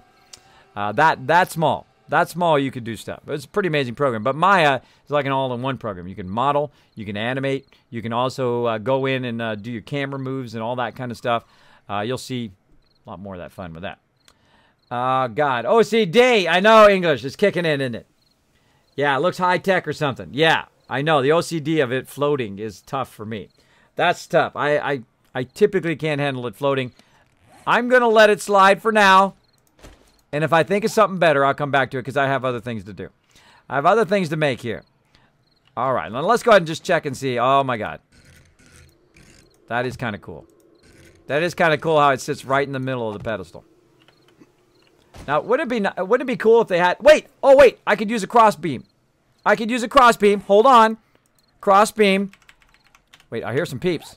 That small. That small, you could do stuff. It's a pretty amazing program. But Maya is like an all-in-one program. You can model, you can animate, you can also go in and do your camera moves and all that kind of stuff. You'll see a lot more of that fun with that. God. OCD. I know English is kicking in, isn't it? Yeah, it looks high-tech or something. Yeah, I know. The OCD of it floating is tough for me. That's tough. I typically can't handle it floating. I'm going to let it slide for now. And if I think of something better, I'll come back to it because I have other things to do. I have other things to make here. All right, now let's go ahead and just check and see. Oh, my God. That is kind of cool. That is kind of cool how it sits right in the middle of the pedestal. Now, wouldn't it be cool if they had... Wait! Oh, wait! I could use a cross beam. I could use a cross beam. Hold on. Cross beam. Wait, I hear some peeps.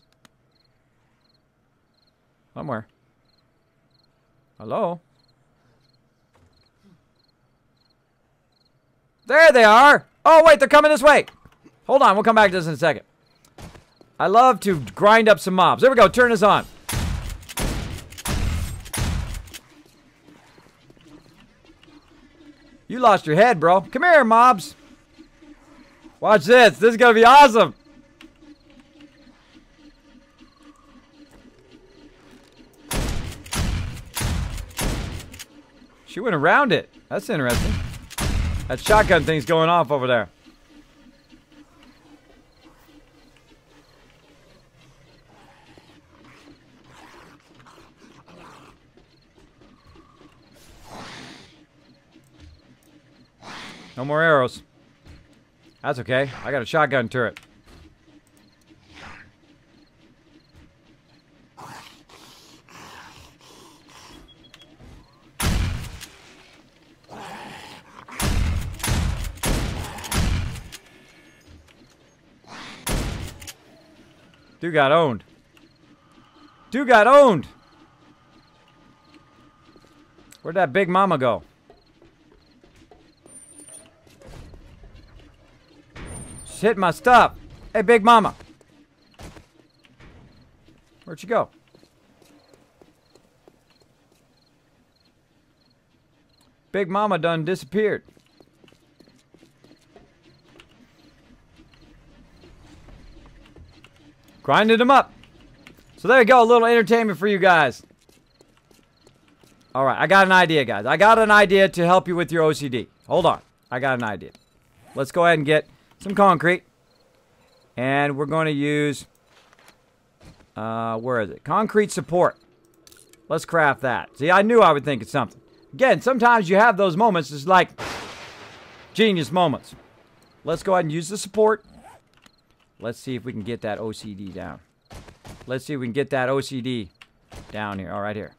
Somewhere. Hello? There they are! Oh, wait, they're coming this way! Hold on, we'll come back to this in a second. I love to grind up some mobs. There we go, turn this on. You lost your head, bro. Come here, mobs. Watch this. This is going to be awesome. She went around it. That's interesting. That shotgun thing's going off over there. No more arrows. That's okay. I got a shotgun turret. Dude got owned. Dude got owned. Where'd that big mama go? She's hitting my stuff. Hey, big mama. Where'd she go? Big mama done disappeared. Grinded them up. So there you go, a little entertainment for you guys. All right, I got an idea, guys. I got an idea to help you with your OCD. Hold on, I got an idea. Let's go ahead and get some concrete. And we're going to use, where is it? Concrete support. Let's craft that. See, I knew I would think of something. Again, sometimes you have those moments, it's like genius moments. Let's go ahead and use the support. Let's see if we can get that OCD down. Let's see if we can get that OCD down here. All right, here.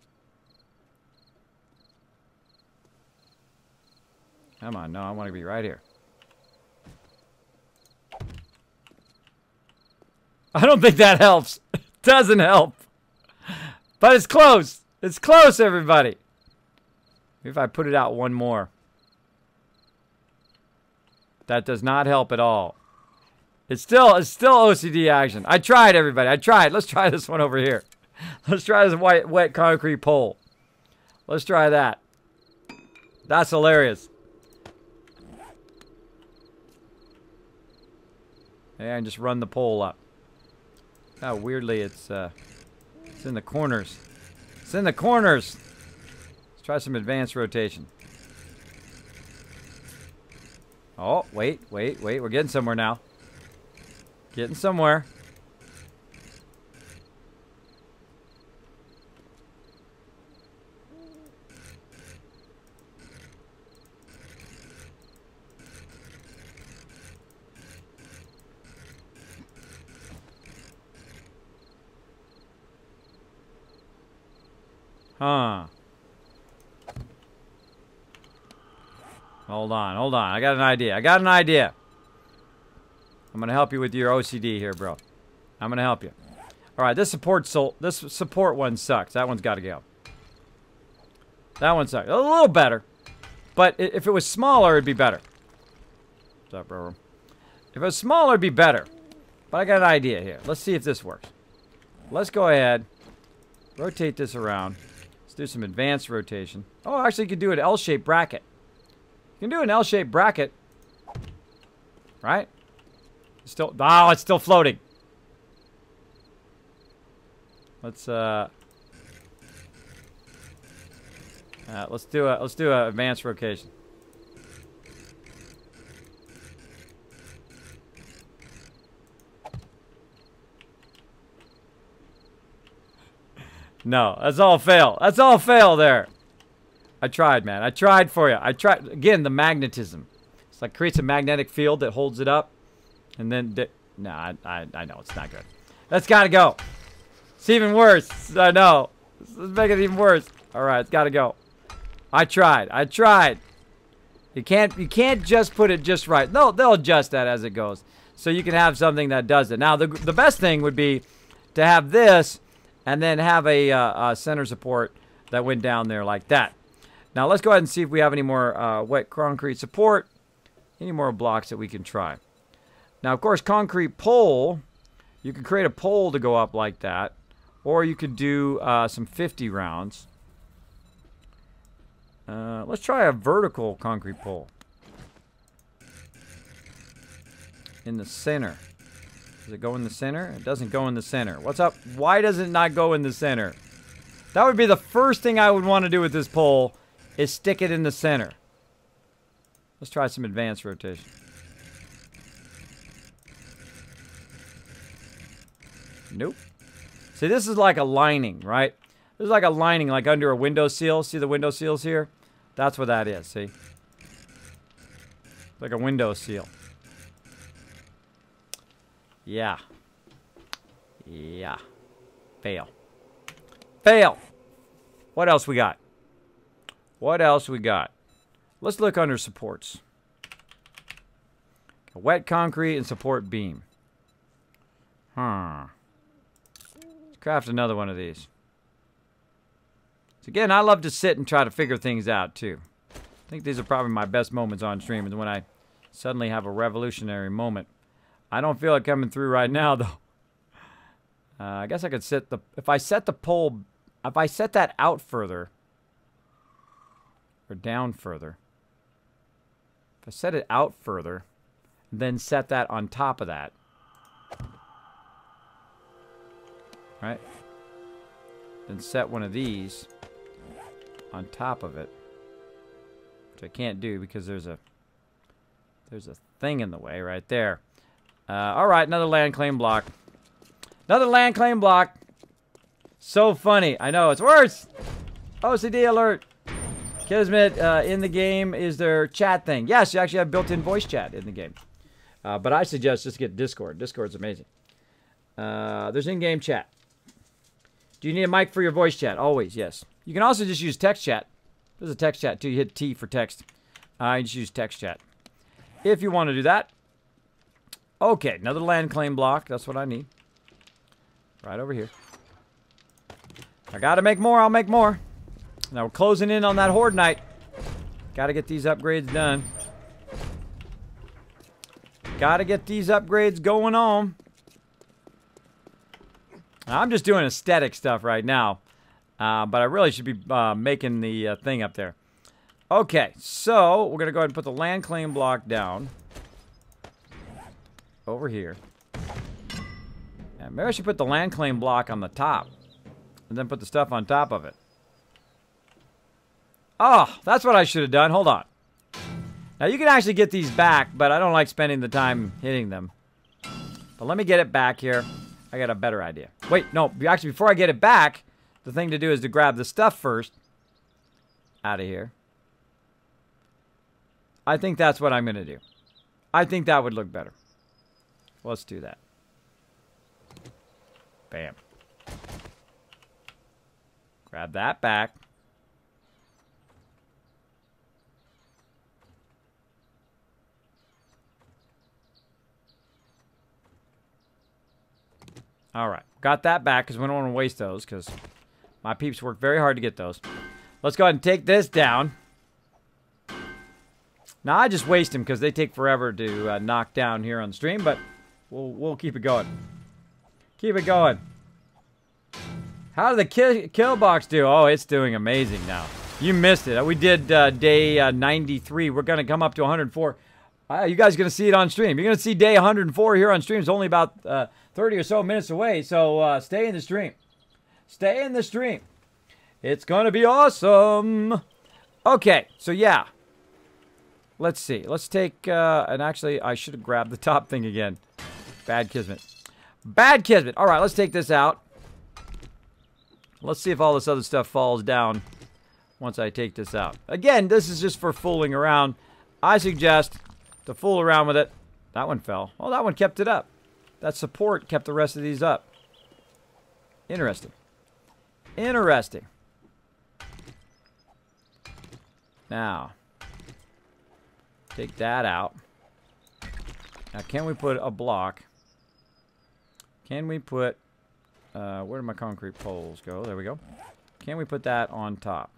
Come on, no, I want to be right here. I don't think that helps. It doesn't help. But it's close. It's close, everybody. Maybe if I put it out one more. That does not help at all. It's still OCD action. I tried, everybody. I tried. Let's try this one over here. Let's try this wet concrete pole. Let's try that. That's hilarious. And just run the pole up. How weirdly it's in the corners. It's in the corners. Let's try some advanced rotation. Oh, wait. We're getting somewhere now. Getting somewhere. Huh. Hold on. I got an idea. I'm going to help you with your OCD here, bro. I'm going to help you. All right, this support one sucks. That one's got to go. That one sucks. A little better. But if it was smaller, it'd be better. What's up, bro? If it was smaller, it'd be better. But I got an idea here. Let's see if this works. Let's go ahead. Rotate this around. Let's do some advanced rotation. Oh, actually, you can do an L-shaped bracket. You can do an L-shaped bracket. Right? Still, oh, it's still floating. Let's do a advanced rotation. No, that's all fail. That's all fail there. I tried, man. I tried for you. I tried. Again, the magnetism. It's like creates a magnetic field that holds it up. And then, no, I know. It's not good. That's got to go. It's even worse. I know. Let's make it even worse. All right, it's got to go. I tried. I tried. You can't just put it just right. No, they'll adjust that as it goes. So you can have something that does it. Now, the best thing would be to have this and then have a center support that went down there like that. Now, let's go ahead and see if we have any more wet concrete support. Any more blocks that we can try. Now, of course, concrete pole, you can create a pole to go up like that. Or you could do some 50 rounds. Let's try a vertical concrete pole. In the center. Does it go in the center? It doesn't go in the center. What's up? Why does it not go in the center? That would be the first thing I would want to do with this pole, is stick it in the center. Let's try some advanced rotation. Nope. See, this is like a lining, right? This is like a lining, like under a window seal. See the window seals here? That's what that is, see? Like a window seal. Yeah. Yeah. Fail. Fail! What else we got? What else we got? Let's look under supports. A wet concrete and support beam. Let's craft another one of these. So again, I love to sit and try to figure things out too. I think these are probably my best moments on stream, is when I suddenly have a revolutionary moment. I don't feel it coming through right now though. I guess I could set the, if I set the pole, if I set that out further, or down further, if I set it out further, then set that on top of that, right? Then set one of these on top of it, which I can't do because there's a thing in the way right there. All right, another land claim block. Another land claim block. So funny. I know, it's worse. OCD alert. Kismet, in the game, is there chat thing? Yes, you actually have built-in voice chat in the game. But I suggest just get Discord. Discord's amazing. There's in-game chat. Do you need a mic for your voice chat? Always, yes. You can also just use text chat. There's a text chat, too. You hit T for text. You just use text chat. If you want to do that. Okay, another land claim block. That's what I need. Right over here. I gotta make more. I'll make more. Now we're closing in on that Horde Night. Gotta get these upgrades done. Gotta get these upgrades going on. Now, I'm just doing aesthetic stuff right now. But I really should be making the thing up there. Okay, so we're gonna go ahead and put the land claim block down. Over here. And maybe I should put the land claim block on the top. And then put the stuff on top of it. Oh, that's what I should have done. Hold on. Now, you can actually get these back, but I don't like spending the time hitting them. But let me get it back here. I got a better idea. Wait, no. Actually, before I get it back, the thing to do is to grab the stuff first. Out of here. I think that's what I'm going to do. I think that would look better. Let's do that. Bam. Grab that back. All right. Got that back because we don't want to waste those because my peeps work very hard to get those. Let's go ahead and take this down. Now, I just waste them because they take forever to knock down here on the stream, but we'll keep it going. Keep it going. How did the kill box do? Oh, it's doing amazing now. You missed it. We did day 93. We're going to come up to 104. You guys are going to see it on stream. You're going to see day 104 here on stream. It's only about 30 or so minutes away. So stay in the stream. Stay in the stream. It's going to be awesome. Okay, so yeah. Let's see. Let's take, and actually, I should have grabbed the top thing again. Bad Kismet. Bad Kismet. All right, let's take this out. Let's see if all this other stuff falls down once I take this out. Again, this is just for fooling around. I suggest to fool around with it. That one fell. Oh, that one kept it up. That support kept the rest of these up. Interesting. Interesting. Now, take that out. Now, can we put a block? Can we put... where did my concrete poles go? There we go. Can we put that on top?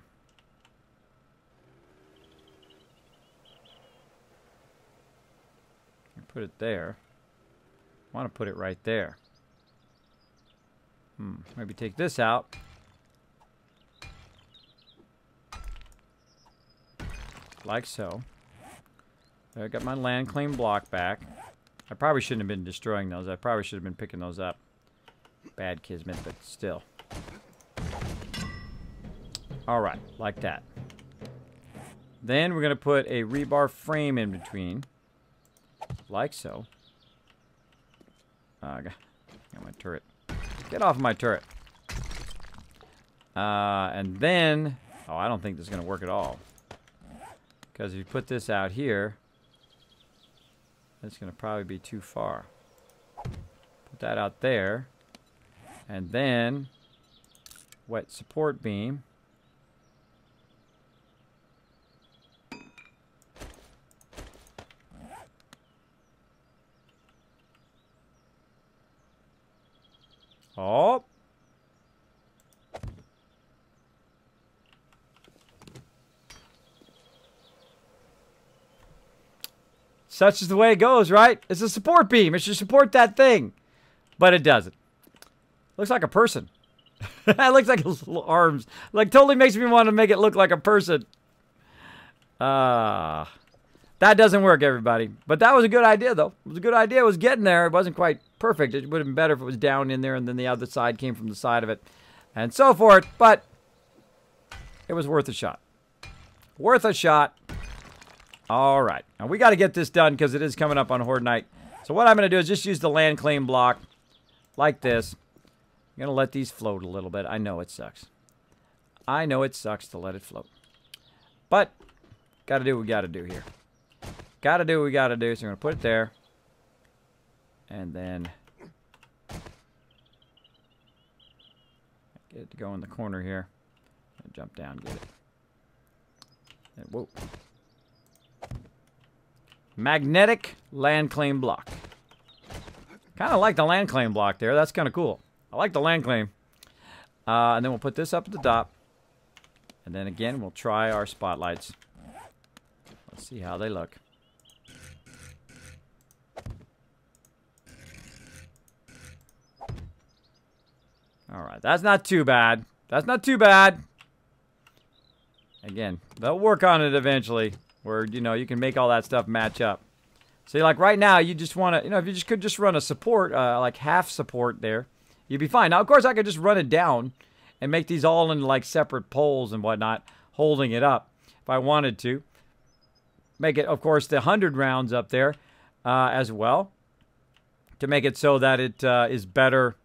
Put it there. I want to put it right there. Maybe take this out. Like so. There, I got my land claim block back. I probably shouldn't have been destroying those. I probably should have been picking those up. Bad Kismet, but still. Alright, like that. Then we're going to put a rebar frame in between. Like so. Got my turret. Get off my turret. And then... Oh, I don't think this is going to work at all. Because if you put this out here, it's going to probably be too far. Put that out there. And then, wet support beam. Oh. Such is the way it goes, right? It's a support beam. It should support that thing. But it doesn't. Looks like a person. It looks like his little arms. Like, totally makes me want to make it look like a person. That doesn't work, everybody. But that was a good idea, though. It was a good idea. It was getting there. It wasn't quite perfect. It would have been better if it was down in there and then the other side came from the side of it. And so forth. But it was worth a shot. Worth a shot. All right. Now, we got to get this done because it is coming up on Horde Night. So what I'm going to do is just use the land claim block like this. I'm going to let these float a little bit. I know it sucks. I know it sucks to let it float. But, got to do what we got to do here. Got to do what we got to do. So I'm going to put it there. And then get it to go in the corner here. Jump down, get it. And whoa. Magnetic land claim block. Kind of like the land claim block there. That's kind of cool. I like the land claim. And then we'll put this up at the top. And then again, we'll try our spotlights. Let's see how they look. Alright, that's not too bad. That's not too bad. Again, they'll work on it eventually. Where, you know, you can make all that stuff match up. See, like right now, you just want to, you know, if you just could just run a support, like half support there, you'd be fine. Now, of course, I could just run it down and make these all into like separate poles and whatnot, holding it up if I wanted to. Make it, of course, the 100 rounds up there as well to make it so that it is better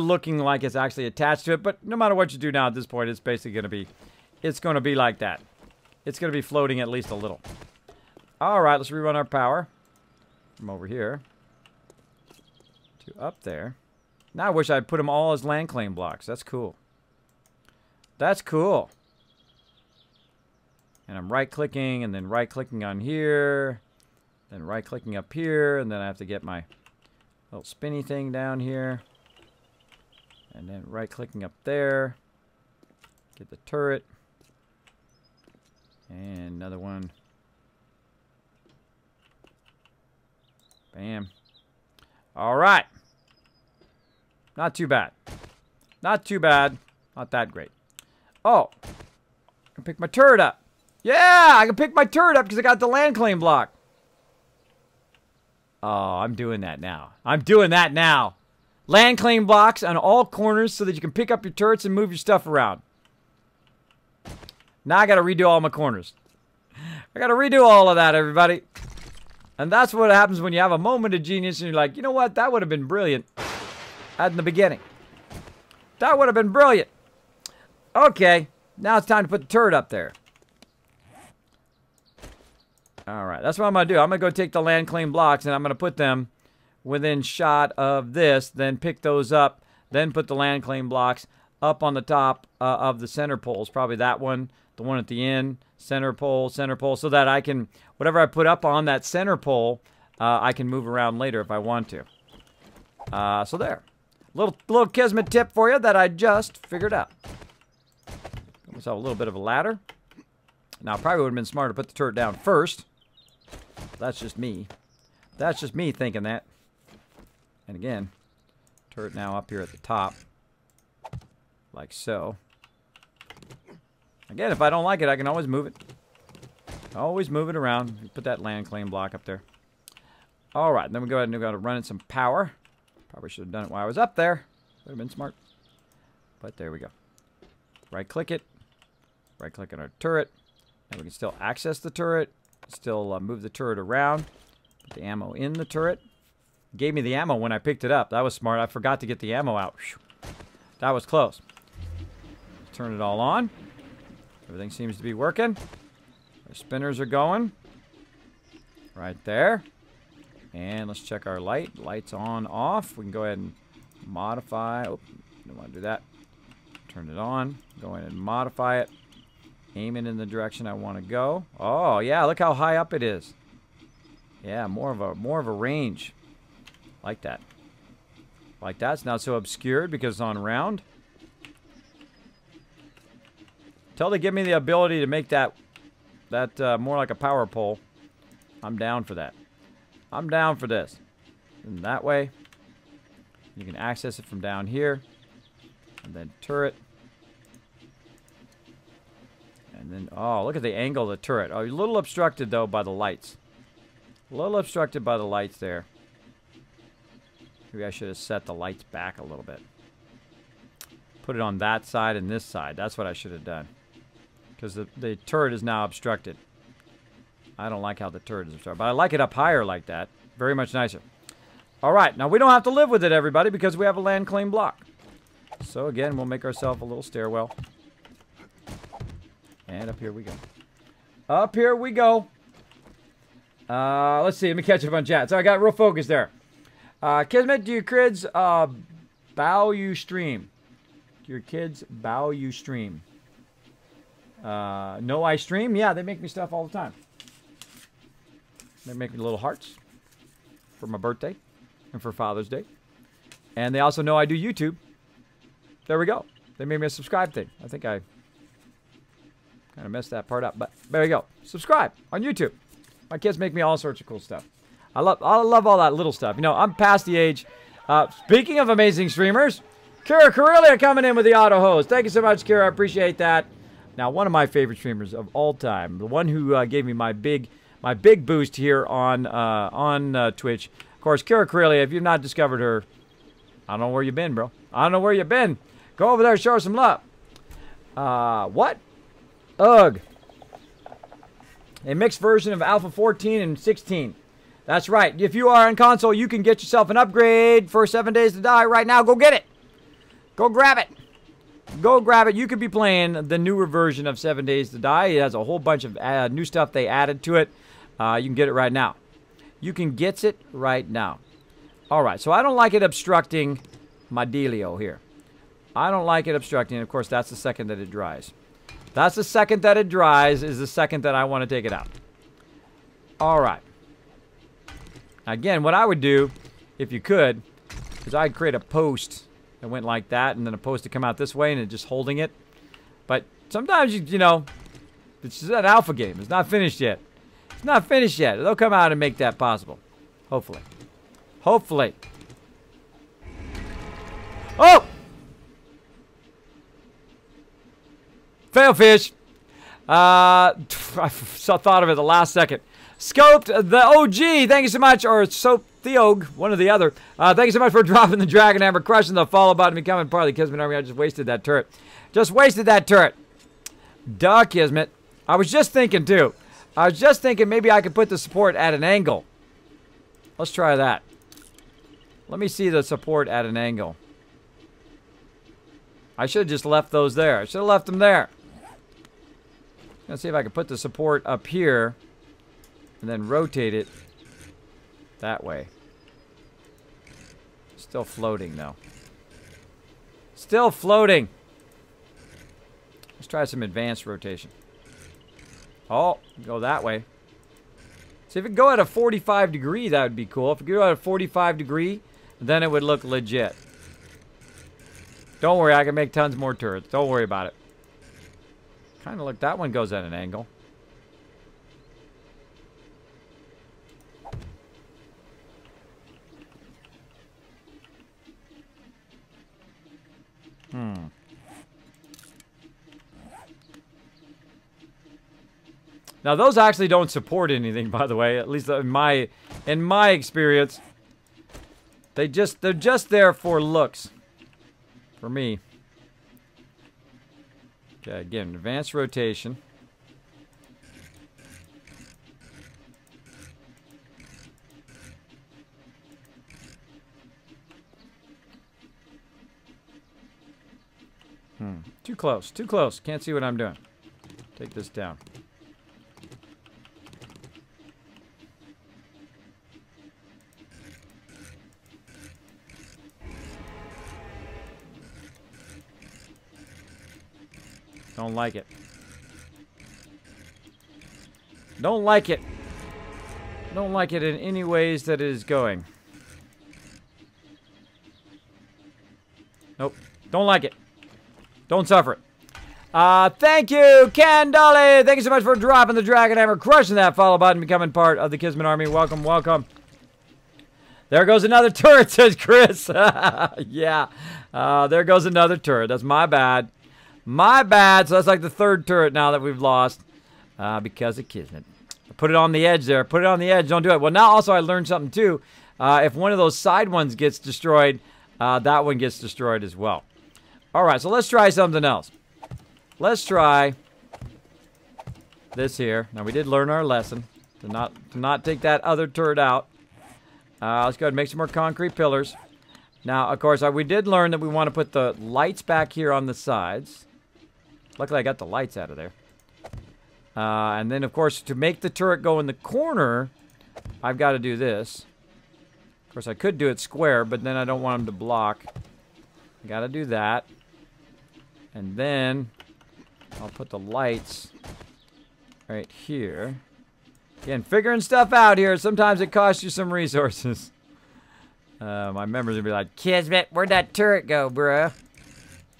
looking like it's actually attached to it. But no matter what you do now at this point, it's basically going to be, it's going to be like that. It's going to be floating at least a little. All right, let's rerun our power from over here to up there. Now I wish I'd put them all as land claim blocks. That's cool. That's cool. And I'm right-clicking and then right-clicking on here. Then right-clicking up here. And then I have to get my little spinny thing down here. And then right-clicking up there. Get the turret. And another one. Bam. All right. Not too bad. Not too bad. Not that great. Oh. I can pick my turret up. Yeah, I can pick my turret up because I got the land claim block. Oh, I'm doing that now. I'm doing that now. Land claim blocks on all corners so that you can pick up your turrets and move your stuff around. Now I got to redo all my corners. I got to redo all of that, everybody. And that's what happens when you have a moment of genius and you're like, you know what? That would have been brilliant at the beginning. That would have been brilliant. Okay, now it's time to put the turret up there. All right, that's what I'm going to do. I'm going to go take the land claim blocks and I'm going to put them within shot of this, then pick those up, then put the land claim blocks up on the top of the center poles. Probably that one, the one at the end, center pole, so that I can, whatever I put up on that center pole, I can move around later if I want to. So there. Little Kismet tip for you that I just figured out. Got myself a little bit of a ladder. Now, probably would have been smarter to put the turret down first. That's just me. That's just me thinking that. And again, turret now up here at the top. Like so. Again, if I don't like it, I can always move it. Always move it around. Put that land claim block up there. Alright, then we go ahead and we're going to run in some power. Probably should have done it while I was up there. Would have been smart. But there we go. Right click it. Right click on our turret. And we can still access the turret. Still move the turret around. Put the ammo in the turret. Gave me the ammo when I picked it up. That was smart. I forgot to get the ammo out. That was close. Turn it all on. Everything seems to be working. Our spinners are going. Right there. And let's check our light. Light's on, off. We can go ahead and modify. Oh, don't want to do that. Turn it on. Go in and modify it. Aim it in the direction I want to go. Oh, yeah, look how high up it is. Yeah, more of a range. Like that. Like that. It's not so obscured because it's on round. Until they give me the ability to make that more like a power pole, I'm down for that. I'm down for this. And that way, you can access it from down here. And then turret. And then, oh, look at the angle of the turret. Oh, a little obstructed, though, by the lights. A little obstructed by the lights there. Maybe I should have set the lights back a little bit. Put it on that side and this side. That's what I should have done. Because the turret is now obstructed. I don't like how the turret is obstructed. But I like it up higher like that. Very much nicer. All right. Now, we don't have to live with it, everybody, because we have a land claim block. So, again, we'll make ourselves a little stairwell. And up here we go. Up here we go. Let's see. Let me catch up on chat. So I got real focused there. Kismet, do your kids bow you stream? Do your kids bow you stream? No, I stream? Yeah, they make me stuff all the time. They make me little hearts for my birthday and for Father's Day. And they also know I do YouTube. There we go. They made me a subscribe thing. I think I kind of messed that part up, but there you go. Subscribe on YouTube. My kids make me all sorts of cool stuff. I love all that little stuff. You know, I'm past the age. Speaking of amazing streamers, Kira Karelia coming in with the auto hose. Thank you so much, Kira. I appreciate that. Now, one of my favorite streamers of all time, the one who gave me my big boost here on Twitch. Of course, Kira Karelia. If you've not discovered her, I don't know where you've been, bro. I don't know where you've been. Go over there and show her some love. What? Ugh. A mixed version of Alpha 14 and 16. That's right. If you are on console, you can get yourself an upgrade for 7 Days to Die right now. Go get it. Go grab it. Go grab it. You could be playing the newer version of 7 Days to Die. It has a whole bunch of new stuff they added to it. You can get it right now. You can get it right now. All right. So I don't like it obstructing my dealio here. I don't like it obstructing. Of course, that's the second that it dries. That's the second that it dries is the second that I want to take it out. All right. Again, what I would do, if you could, is I'd create a post that went like that, and then a post to come out this way, and it just holding it. But sometimes, you know, it's just an alpha game. It's not finished yet. It's not finished yet. They'll come out and make that possible. Hopefully. Hopefully. Oh! whalefish. I thought of it the last second. Scoped the OG. Thank you so much. Or Soap Theog, one or the other. Thank you so much for dropping the Dragon Hammer, crushing the follow button, becoming part of the Kismet Army. I just wasted that turret. Just wasted that turret. Duh, Kismet. I was just thinking, too. I was just thinking maybe I could put the support at an angle. Let's try that. Let me see the support at an angle. I should have just left those there. I should have left them there. Let's see if I can put the support up here and then rotate it that way. Still floating, though. Still floating. Let's try some advanced rotation. Oh, go that way. See, if it go at a 45 degree, that would be cool. If it go at a 45 degree, then it would look legit. Don't worry, I can make tons more turrets. Don't worry about it. Kind of look, that one goes at an angle. Now those actually don't support anything, by the way. At least in my experience, they're just there for looks. For me. Okay, again, advanced rotation. Too close, too close. Can't see what I'm doing. Take this down. Don't like it. Don't like it. Don't like it in any ways that it is going. Nope. Don't like it. Don't suffer it. Thank you, Candale. Thank you so much for dropping the Dragon Hammer, crushing that follow button, becoming part of the Kismet Army. Welcome, welcome. There goes another turret, says Chris. Yeah. There goes another turret. That's my bad. My bad. So that's like the third turret now that we've lost because of Kismet. Put it on the edge there. Put it on the edge. Don't do it. Well, now also I learned something too. If one of those side ones gets destroyed, that one gets destroyed as well. All right, so let's try something else. Let's try this here. Now, we did learn our lesson to not take that other turret out. Let's go ahead and make some more concrete pillars. Now, of course, we did learn that we want to put the lights back here on the sides. Luckily, I got the lights out of there. And then, of course, to make the turret go in the corner, I've got to do this. Of course, I could do it square, but then I don't want them to block. I got to do that. And then I'll put the lights right here. Again, figuring stuff out here. Sometimes it costs you some resources. My members will be like, Kismet, where'd that turret go, bro?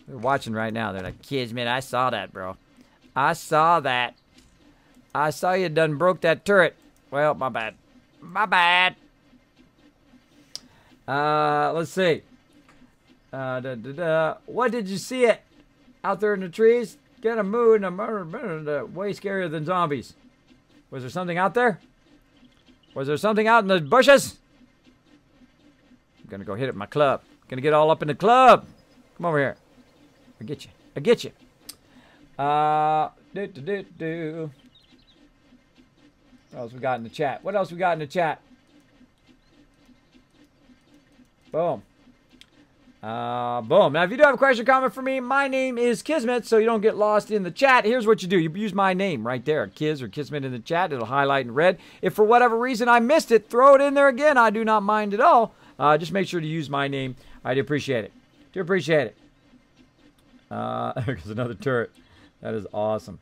They're watching right now. They're like, Kismet, I saw that, bro. I saw that. I saw you done broke that turret. Well, my bad. My bad. Let's see. What did you see it? Out there in the trees? Get a move and way scarier than zombies. Was there something out there? Was there something out in the bushes? I'm gonna go hit it with my club. Gonna get all up in the club. Come over here. I get you. I get you. What else we got in the chat? What else we got in the chat? Boom. Boom. Now, if you do have a question or comment for me, my name is Kismet, so you don't get lost in the chat. Here's what you do. You use my name right there, Kiz or Kismet in the chat. It'll highlight in red. If for whatever reason I missed it, throw it in there again. I do not mind at all. Just make sure to use my name. I do appreciate it. Do appreciate it. There's another turret. That is awesome.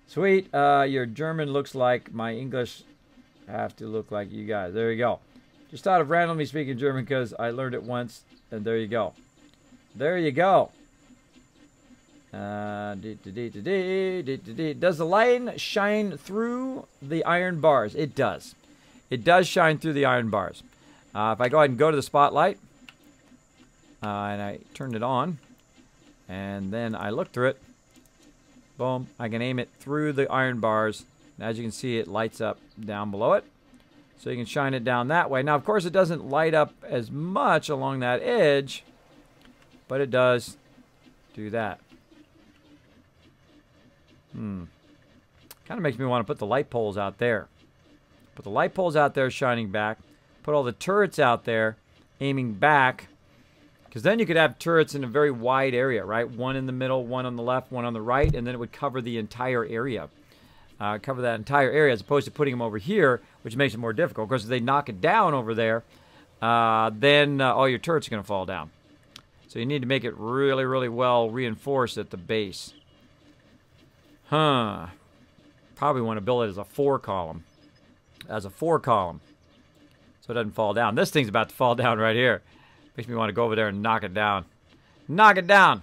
Sweet. Your German looks like my English. Have to look like you guys. There you go. Just thought of randomly speaking German because I learned it once, and there you go. There you go. Does the light shine through the iron bars? It does. It does shine through the iron bars. If I go ahead and go to the spotlight, and I turn it on, and then I look through it, Boom. I can aim it through the iron bars. And as you can see, it lights up down below it. So you can shine it down that way. Now, of course, it doesn't light up as much along that edge, but it does do that. Kind of makes me want to put the light poles out there. Put the light poles out there shining back. Put all the turrets out there aiming back. Because then you could have turrets in a very wide area, right? One in the middle, one on the left, one on the right, and then it would cover the entire area. Cover that entire area as opposed to putting them over here, which makes it more difficult. Because if they knock it down over there, then all your turrets are going to fall down. So you need to make it really, really well reinforced at the base. Probably want to build it as a 4-column. As a 4-column. So it doesn't fall down. This thing's about to fall down right here. Makes me want to go over there and knock it down. Knock it down!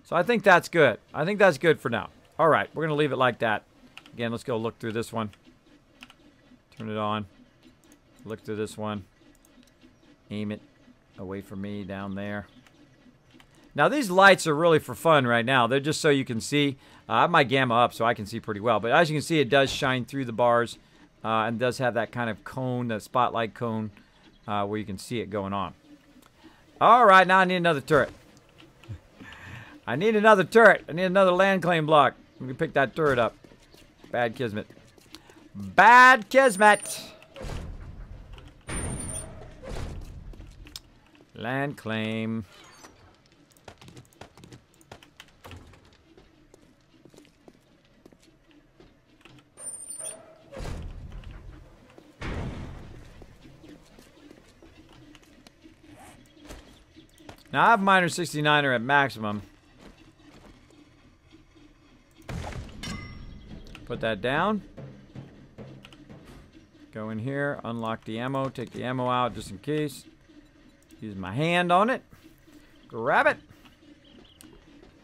So I think that's good. I think that's good for now. Alright, we're going to leave it like that. Again, let's go look through this one. Turn it on. Look through this one. Aim it away from me down there. Now, these lights are really for fun right now. They're just so you can see. I have my gamma up so I can see pretty well. But as you can see, it does shine through the bars. And does have that kind of cone, that spotlight cone, where you can see it going on. Alright, now I need another turret. I need another turret. I need another land claim block. Let me pick that turret up. Bad Kismet. Bad Kismet! Land claim. Now I have miner 69er at maximum. Put that down. Go in here, unlock the ammo, take the ammo out just in case. Use my hand on it. Grab it.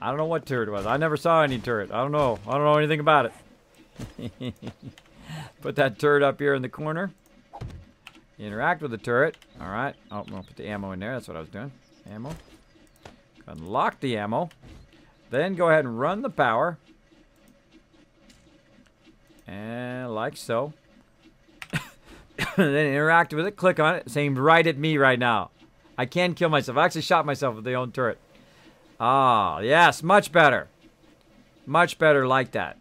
I don't know what turret it was. I never saw any turret. I don't know. I don't know anything about it. Put that turret up here in the corner. Interact with the turret. Alright. Oh, I'll put the ammo in there. That's what I was doing. Ammo. Unlock the ammo. Then go ahead and run the power. And like so. Then interact with it. Click on it. It's aimed right at me right now. I can kill myself. I actually shot myself with the own turret. Ah, yes. Much better. Much better like that.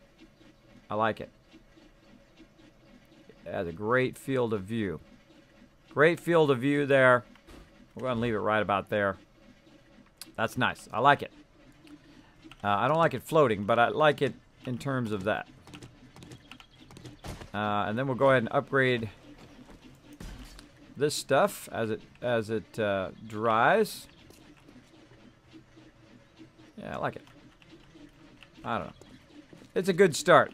I like it. It has a great field of view. Great field of view there. We're going to leave it right about there. That's nice. I like it. I don't like it floating, but I like it in terms of that. And then we'll go ahead and upgrade this stuff as it dries. Yeah, I like it. I don't know. It's a good start.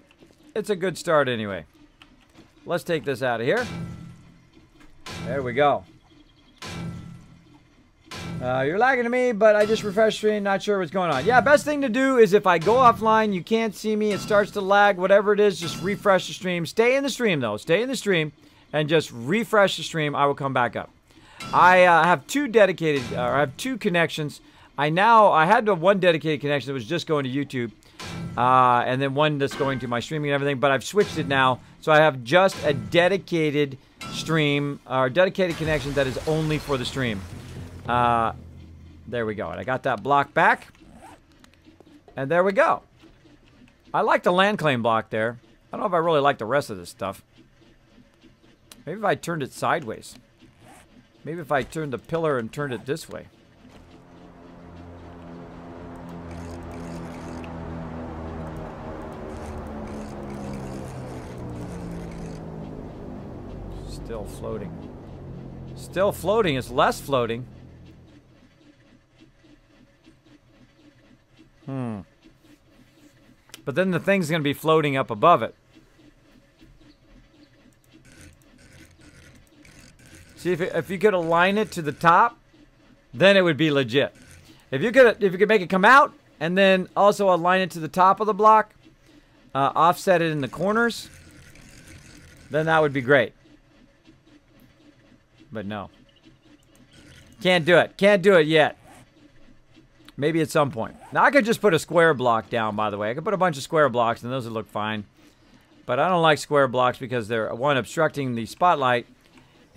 It's a good start anyway. Let's take this out of here. There we go. You're lagging to me, but I just refreshed screen, not sure what's going on. Yeah, best thing to do is if I go offline, you can't see me, it starts to lag, whatever it is, just refresh the stream. Stay in the stream, though. Stay in the stream and just refresh the stream. I will come back up. I have two dedicated, or I have two connections. I had one dedicated connection that was just going to YouTube, and then one that's going to my streaming and everything, but I've switched it now, so I have just a dedicated stream, or dedicated connection that is only for the stream. There we go. And I got that block back. And there we go. I like the land claim block there. I don't know if I really like the rest of this stuff. Maybe if I turned it sideways. Maybe if I turned the pillar and turned it this way. Still floating. Still floating. It's less floating. But then the thing's going to be floating up above it. See, if you could align it to the top, then it would be legit. If you could make it come out and then also align it to the top of the block, offset it in the corners, then that would be great. But no. Can't do it. Can't do it yet. Maybe at some point. Now, I could just put a square block down, by the way. I could put a bunch of square blocks, and those would look fine. But I don't like square blocks because they're, one, obstructing the spotlight,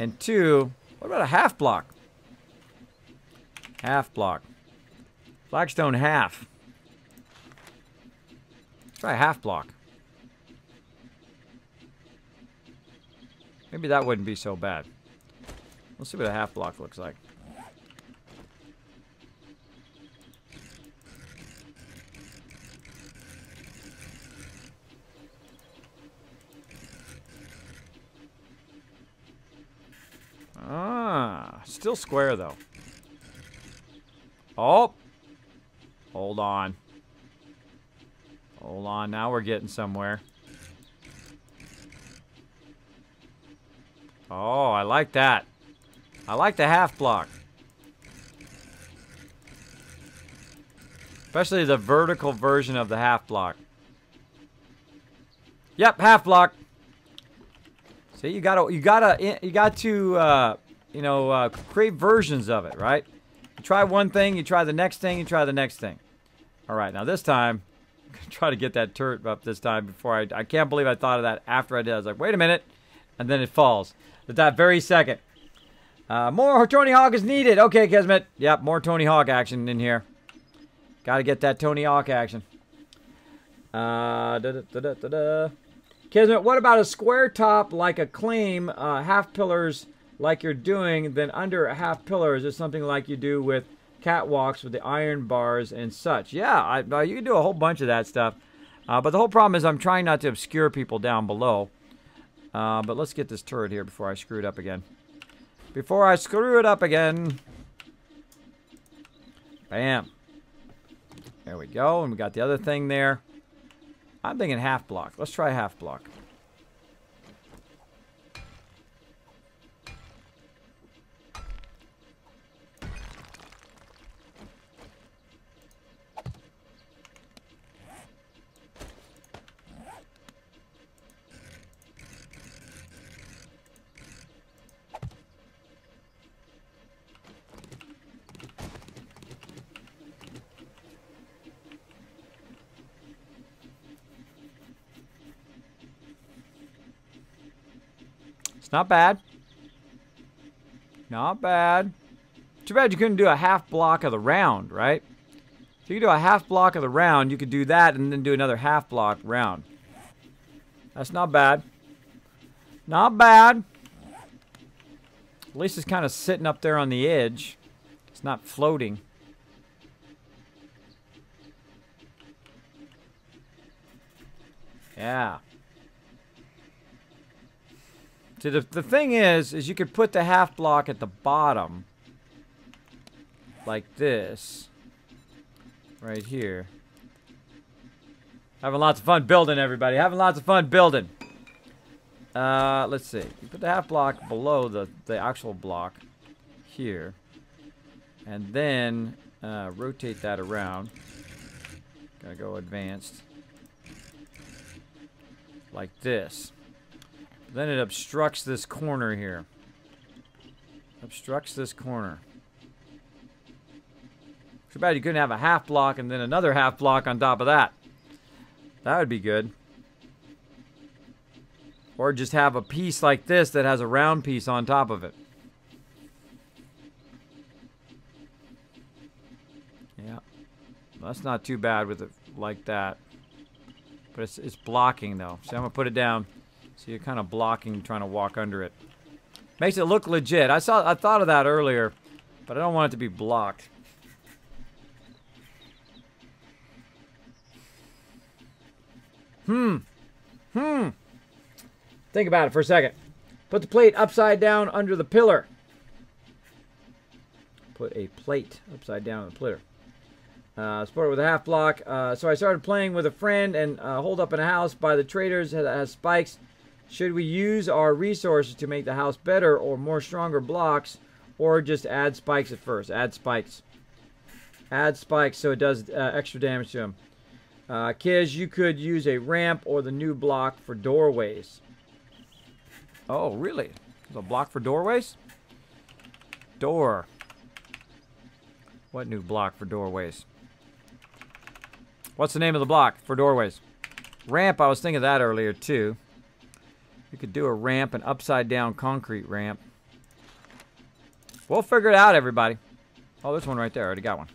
and two, what about a half block? Half block. Flagstone half. Let's try a half block. Maybe that wouldn't be so bad. Let's see what a half block looks like. Ah, still square though. Oh, hold on. Hold on, now we're getting somewhere. Oh, I like that. I like the half block. Especially the vertical version of the half block. Yep, half block. See, you got to create versions of it, right? You try one thing, you try the next thing, you try the next thing. All right, now this time, I'm gonna try to get that turret up this time before I can't believe I thought of that after I did. I was like, wait a minute, and then it falls at that very second. More Tony Hawk is needed. Okay, Kismet. Yep, more Tony Hawk action in here. Got to get that Tony Hawk action. Kismet, what about a square top like a claim, half pillars like you're doing, then under a half pillar? Is this something like you do with catwalks with the iron bars and such? Yeah, you can do a whole bunch of that stuff. But the whole problem is I'm trying not to obscure people down below. But let's get this turret here before I screw it up again. Before I screw it up again. Bam. There we go. And we got the other thing there. I'm thinking half block. Let's try half block. Not bad. Not bad. Too bad you couldn't do a half block of the round, right? If you could do a half block of the round, you could do that and then do another half block round. That's not bad. Not bad. At least it's kind of sitting up there on the edge. It's not floating. Yeah. See, the thing is you could put the half block at the bottom, like this, right here. Having lots of fun building, everybody. Having lots of fun building. Let's see. You put the half block below the actual block here, and then rotate that around. Gotta go advanced, like this. Then it obstructs this corner here. Obstructs this corner. Too bad you couldn't have a half block and then another half block on top of that. That would be good. Or just have a piece like this that has a round piece on top of it. Yeah. Well, that's not too bad with it like that. But it's blocking though. So I'm going to put it down. So you're kind of blocking, trying to walk under it. Makes it look legit. I thought of that earlier, but I don't want it to be blocked. Think about it for a second. Put the plate upside down under the pillar. Put a plate upside down on the pillar. Support it with a half block. So I started playing with a friend and hold up in a house by the traders that has spikes. Should we use our resources to make the house better or more stronger blocks, or just add spikes at first? Add spikes. Add spikes so it does extra damage to them. Kiz, you could use a ramp or the new block for doorways. Oh, really? There's a block for doorways? Door. What new block for doorways? What's the name of the block for doorways? Ramp, I was thinking of that earlier too. You could do a ramp, an upside down concrete ramp. We'll figure it out, everybody. Oh, there's one right there. I already got one.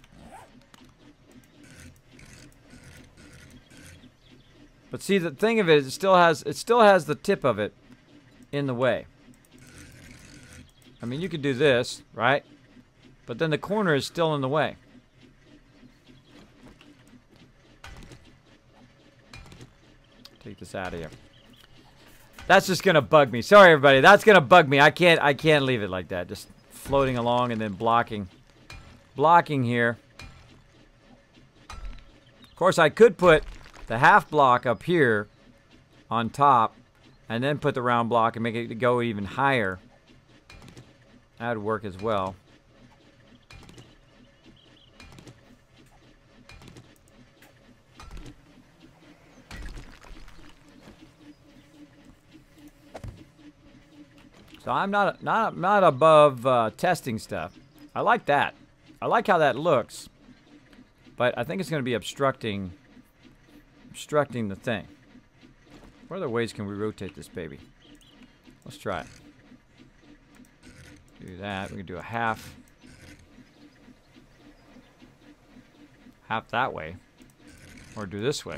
But see, the thing of it is it still has the tip of it in the way. I mean, you could do this, right? But then the corner is still in the way. Take this out of here. That's just gonna bug me. Sorry, everybody. That's gonna bug me. I can't leave it like that. Just floating along and then blocking here. Of course, I could put the half block up here on top and then put the round block and make it go even higher. That would work as well. So I'm not above testing stuff. I like that. I like how that looks. But I think it's going to be obstructing the thing. What other ways can we rotate this baby? Let's try it. Do that. We can do a half that way. Or do this way.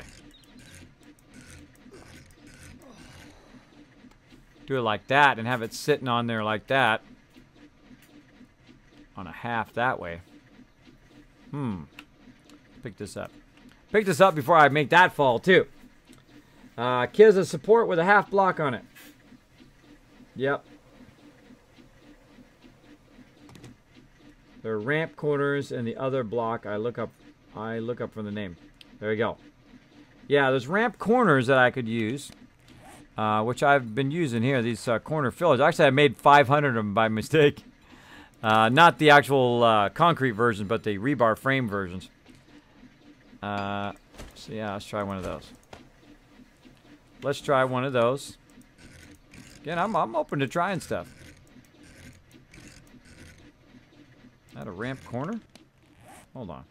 Do it like that and have it sitting on there like that. On a half that way. Pick this up. Pick this up before I make that fall too. Kids support with a half block on it. Yep. There are ramp corners and the other block I look up from the name. There you go. Yeah, there's ramp corners that I could use. Which I've been using here, these corner fillers. Actually, I made 500 of them by mistake. Not the actual concrete version, but the rebar frame versions. So yeah, let's try one of those. Let's try one of those. Again, I'm open to trying stuff. Is that a ramp corner? Hold on.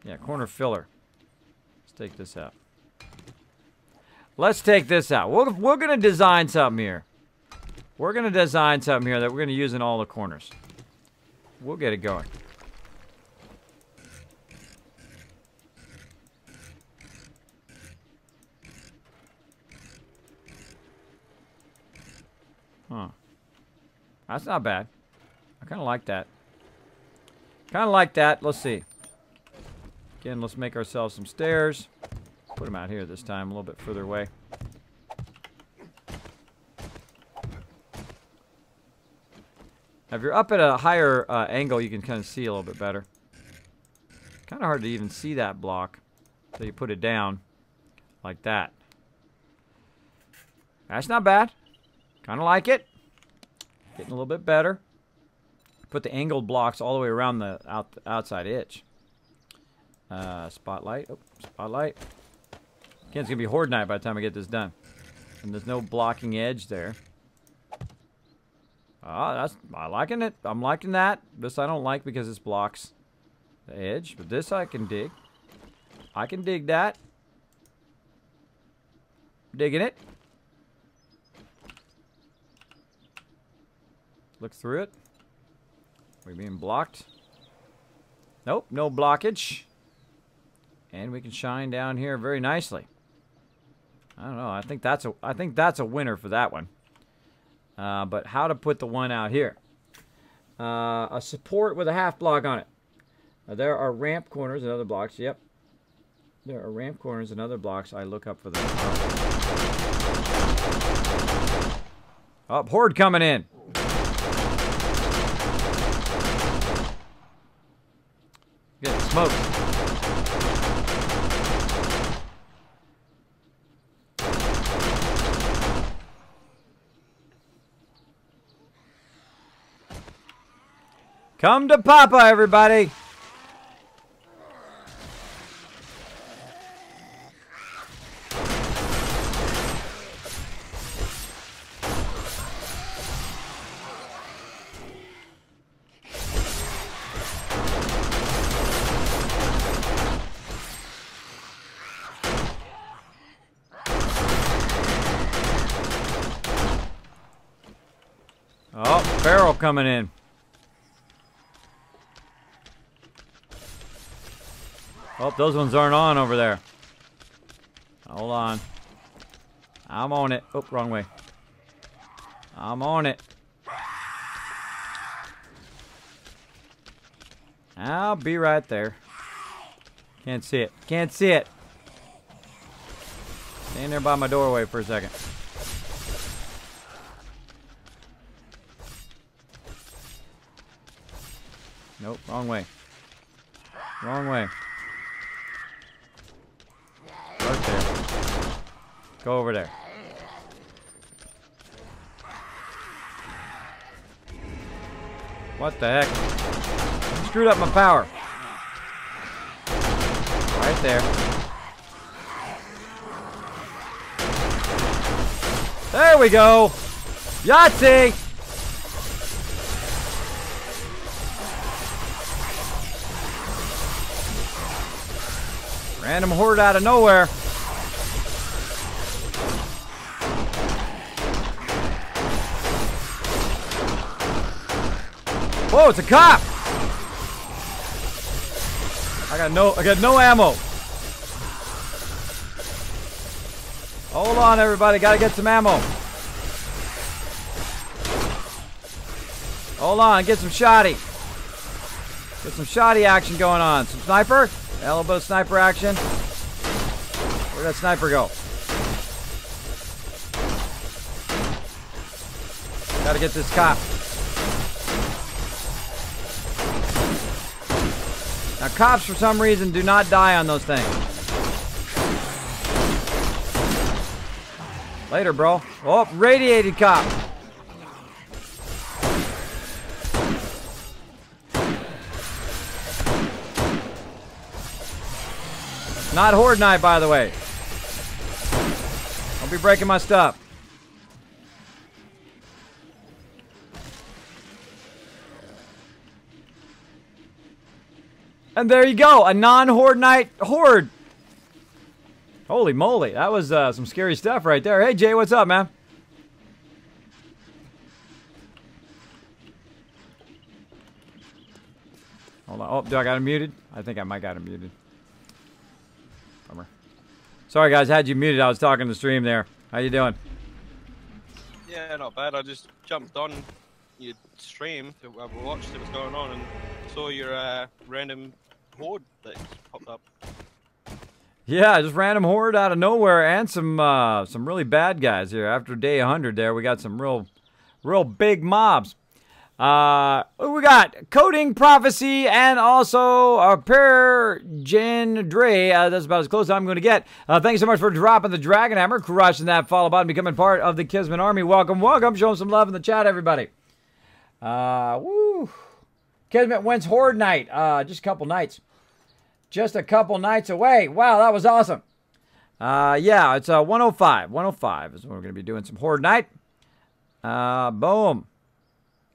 Yeah, corner filler. Let's take this out. Let's take this out. We're going to design something here. We're going to design something here that we're going to use in all the corners. We'll get it going. Huh. That's not bad. I kind of like that. Kind of like that. Let's see. Again, let's make ourselves some stairs. Put them out here this time, a little bit further away. If you're up at a higher angle, you can kind of see a little bit better. Kind of hard to even see that block until you put it down like that. That's not bad. Kind of like it. Getting a little bit better. Put the angled blocks all the way around the outside edge. Spotlight. Oh, spotlight. Again, it's going to be horde night by the time I get this done. And there's no blocking edge there. I'm liking it. I'm liking that. This I don't like because this blocks the edge. But this I can dig. I can dig that. Digging it. Look through it. We're being blocked. Nope, no blockage. And we can shine down here very nicely. I don't know. I think that's a winner for that one. But how to put the one out here? A support with a half block on it. There are ramp corners and other blocks. Yep. There are ramp corners and other blocks. I look up for them. Oh, horde coming in. Get smoke. Come to Papa, everybody. Oh, barrel coming in. Oh, those ones aren't on over there. Hold on. I'm on it. Oh, wrong way. I'm on it. I'll be right there. Can't see it. Can't see it. Stand there by my doorway for a second. Nope, wrong way. Wrong way. Right there. Go over there. What the heck? Screwed up my power. Right there. There we go. Yahtzee. Random horde out of nowhere. Whoa, it's a cop. I got no ammo. Hold on, everybody. Gotta get some ammo. Hold on, get some shoddy. Get some shoddy action going on. Some sniper. A little bit of sniper action. Where'd that sniper go? Gotta get this cop. Now, cops, for some reason, do not die on those things. Later, bro. Oh, radiated cop. Not horde night, by the way. Don't be breaking my stuff. And there you go, a non-horde night horde. Holy moly, that was some scary stuff right there. Hey, Jay, what's up, man? Hold on. Oh, do I got him muted? I think I might got him muted. Bummer. Sorry, guys, had you muted. I was talking to stream there. How you doing? Yeah, not bad. I just jumped on your stream to watch what was going on and saw your random horde that popped up. Yeah, just random horde out of nowhere, and some really bad guys here. After day 100 there, we got some real big mobs. We got Coding Prophecy and also Per Jen Dre. That's about as close as I'm going to get. Thanks so much for dropping the Dragon Hammer, crushing that follow button, becoming part of the Kismet Army. Welcome, welcome. Show them some love in the chat, everybody. Woo. Kismet wins Horde Night. Just a couple nights. Just a couple nights away. Wow, that was awesome. Yeah, it's 105. 105 is when we're going to be doing some Horde Night. Boom.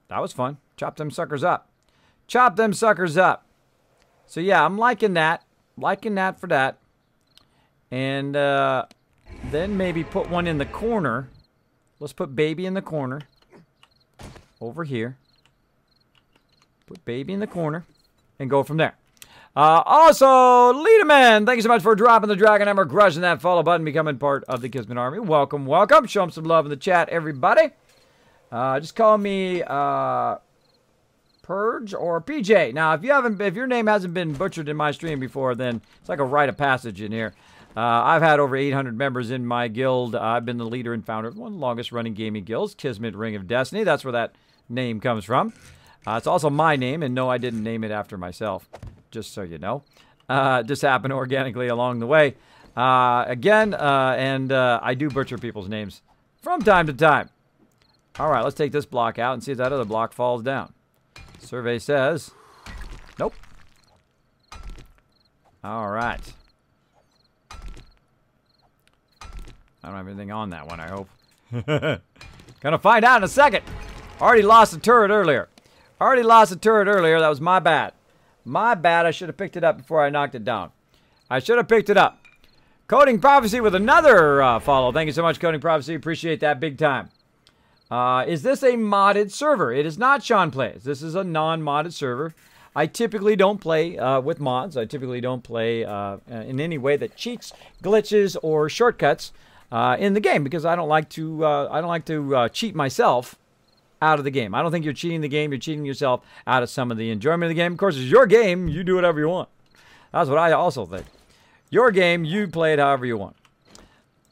That was fun. Chop them suckers up. Chop them suckers up. So yeah, I'm liking that. Liking that for that. And then maybe put one in the corner. Let's put baby in the corner. Over here. Put baby in the corner. And go from there. Also, Liederman, thank you so much for dropping the Dragon Hammer, crushing that follow button, becoming part of the Kismet Army. Welcome, welcome. Show them some love in the chat, everybody. Just call me Purge or PJ. Now, if your name hasn't been butchered in my stream before, then it's like a rite of passage in here. I've had over 800 members in my guild. I've been the leader and founder of one of the longest running gaming guilds, Kismet Ring of Destiny. That's where that name comes from. It's also my name, and no, I didn't name it after myself. Just so you know. Just happened organically along the way. I do butcher people's names from time to time. All right, let's take this block out and see if that other block falls down. Survey says, nope. All right. I don't have anything on that one, I hope. Gonna find out in a second. Already lost a turret earlier. That was my bad. My bad. I should have picked it up before I knocked it down. I should have picked it up. Coding Prophecy with another follow. Thank you so much, Coding Prophecy. Appreciate that big time. Is this a modded server? It is not Sean Plays. This is a non-modded server. I typically don't play with mods. I typically don't play in any way that cheats, glitches, or shortcuts in the game because I don't like to cheat myself out of the game. I don't think you're cheating the game. You're cheating yourself out of some of the enjoyment of the game. Of course, it's your game. You do whatever you want. That's what I also think. Your game. You play it however you want.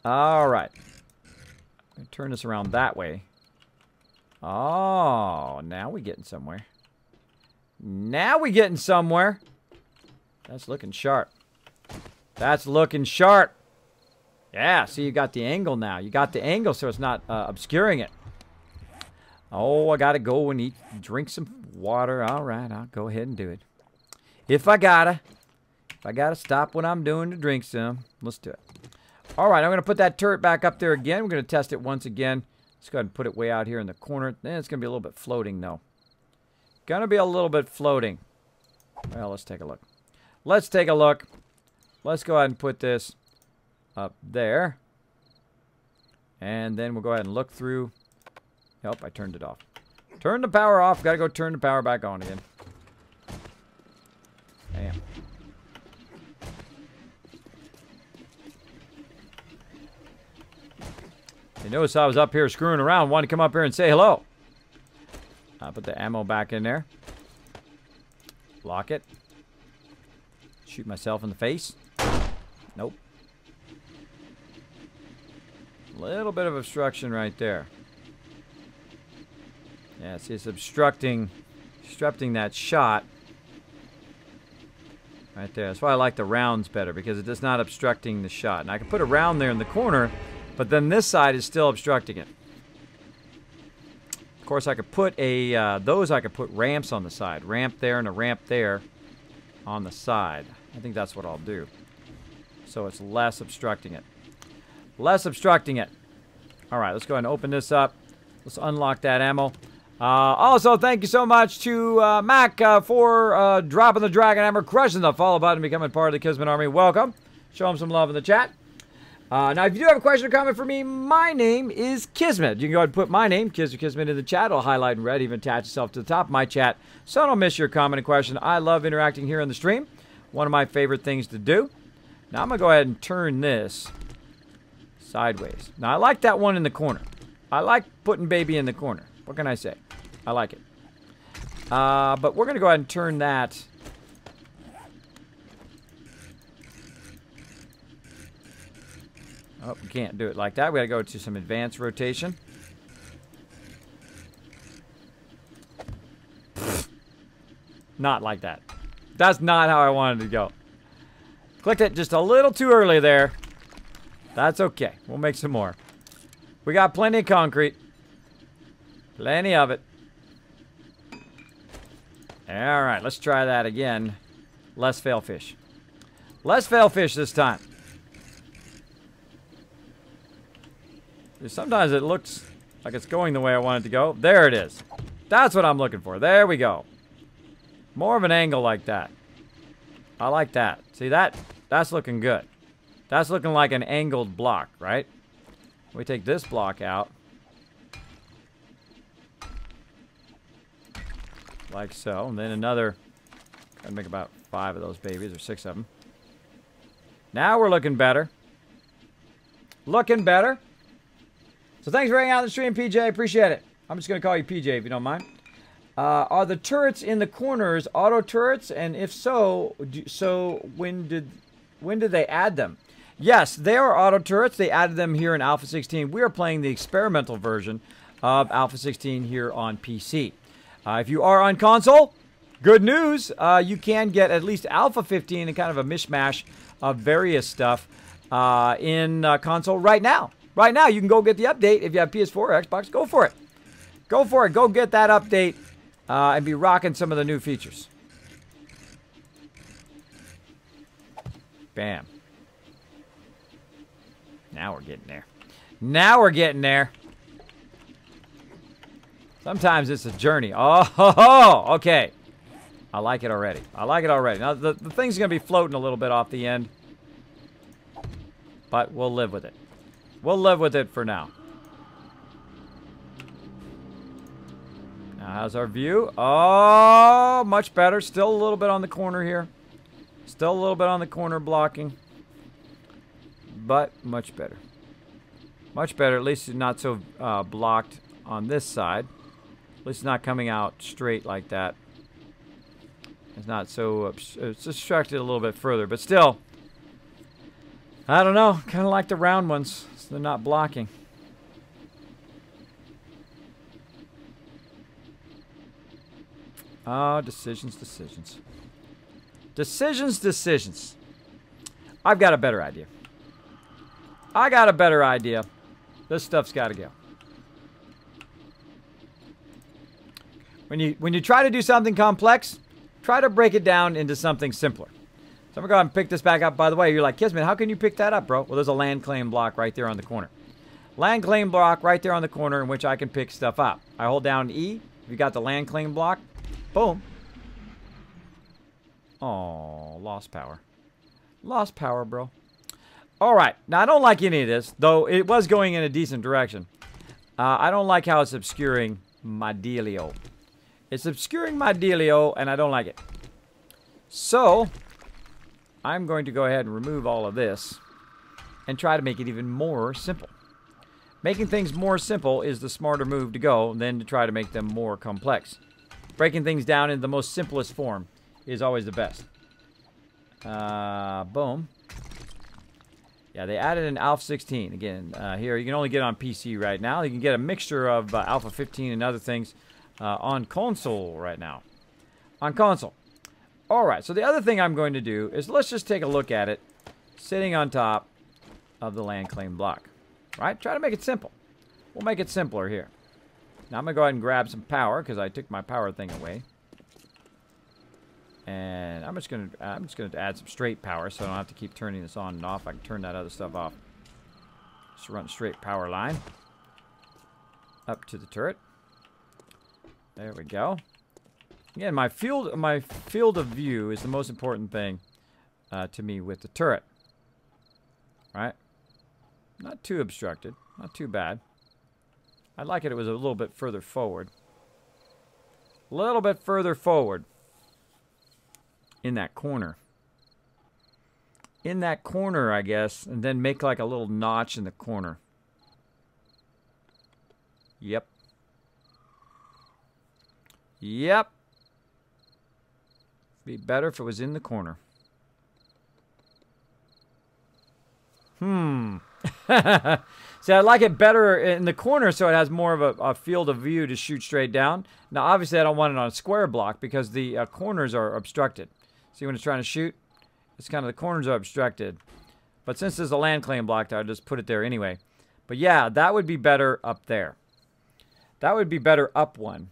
All right. Turn this around that way. Oh, now we're getting somewhere. Now we're getting somewhere. That's looking sharp. That's looking sharp. Yeah, see, you got the angle now. You got the angle so it's not obscuring it. Oh, I got to go and drink some water. All right, I'll go ahead and do it. If I gotta stop what I'm doing to drink some, let's do it. All right, I'm going to put that turret back up there again. We're going to test it once again. Let's go ahead and put it way out here in the corner. Then it's going to be a little bit floating, though. Going to be a little bit floating. Well, let's take a look. Let's take a look. Let's go ahead and put this up there. And then we'll go ahead and look through. Yep, I turned it off. Turn the power off. Got to go turn the power back on again. Damn. You notice I was up here screwing around, wanted to come up here and say hello. I'll put the ammo back in there. Lock it. Shoot myself in the face. Nope. Little bit of obstruction right there. Yeah, see, it's obstructing that shot. Right there. That's why I like the rounds better, because it is not obstructing the shot. And I can put a round there in the corner, but then this side is still obstructing it. Of course, I could put I could put ramps on the side. Ramp there and a ramp there on the side. I think that's what I'll do. So it's less obstructing it. Less obstructing it. All right, let's go ahead and open this up. Let's unlock that ammo. Also, thank you so much to Mac for dropping the Dragon Hammer, crushing the follow button, becoming part of the Kismet Army. Welcome. Show him some love in the chat. Now, if you do have a question or comment for me, my name is Kismet. You can go ahead and put my name, Kismet, in the chat. It'll highlight in red, even attach itself to the top of my chat, so I don't miss your comment and question. I love interacting here on the stream. One of my favorite things to do. Now, I'm going to go ahead and turn this sideways. Now, I like that one in the corner. I like putting baby in the corner. What can I say? I like it. But we're going to go ahead and turn that. Oh, we can't do it like that. We got to go to some advanced rotation. Not like that. That's not how I wanted to go. Clicked it just a little too early there. That's okay. We'll make some more. We got plenty of concrete. Plenty of it. All right, let's try that again. Less failfish. Less failfish this time. Sometimes it looks like it's going the way I want it to go. There it is. That's what I'm looking for. There we go. More of an angle like that. I like that. See that? That's looking good. That's looking like an angled block, right? We take this block out. Like so. And then another. Gotta make about 5 of those babies, or 6 of them. Now we're looking better. Looking better. So thanks for hanging out on the stream, PJ. Appreciate it. I'm just going to call you PJ if you don't mind. Are the turrets in the corners auto turrets? And if so, when did they add them? Yes, they are auto turrets. They added them here in Alpha 16. We are playing the experimental version of Alpha 16 here on PC. If you are on console, good news. You can get at least Alpha 15 and kind of a mishmash of various stuff in console right now. Right now, you can go get the update. If you have PS4 or Xbox, go for it. Go for it. Go get that update and be rocking some of the new features. Bam. Now we're getting there. Now we're getting there. Sometimes it's a journey. Oh, okay. I like it already. I like it already. Now, the thing's going to be floating a little bit off the end. But we'll live with it. We'll live with it for now. how's our view? Oh, much better. Still a little bit on the corner here. Still a little bit on the corner blocking. But much better. Much better. At least it's not so blocked on this side. At least it's not coming out straight like that. It's not so... it's obstructed a little bit further. But still, I don't know. Kind of like the round ones. So they're not blocking. Oh, decisions. Decisions. I've got a better idea. This stuff's got to go. When you try to do something complex, try to break it down into something simpler. So I'm going to go ahead and pick this back up. By the way, you're like, Kismet, how can you pick that up, bro? Well, there's a land claim block right there on the corner. Land claim block right there on the corner in which I can pick stuff up. I hold down E. If you got the land claim block, boom. Oh, lost power. Lost power, bro. All right. Now, I don't like any of this, though it was going in a decent direction. I don't like how it's obscuring my dealio. It's obscuring my dealio, and I don't like it. So, I'm going to go ahead and remove all of this and try to make it even more simple. Making things more simple is the smarter move to go than to try to make them more complex. Breaking things down in the most simplest form is always the best. Boom. Yeah, they added an Alpha 16. Again, here, you can only get on PC right now. You can get a mixture of Alpha 15 and other things on console right now. On console. All right, so the other thing I'm going to do is let's just take a look at it sitting on top of the land claim block. Right? Try to make it simple. We'll make it simpler here. Now I'm going to go ahead and grab some power because I took my power thing away. And I'm just going to add some straight power so I don't have to keep turning this on and off. I can turn that other stuff off. Just run straight power line up to the turret. There we go. Again, my field of view is the most important thing to me with the turret. Right? Not too obstructed. Not too bad. I'd like it was a little bit further forward. A little bit further forward. In that corner. In that corner, I guess. And then make like a little notch in the corner. Yep. Yep. Be better if it was in the corner. See, I like it better in the corner so it has more of a field of view to shoot straight down. Now, obviously, I don't want it on a square block because the corners are obstructed. See when it's trying to shoot? It's kind of the corners are obstructed. But since there's a land claim block, I'll just put it there anyway. But yeah, that would be better up there. That would be better up one.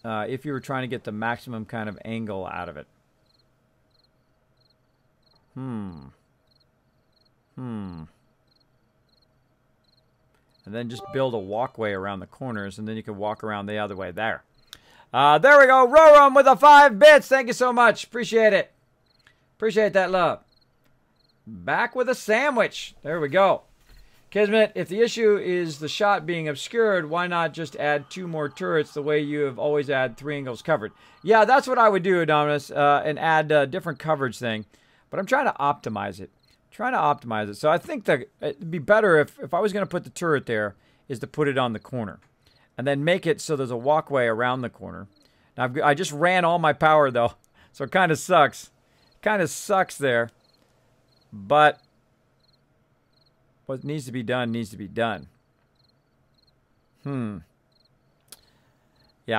If you were trying to get the maximum kind of angle out of it. And then just build a walkway around the corners, and then you can walk around the other way there. There we go. Roram with the 5 bits. Thank you so much. Appreciate it. Appreciate that love. Back with a sandwich. There we go. Kismet, if the issue is the shot being obscured, why not just add 2 more turrets the way you have always had 3 angles covered? Yeah, that's what I would do, Adominus, and add a different coverage thing. But I'm trying to optimize it. So I think that it'd be better if I was going to put the turret there, is to put it on the corner. And then make it so there's a walkway around the corner. Now, I just ran all my power, though. So it kind of sucks. Kind of sucks there. But what needs to be done needs to be done. Yeah,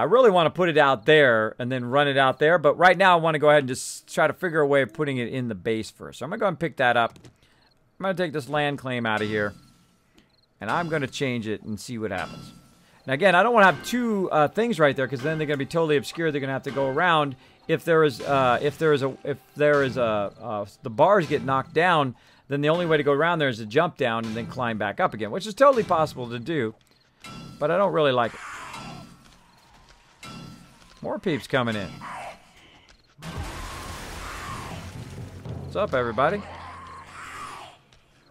I really want to put it out there and then run it out there. But right now, I want to go ahead and just try to figure a way of putting it in the base first. So I'm going to go ahead and pick that up. I'm going to take this land claim out of here. And I'm going to change it and see what happens. Now, again, I don't want to have 2 things right there because then they're going to be totally obscured. They're going to have to go around. If the bars get knocked down, then the only way to go around there is to jump down and then climb back up again, which is totally possible to do. But I don't really like it. More peeps coming in. What's up, everybody?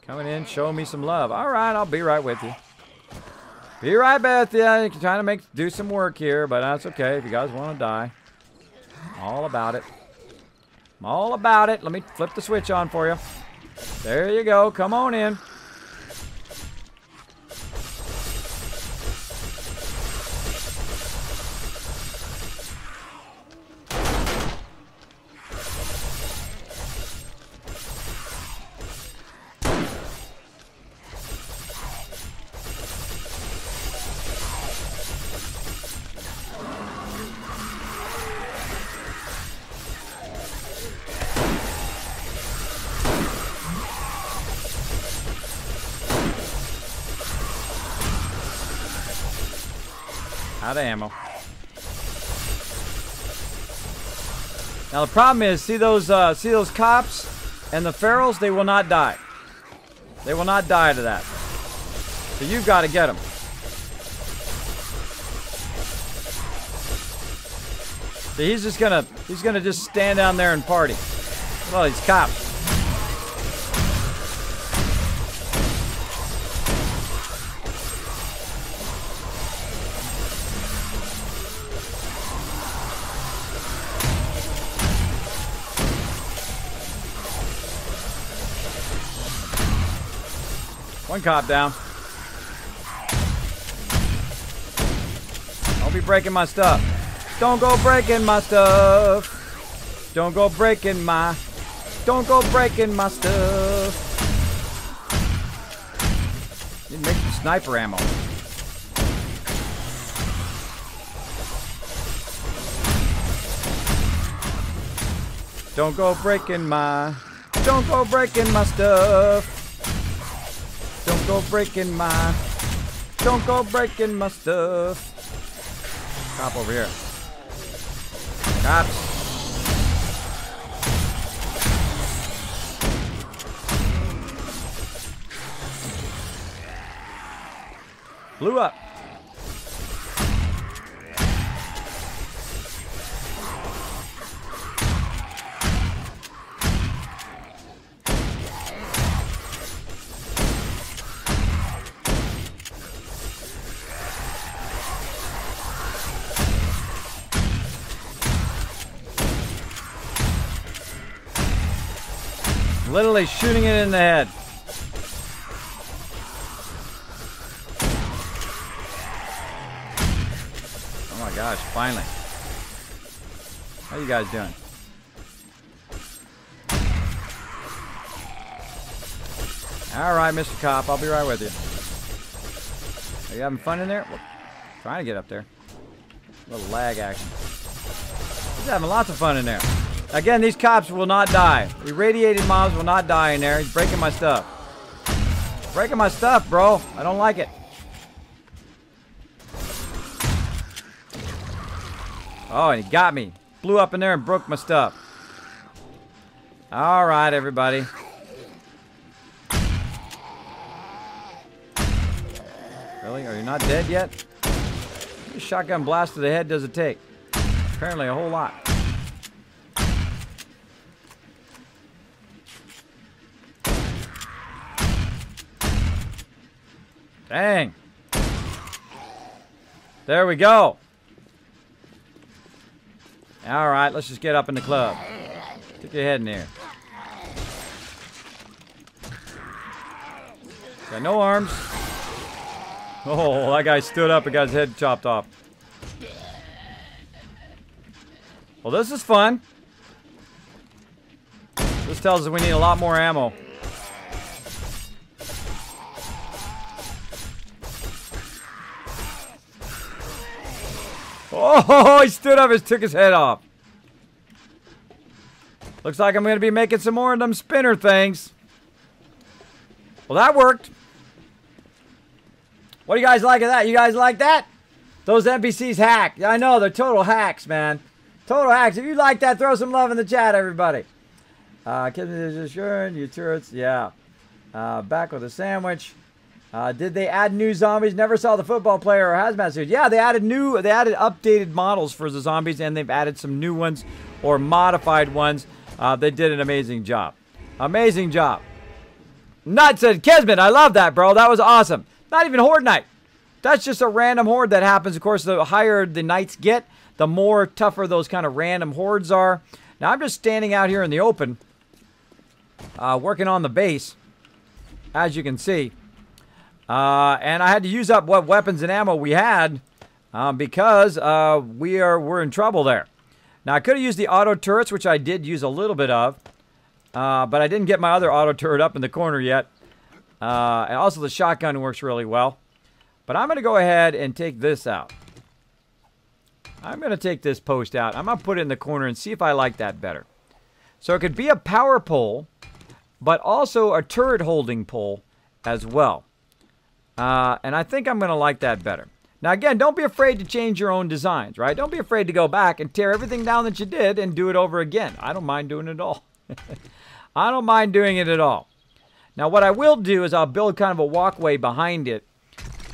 Coming in, showing me some love. All right, I'll be right with you. Be right back with you. You're trying to do some work here, but that's okay if you guys want to die. All about it. I'm all about it. Let me flip the switch on for you. There you go. Come on in. Out of ammo. Now the problem is, see those cops and the ferals? They will not die. They will not die to that. So you've got to get them. So he's gonna just stand down there and party. Well, these cops. One cop down. Don't be breaking my stuff. Don't go breaking my stuff. Don't go breaking my stuff. Need to make some sniper ammo. Don't go breaking my stuff. Don't go breaking my stuff. Cop over here. Cops. Blew up. Literally shooting it in the head. Oh my gosh, finally. How you guys doing? Alright, Mr. Cop, I'll be right with you. Are you having fun in there? Well, trying to get up there. A little lag action. He's having lots of fun in there. Again, these cops will not die. Irradiated mobs will not die in there. He's breaking my stuff. Breaking my stuff, bro. I don't like it. Oh, and he got me. Blew up in there and broke my stuff. All right, everybody. Really? Are you not dead yet? How many shotgun blasts to the head does it take? Apparently a whole lot. Dang. There we go. All right, let's just get up in the club. Stick your head in there. Got no arms. Oh, that guy stood up and got his head chopped off. Well, this is fun. This tells us we need a lot more ammo. Oh, he stood up and took his head off. Looks like I'm going to be making some more of them spinner things. Well, that worked. What do you guys like of that? You guys like that? Those NPCs hack. I know, they're total hacks, man. Total hacks. If you like that, throw some love in the chat, everybody. Kismet is assured, you turrets, yeah. Back with a sandwich. Did they add new zombies? Never saw the football player or hazmat suit. Yeah, they added updated models for the zombies, and they've added some new ones or modified ones. They did an amazing job. Amazing job. Nut said, Kismet, I love that, bro. That was awesome. Not even Horde Night. That's just a random horde that happens. Of course, the higher the knights get, the more tougher those kind of random hordes are. Now, I'm just standing out here in the open, working on the base, as you can see. And I had to use up what weapons and ammo we had because we're in trouble there. Now, I could have used the auto turrets, which I did use a little bit of. But I didn't get my other auto turret up in the corner yet. And also the shotgun works really well. But I'm going to go ahead and take this out. I'm going to take this post out. I'm going to put it in the corner and see if I like that better. So it could be a power pole, but also a turret holding pole as well. And I think I'm going to like that better. Now, again, don't be afraid to change your own designs, right? Don't be afraid to go back and tear everything down that you did and do it over again. I don't mind doing it at all. I don't mind doing it at all. Now, what I will do is I'll build kind of a walkway behind it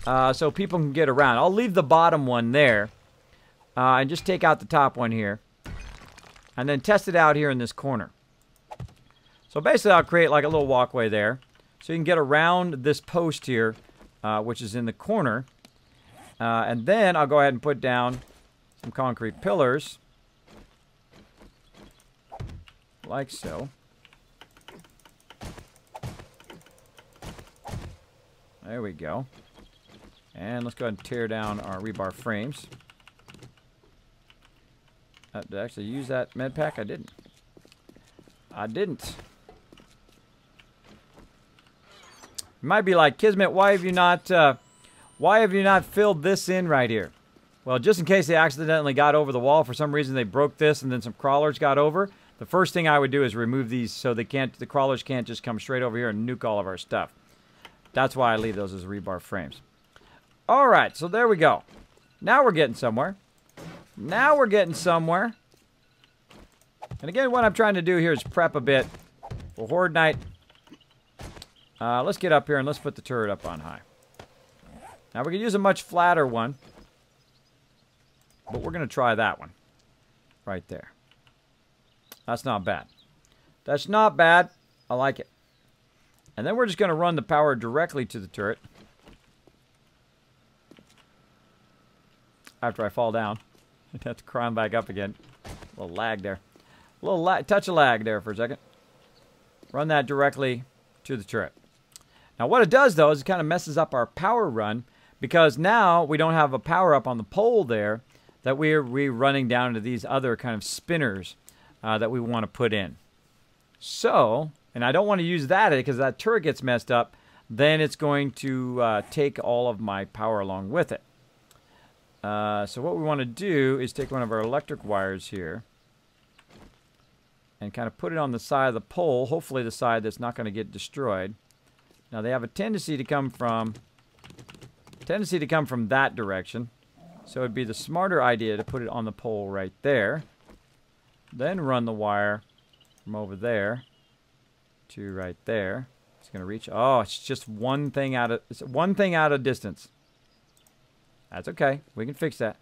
so people can get around. I'll leave the bottom one there and just take out the top one here and then test it out here in this corner. So basically, I'll create like a little walkway there so you can get around this post here, which is in the corner. And then I'll go ahead and put down some concrete pillars, like so. There we go. And let's go ahead and tear down our rebar frames. Did I actually use that med pack? I didn't. I didn't. You might be like, Kismet, why have you not filled this in right here? Well, just in case they accidentally got over the wall, for some reason they broke this and then some crawlers got over. The first thing I would do is remove these so the crawlers can't just come straight over here and nuke all of our stuff. That's why I leave those as rebar frames. All right, so there we go. Now we're getting somewhere. Now we're getting somewhere. And again, what I'm trying to do here is prep a bit for Horde Night. Let's get up here and let's put the turret up on high. Now we could use a much flatter one, but we're going to try that one right there. That's not bad. That's not bad. I like it. And then we're just going to run the power directly to the turret. After I fall down. I have to climb back up again. A little lag there. A little touch of lag there for a second. Run that directly to the turret. Now what it does though is it kind of messes up our power run, because now we don't have a power up on the pole there that we're running down to these other kind of spinners that we want to put in. So, and I don't want to use that because that turret gets messed up, then it's going to take all of my power along with it. So what we want to do is take one of our electric wires here and kind of put it on the side of the pole, hopefully the side that's not going to get destroyed. Now they have a tendency to come from that direction. So it'd be the smarter idea to put it on the pole right there. Then run the wire from over there to right there. It's going to reach. Oh, it's just one thing out of distance. That's okay. We can fix that.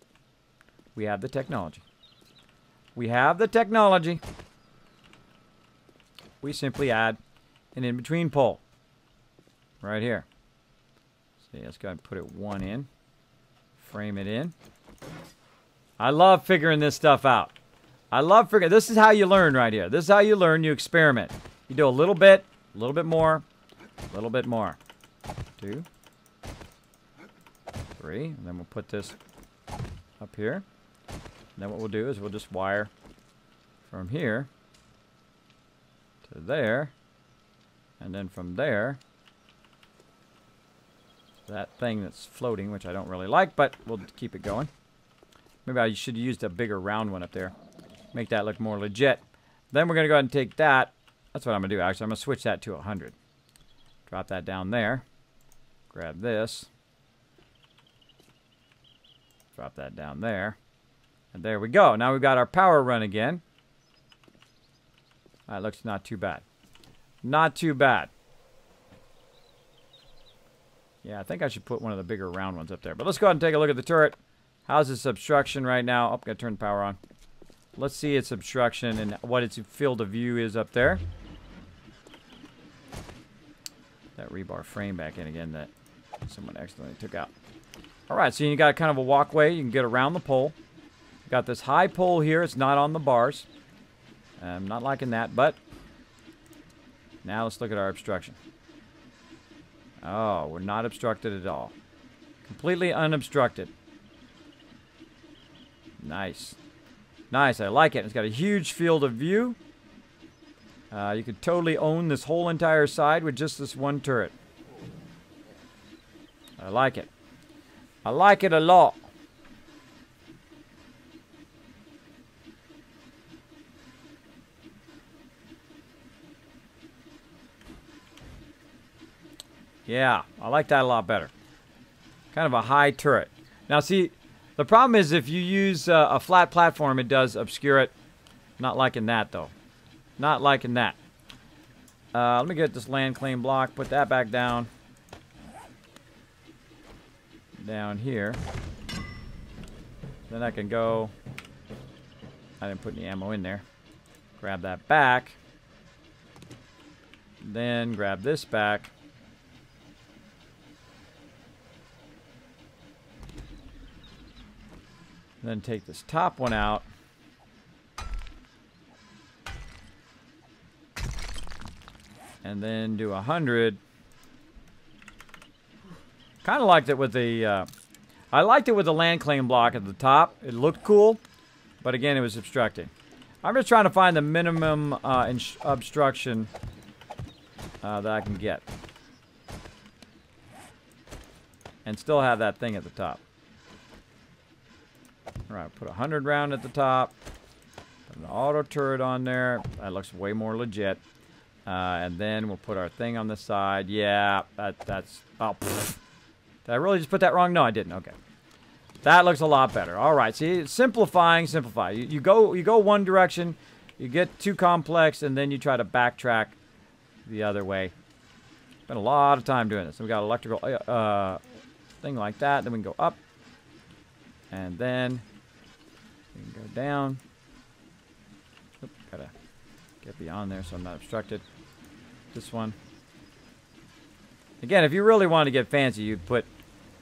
We have the technology. We have the technology. We simply add an in-between pole. Right here. See, let's go ahead and put it one in. Frame it in. I love figuring this stuff out. I love figuring. This is how you learn right here. This is how you learn. You experiment. You do a little bit more, a little bit more. 2, 3, and then we'll put this up here. And then what we'll do is we'll just wire from here to there, and then from there, that thing that's floating, which I don't really like, but we'll keep it going. Maybe I should have used a bigger round one up there. Make that look more legit. Then we're going to go ahead and take that. That's what I'm going to do, actually. I'm going to switch that to 100. Drop that down there. Grab this. Drop that down there. And there we go. Now we've got our power run again. That looks not too bad. Not too bad. Yeah, I think I should put one of the bigger round ones up there. But let's go ahead and take a look at the turret. How's its obstruction right now? Oh, got to turn the power on. Let's see its obstruction and what its field of view is up there. That rebar frame back in again that someone accidentally took out. All right, so you got kind of a walkway. You can get around the pole. Got this high pole here. It's not on the bars. I'm not liking that, but now let's look at our obstruction. Oh, we're not obstructed at all. Completely unobstructed. Nice. Nice, I like it. It's got a huge field of view. You could totally own this whole entire side with just this one turret. I like it. I like it a lot. Yeah, I like that a lot better. Kind of a high turret. Now see, the problem is if you use a flat platform, it does obscure it. Not liking that though. Not liking that. Let me get this land claim block, put that back down. Down here. Then I can go. I didn't put any ammo in there. Grab that back. Then grab this back. Then take this top one out. And then do 100. Kind of liked it with the... I liked it with the land claim block at the top. It looked cool. But again, it was obstructing. I'm just trying to find the minimum obstruction that I can get. And still have that thing at the top. Alright, put a 100 round at the top. Put an auto turret on there. That looks way more legit. And then we'll put our thing on the side. Yeah, that's... Oh, pfft. Did I really just put that wrong? No, I didn't. Okay. That looks a lot better. Alright, see, simplifying, simplify. You go one direction, you get too complex, and then you try to backtrack the other way. Spent a lot of time doing this. So we got electrical thing like that. Then we can go up. And then we can go down. Oop, gotta get beyond there so I'm not obstructed. This one. Again, if you really want to get fancy, you'd put,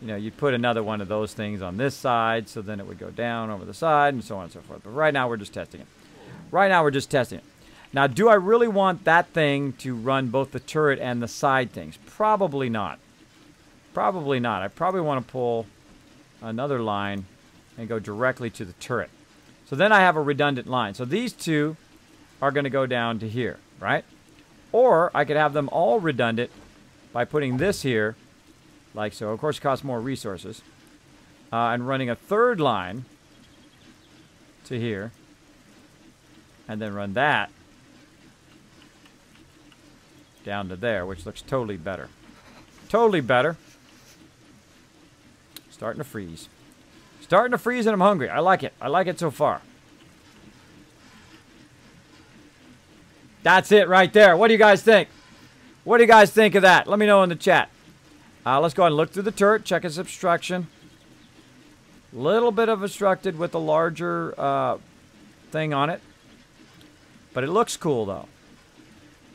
you'd put another one of those things on this side, so then it would go down over the side and so on and so forth. But right now we're just testing it. Right now we're just testing it. Now, do I really want that thing to run both the turret and the side things? Probably not. Probably not. I probably want to pull another line and go directly to the turret. So then I have a redundant line. So these two are going to go down to here, right? Or I could have them all redundant by putting this here, like so. Of course, it costs more resources. And running a third line to here. And then run that down to there, which looks totally better. Totally better. Starting to freeze. Starting to freeze and I'm hungry. I like it. I like it so far. That's it right there. What do you guys think? What do you guys think of that? Let me know in the chat. Let's go ahead and look through the turret. Check its obstruction. Little bit of obstructed with the larger thing on it. But it looks cool though.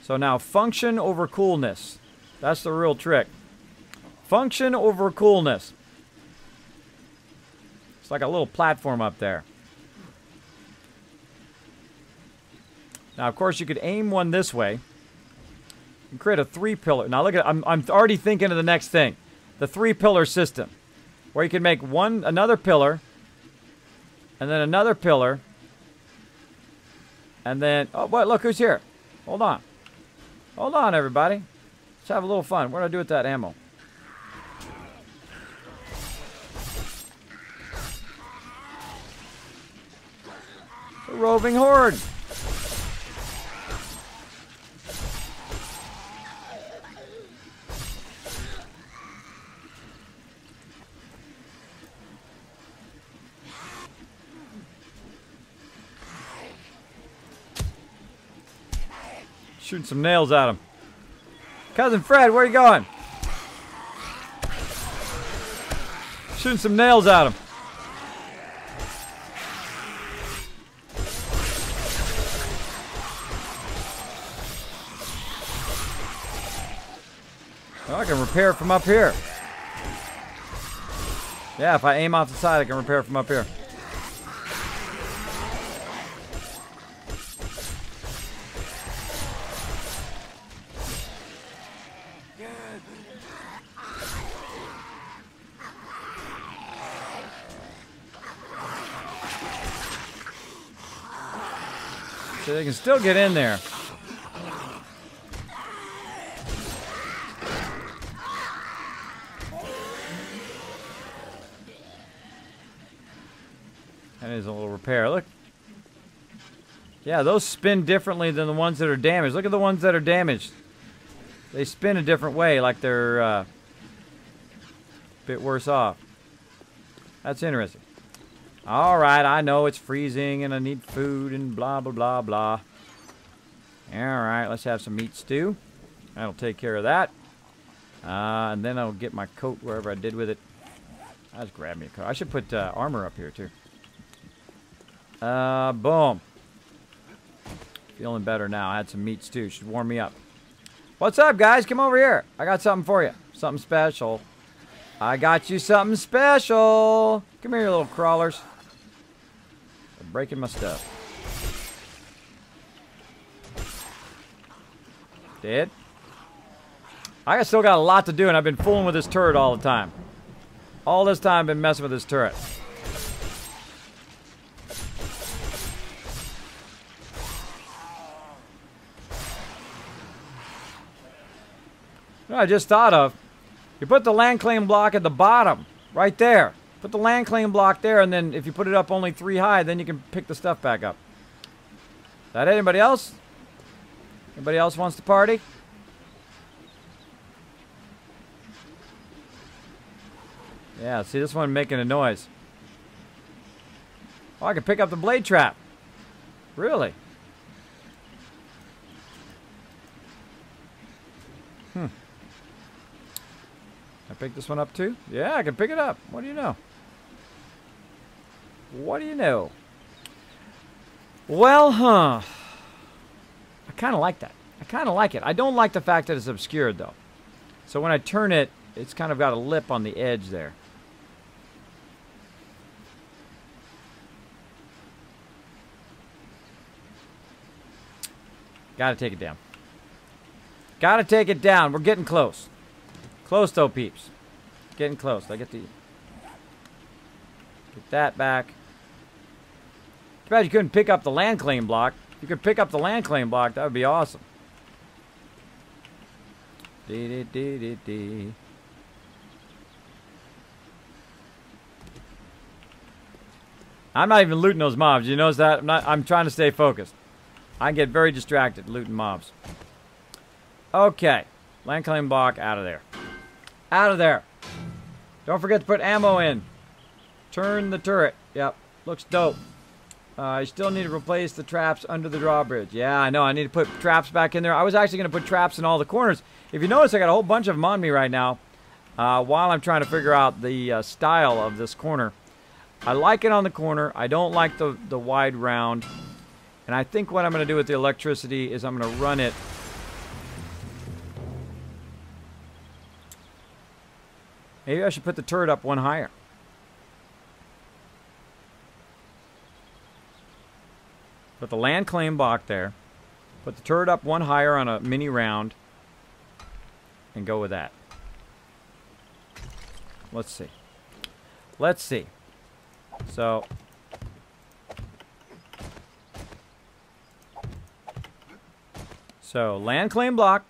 So now function over coolness. That's the real trick. Function over coolness. It's like a little platform up there. Now, of course, you could aim one this way. And create a 3-pillar. Now, look at I'm already thinking of the next thing. The 3-pillar system. Where you can make another pillar. And then another pillar. And then, oh, what? Look who's here. Hold on. Hold on, everybody. Let's have a little fun. What do I do with that ammo? A roving horde. Shooting some nails at him. Cousin Fred, where are you going? Shooting some nails at him. Oh, I can repair it from up here. Yeah, if I aim off the side, I can repair from up here. So they can still get in there. That is a little repair. Look. Yeah, those spin differently than the ones that are damaged. Look at the ones that are damaged. They spin a different way, like they're a bit worse off. That's interesting. All right, I know it's freezing and I need food and blah, blah, blah, blah. All right, let's have some meat stew. That'll take care of that. And then I'll get my coat wherever I did with it. I just grabbed me a coat. I should put armor up here, too. Boom. Feeling better now. I had some meat stew. Should warm me up. What's up, guys? Come over here. I got something for you. Something special. I got you something special. Come here, you little crawlers. They're breaking my stuff. Dead? I still got a lot to do, and I've been fooling with this turret all the time. All this time I've been messing with this turret. You know, I just thought of, you put the land claim block at the bottom, right there. Put the land claim block there, and then if you put it up only 3 high, then you can pick the stuff back up. Is that anybody else? Anybody else wants to party? Yeah, see this one making a noise. Oh, I can pick up the blade trap. Really? I pick this one up too? Yeah, I can pick it up. What do you know? What do you know? Well, I kind of like that. I kind of like it. I don't like the fact that it's obscured, though. So when I turn it, it's kind of got a lip on the edge there. Gotta take it down. Gotta take it down. We're getting close. Close, though, peeps. Getting close. I get that back. Too bad you couldn't pick up the land claim block. If you could pick up the land claim block, that would be awesome. Dee. I'm not even looting those mobs. You notice that? I'm trying to stay focused. I get very distracted looting mobs. Okay. Land claim block out of there. Out of there. Don't forget to put ammo in. Turn the turret. Yep. Looks dope. I still need to replace the traps under the drawbridge. Yeah, I know. I need to put traps back in there. I was actually going to put traps in all the corners. If you notice, I got a whole bunch of them on me right now while I'm trying to figure out the style of this corner. I like it on the corner. I don't like the wide round. And I think what I'm going to do with the electricity is I'm going to run it. Maybe I should put the turret up 1 higher. Put the land claim block there. Put the turret up 1 higher on a mini round. And go with that. Let's see. Let's see. So. Land claim block.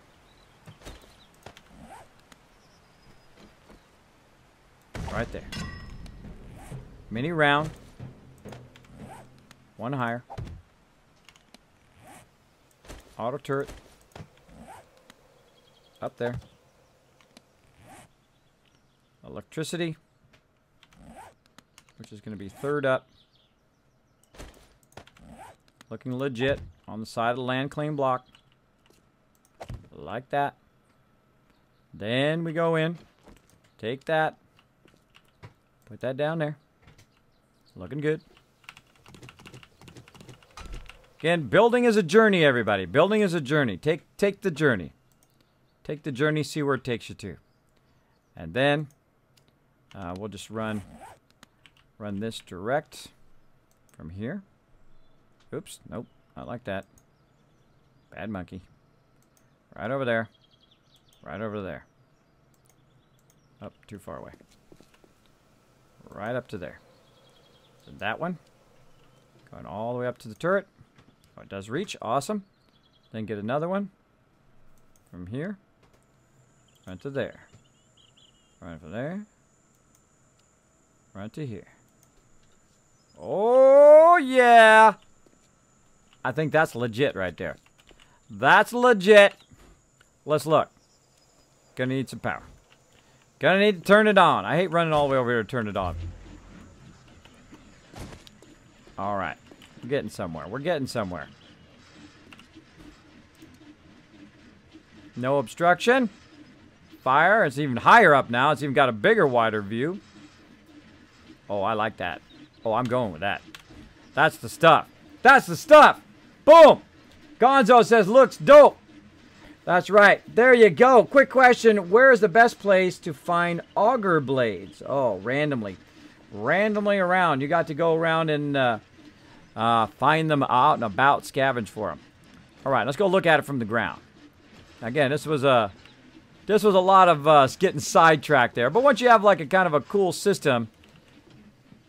Right there. Mini round. 1 higher. Auto turret. Up there. Electricity. Which is going to be 3rd up. Looking legit on the side of the land claim block. Like that. Then we go in. Take that. Put that down there. Looking good. Again, building is a journey, everybody. Building is a journey. Take the journey. Take the journey, see where it takes you to. And then we'll just run Run this direct from here. Oops, nope, not like that. Bad monkey. Right over there. Right over there. Up, too far away. Right up to there. So that one. Going all the way up to the turret. Oh, it does reach. Awesome. Then get another one. From here. Run to there. Run from there. Run to here. Oh, yeah. I think that's legit right there. That's legit. Let's look. Gonna need some power. Gonna need to turn it on. I hate running all the way over here to turn it on. Alright. We're getting somewhere. We're getting somewhere. No obstruction. Fire. It's even higher up now. It's even got a bigger, wider view. Oh, I like that. Oh, I'm going with that. That's the stuff. That's the stuff. Boom. Gonzo says, looks dope. That's right. There you go. Quick question. Where is the best place to find auger blades? Oh, randomly. Randomly around. You got to go around and find them out and about, scavenge for them. All right, let's go look at it from the ground. Again, this was a lot of getting sidetracked there. But once you have like a kind of a cool system,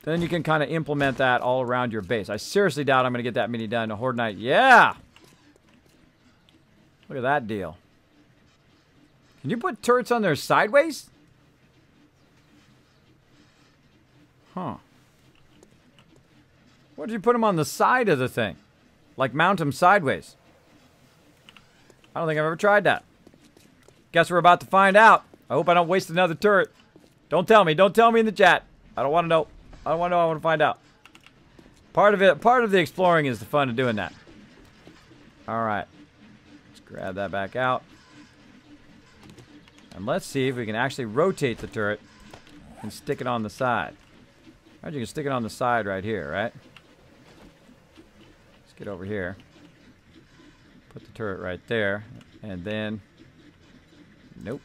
then you can kind of implement that all around your base. I seriously doubt I'm going to get that many done in a Horde Night. Yeah! Look at that deal. Can you put turrets on there sideways? Huh. What did you put them on the side of the thing? Like mount them sideways? I don't think I've ever tried that. Guess we're about to find out. I hope I don't waste another turret. Don't tell me. Don't tell me in the chat. I don't want to know. I don't want to know. I want to find out. Part of the exploring is the fun of doing that. All right. Let's grab that back out. And let's see if we can actually rotate the turret and stick it on the side. Right, you can stick it on the side right here, right? Let's get over here. Put the turret right there. And then... Nope.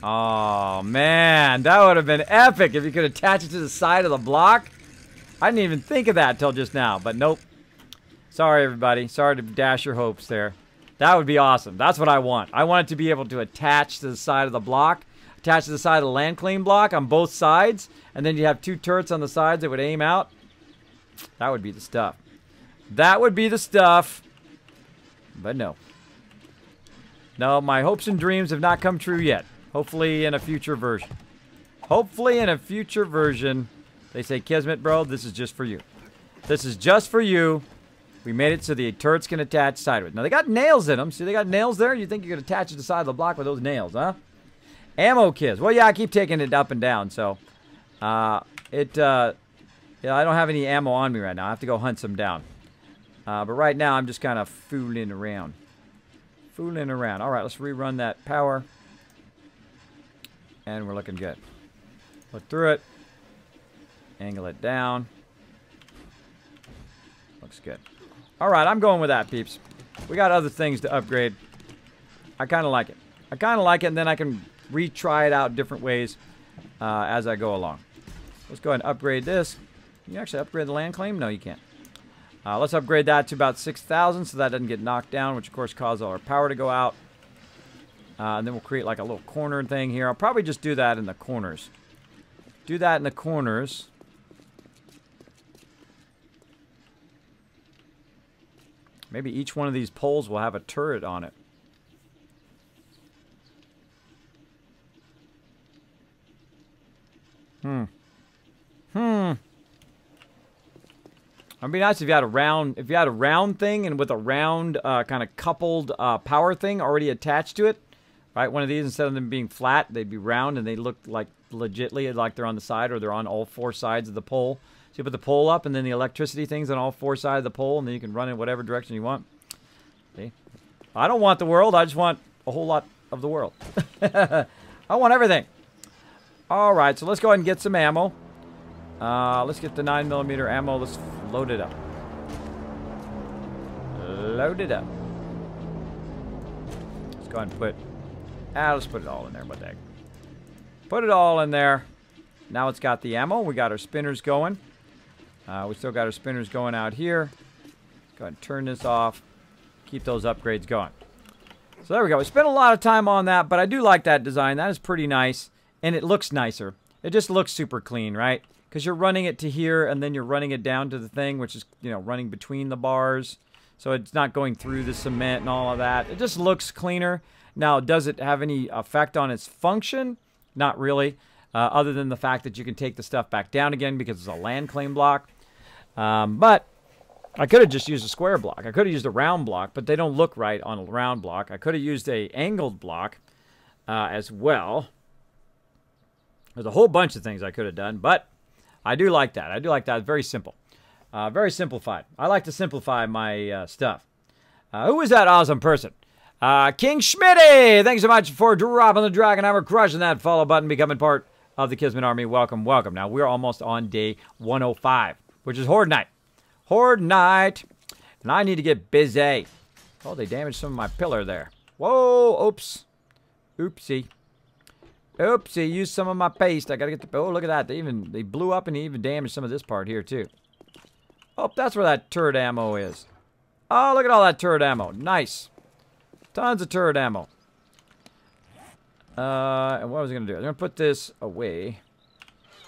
Oh, man. That would have been epic if you could attach it to the side of the block. I didn't even think of that until just now, but nope. Sorry, everybody. Sorry to dash your hopes there. That would be awesome. That's what I want. I want it to be able to attach to the side of the block, attach to the side of the land claim block on both sides, and then you have two turrets on the sides that would aim out. That would be the stuff. That would be the stuff. But no. No, my hopes and dreams have not come true yet. Hopefully in a future version. Hopefully in a future version. They say, Kismet, bro, this is just for you. This is just for you. We made it so the turrets can attach sideways. Now, they got nails in them. See, they got nails there? You think you could attach it to the side of the block with those nails, huh? Ammo kids. Well, yeah, I keep taking it up and down, so... yeah, I don't have any ammo on me right now. I have to go hunt some down. But right now, I'm just kind of fooling around. Fooling around. All right, let's rerun that power. And we're looking good. Look through it. Angle it down. Looks good. All right, I'm going with that, peeps. We got other things to upgrade. I kind of like it. I kind of like it, and then I can retry it out different ways as I go along. Let's go ahead and upgrade this. Can you actually upgrade the land claim? No, you can't. Let's upgrade that to about 6,000 so that doesn't get knocked down, which of course causes all our power to go out. And then we'll create like a little corner thing here. I'll probably just do that in the corners. Do that in the corners. Maybe each one of these poles will have a turret on it. It'd be nice if you had a round thing and with a round kind of coupled power thing already attached to it. Right, one of these, instead of them being flat, they'd be round and they look like legitly like they're on the side or they're on all four sides of the pole. So you put the pole up and then the electricity thing's on all four sides of the pole and then you can run in whatever direction you want. See? I don't want the world, I just want a whole lot of the world. I want everything. Alright, so let's go ahead and get some ammo. Let's get the 9mm ammo. Let's load it up. Load it up. Let's go ahead and put... let's put it all in there. What the heck? Put it all in there. Now it's got the ammo. We got our spinners going. We still got our spinners going out here. Go ahead and turn this off. Keep those upgrades going. So there we go. We spent a lot of time on that, but I do like that design. That is pretty nice, and it looks nicer. It just looks super clean, right? Because you're running it to here, and then you're running it down to the thing, which is, you know, running between the bars. So it's not going through the cement and all of that. It just looks cleaner. Now, does it have any effect on its function? Not really, other than the fact that you can take the stuff back down again because it's a land claim block. But I could have just used a square block. I could have used a round block, but they don't look right on a round block. I could have used a angled block as well. There's a whole bunch of things I could have done, but I do like that. I do like that. It's very simple. Very simplified. I like to simplify my stuff. Who is that awesome person? King Schmitty! Thanks so much for dropping the Dragon Hammer, crushing that follow button, becoming part of the Kismet Army. Welcome, welcome. Now, we're almost on day 105, which is Horde Night. Horde Night. And I need to get busy. Oh, they damaged some of my pillar there. Whoa, oops. Oopsie. Oopsie, used some of my paste. I gotta get the... Oh, look at that. They blew up and even damaged some of this part here, too. Oh, that's where that turret ammo is. Oh, look at all that turret ammo. Nice. Tons of turret ammo. And what was I going to do? I'm going to put this away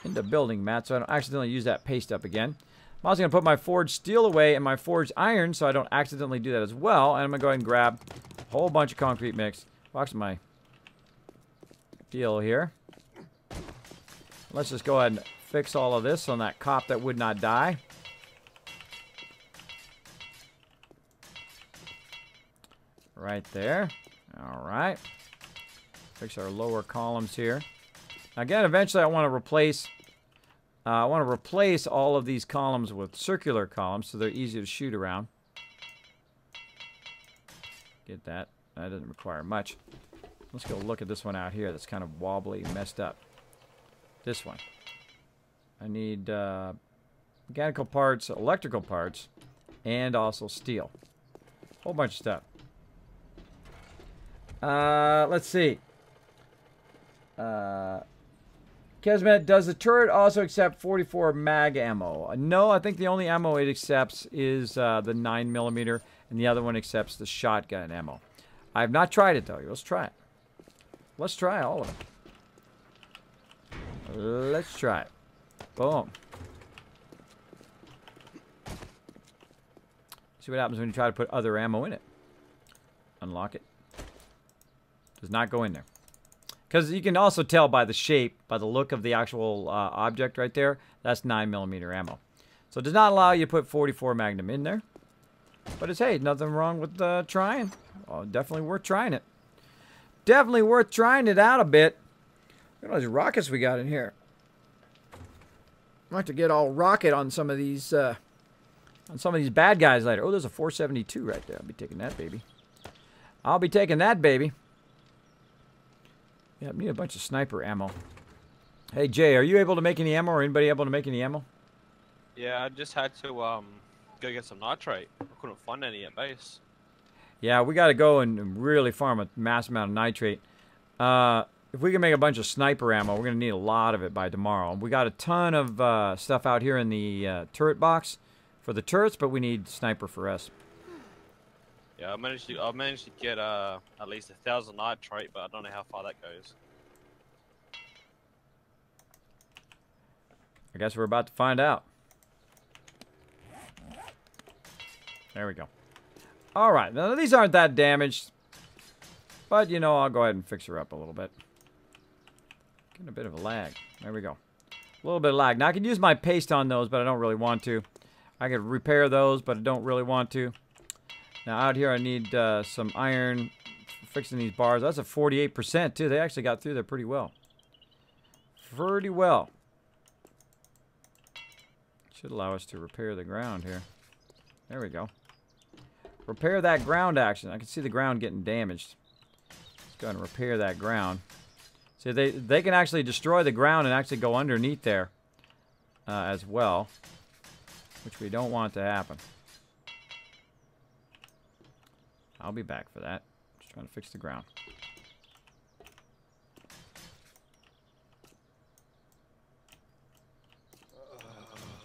into building mat so I don't accidentally use that paste up again. I'm also going to put my forged steel away and my forged iron so I don't accidentally do that as well. And I'm going to go ahead and grab a whole bunch of concrete mix. Watch my deal here. Let's just go ahead and fix all of this on that cop that would not die. Right there. All right. Fix our lower columns here. Again, eventually I want to replace all of these columns with circular columns so they're easy to shoot around. Get that. That doesn't require much. Let's go look at this one out here that's kind of wobbly, messed up. This one. I need mechanical parts, electrical parts, and also steel. Whole bunch of stuff. Let's see. Kismet, does the turret also accept 44 mag ammo? No, I think the only ammo it accepts is the 9mm, and the other one accepts the shotgun ammo. I have not tried it, though. Let's try it. Let's try all of it. Let's try it. Boom. See what happens when you try to put other ammo in it. Unlock it. Does not go in there. Because you can also tell by the shape, by the look of the actual object right there, that's 9mm ammo. So it does not allow you to put 44 Magnum in there. But it's, hey, nothing wrong with trying. Oh, definitely worth trying it. Definitely worth trying it out a bit. Look at all these rockets we got in here. I'd like to get all rocket on some of these bad guys later. Oh, there's a 472 right there. I'll be taking that baby. I'll be taking that baby. Yeah, I need a bunch of sniper ammo. Hey, Jay, are you able to make any ammo, or anybody able to make any ammo? Yeah, I just had to go get some nitrate. I couldn't find any at base. Yeah, we got to go and really farm a mass amount of nitrate. If we can make a bunch of sniper ammo, we're going to need a lot of it by tomorrow. We got a ton of stuff out here in the turret box for the turrets, but we need sniper for us. Yeah, I managed to get at least 1,000 nitrate, but I don't know how far that goes. I guess we're about to find out. There we go. All right, now these aren't that damaged, but you know, I'll go ahead and fix her up a little bit. Getting a bit of a lag. There we go. A little bit of lag. Now I can use my paste on those, but I don't really want to. I could repair those, but I don't really want to. Now out here I need some iron for fixing these bars. That's a 48% too. They actually got through there pretty well. Pretty well. Should allow us to repair the ground here. There we go. Repair that ground action. I can see the ground getting damaged. Let's go ahead and repair that ground. See, they can actually destroy the ground and actually go underneath there as well, which we don't want to happen. I'll be back for that. Just trying to fix the ground.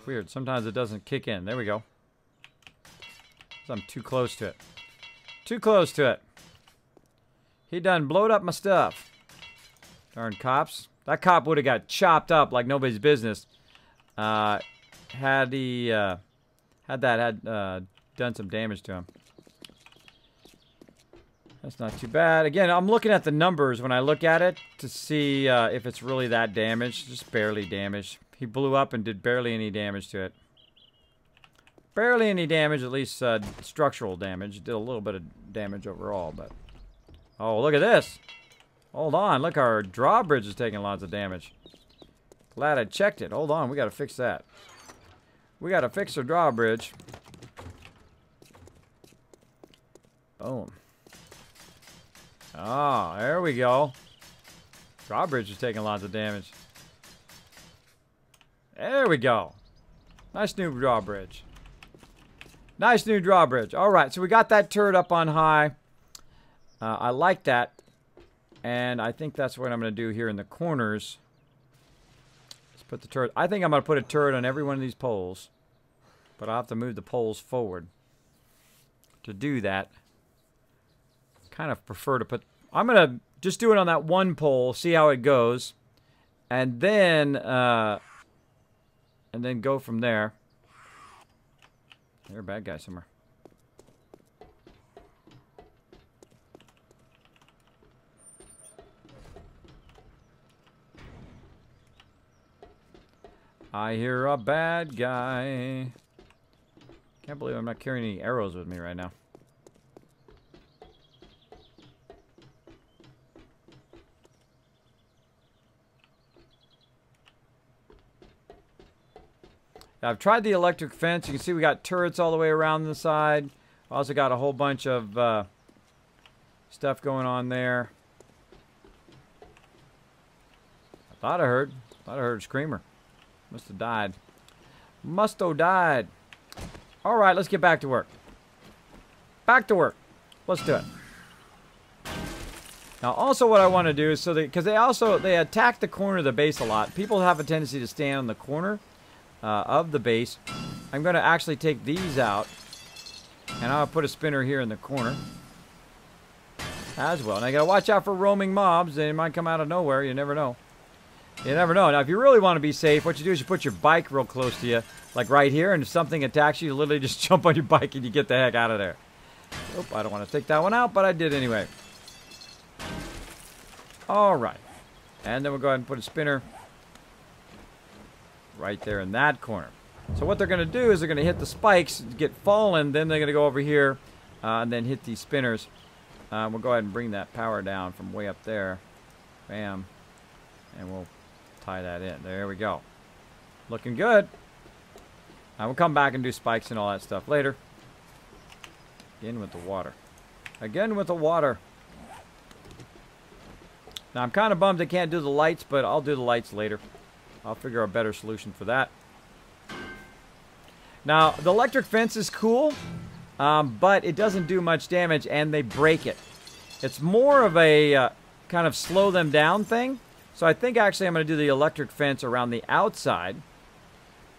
Weird. Sometimes it doesn't kick in. There we go. I'm too close to it. Too close to it. He done blowed up my stuff. Darn cops. That cop would have got chopped up like nobody's business. Had he done some damage to him. That's not too bad. Again, I'm looking at the numbers when I look at it to see if it's really that damaged. Just barely damaged. He blew up and did barely any damage to it. Barely any damage, at least structural damage. Did a little bit of damage overall, but... Oh, look at this! Hold on, look, our drawbridge is taking lots of damage. Glad I checked it. Hold on, we gotta fix that. We gotta fix our drawbridge. Boom. Ah, there we go. Drawbridge is taking lots of damage. There we go. Nice new drawbridge. Nice new drawbridge. Alright, so we got that turret up on high. I like that. And I think that's what I'm going to do here in the corners. Let's put the turret. I think I'm going to put a turret on every one of these poles. But I'll have to move the poles forward. To do that, kind of prefer to put... I'm going to just do it on that one pole, see how it goes. And then go from there. There's a bad guy somewhere. I hear a bad guy. Can't believe I'm not carrying any arrows with me right now. I've tried the electric fence. You can see we got turrets all the way around the side. Also got a whole bunch of stuff going on there. I heard a screamer. Must have died. Must have died. All right, let's get back to work. Back to work. Let's do it. Now, also what I want to do is because they attack the corner of the base a lot. People have a tendency to stand on the corner of the base. I'm going to actually take these out, and I'll put a spinner here in the corner as well. And I got to watch out for roaming mobs. They might come out of nowhere. You never know. You never know. Now, if you really want to be safe, what you do is you put your bike real close to you, like right here, and if something attacks you, you literally just jump on your bike and you get the heck out of there. Oop, I don't want to take that one out, but I did anyway. All right. And then we'll go ahead and put a spinner right there in that corner. So what they're going to do is they're going to hit the spikes, get fallen, then they're going to go over here and then hit these spinners. We'll go ahead and bring that power down from way up there. Bam. And we'll tie that in. There we go. Looking good. We'll come back and do spikes and all that stuff later. Again with the water. Again with the water. Now I'm kind of bummed I can't do the lights, but I'll do the lights later. I'll figure a better solution for that. Now, the electric fence is cool, but it doesn't do much damage, and they break it. It's more of a kind of slow them down thing. So I think actually I'm going to do the electric fence around the outside.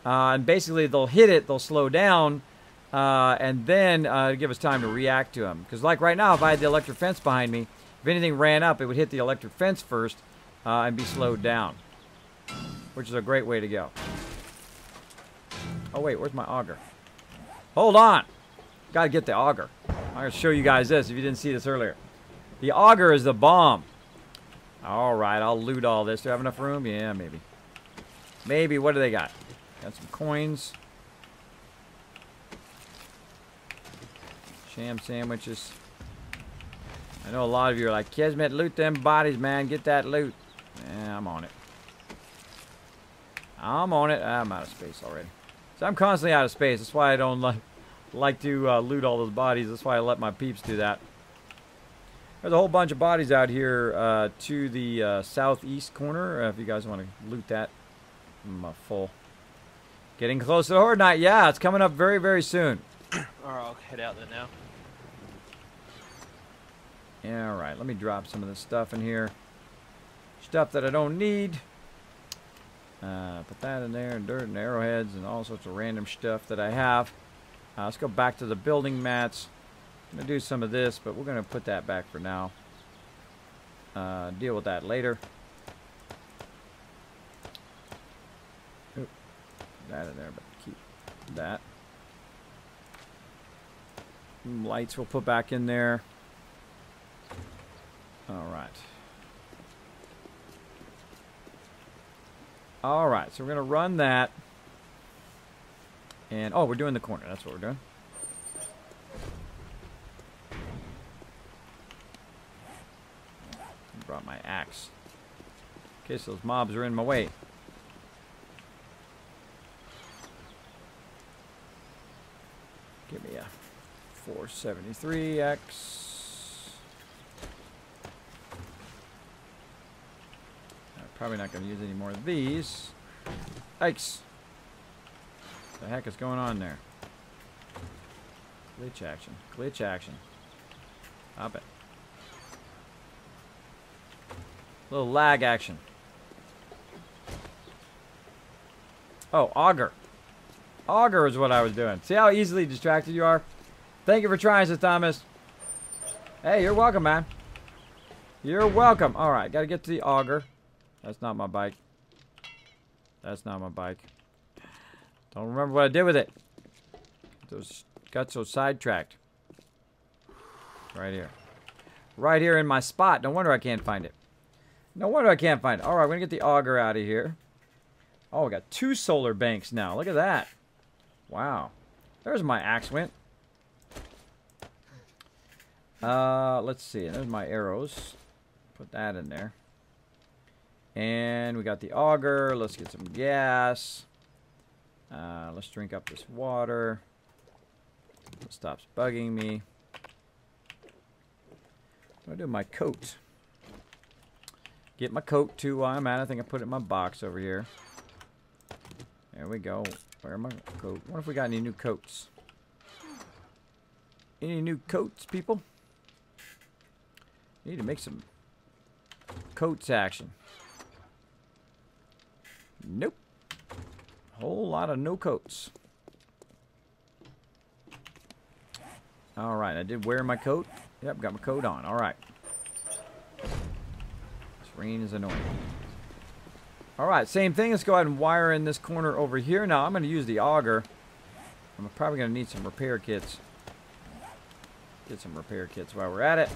And basically, they'll hit it, they'll slow down, and then give us time to react to them. Because like right now, if I had the electric fence behind me, if anything ran up, it would hit the electric fence first and be slowed down. Which is a great way to go. Oh, wait, where's my auger? Hold on. Gotta get the auger. I'm gonna show you guys this if you didn't see this earlier. The auger is the bomb. Alright, I'll loot all this. Do I have enough room? Yeah, maybe. Maybe. What do they got? Got some coins. Sham sandwiches. I know a lot of you are like, Kismet, loot them bodies, man. Get that loot. Yeah, I'm on it. I'm on it. I'm out of space already. So I'm constantly out of space. That's why I don't like to loot all those bodies. That's why I let my peeps do that. There's a whole bunch of bodies out here to the southeast corner. If you guys want to loot that. I'm full. Getting close to the Horde Night. Yeah, it's coming up very, very soon. Alright, I'll head out there now. Yeah, alright. Let me drop some of this stuff in here. Stuff that I don't need. Put that in there, and dirt and arrowheads and all sorts of random stuff that I have. Let's go back to the building mats. I'm going to do some of this, but we're going to put that back for now. Deal with that later. Oop, that in there, but keep that. Lights we'll put back in there. Alright. Alright, so we're going to run that. And, oh, we're doing the corner. That's what we're doing. Brought my axe. In case those mobs are in my way. Give me a 473X. I'm probably not going to use any more of these. Yikes. What the heck is going on there? Glitch action. Glitch action. Stop it. Little lag action. Oh, auger. Auger is what I was doing. See how easily distracted you are? Thank you for trying, Sir Thomas. Hey, you're welcome, man. You're welcome. Alright, gotta get to the auger. That's not my bike. That's not my bike. Don't remember what I did with it. Got so sidetracked. Right here. Right here in my spot. No wonder I can't find it. No wonder I can't find it. Alright, we're gonna get the auger out of here. Oh, we got 2 solar banks now. Look at that. Wow. There's my axe went. Let's see. There's my arrows. Put that in there. And we got the auger. Let's get some gas. Let's drink up this water. It stops bugging me. I'm gonna do my coat. Get my coat too while I'm at it. I think I put it in my box over here. There we go. Where my coat? What if we got any new coats? Any new coats, people? Need to make some coats action. Nope. Whole lot of no coats. Alright, I did wear my coat. Yep, got my coat on. Alright. Rain is annoying. Alright, same thing. Let's go ahead and wire in this corner over here. Now, I'm going to use the auger. I'm probably going to need some repair kits. Get some repair kits while we're at it.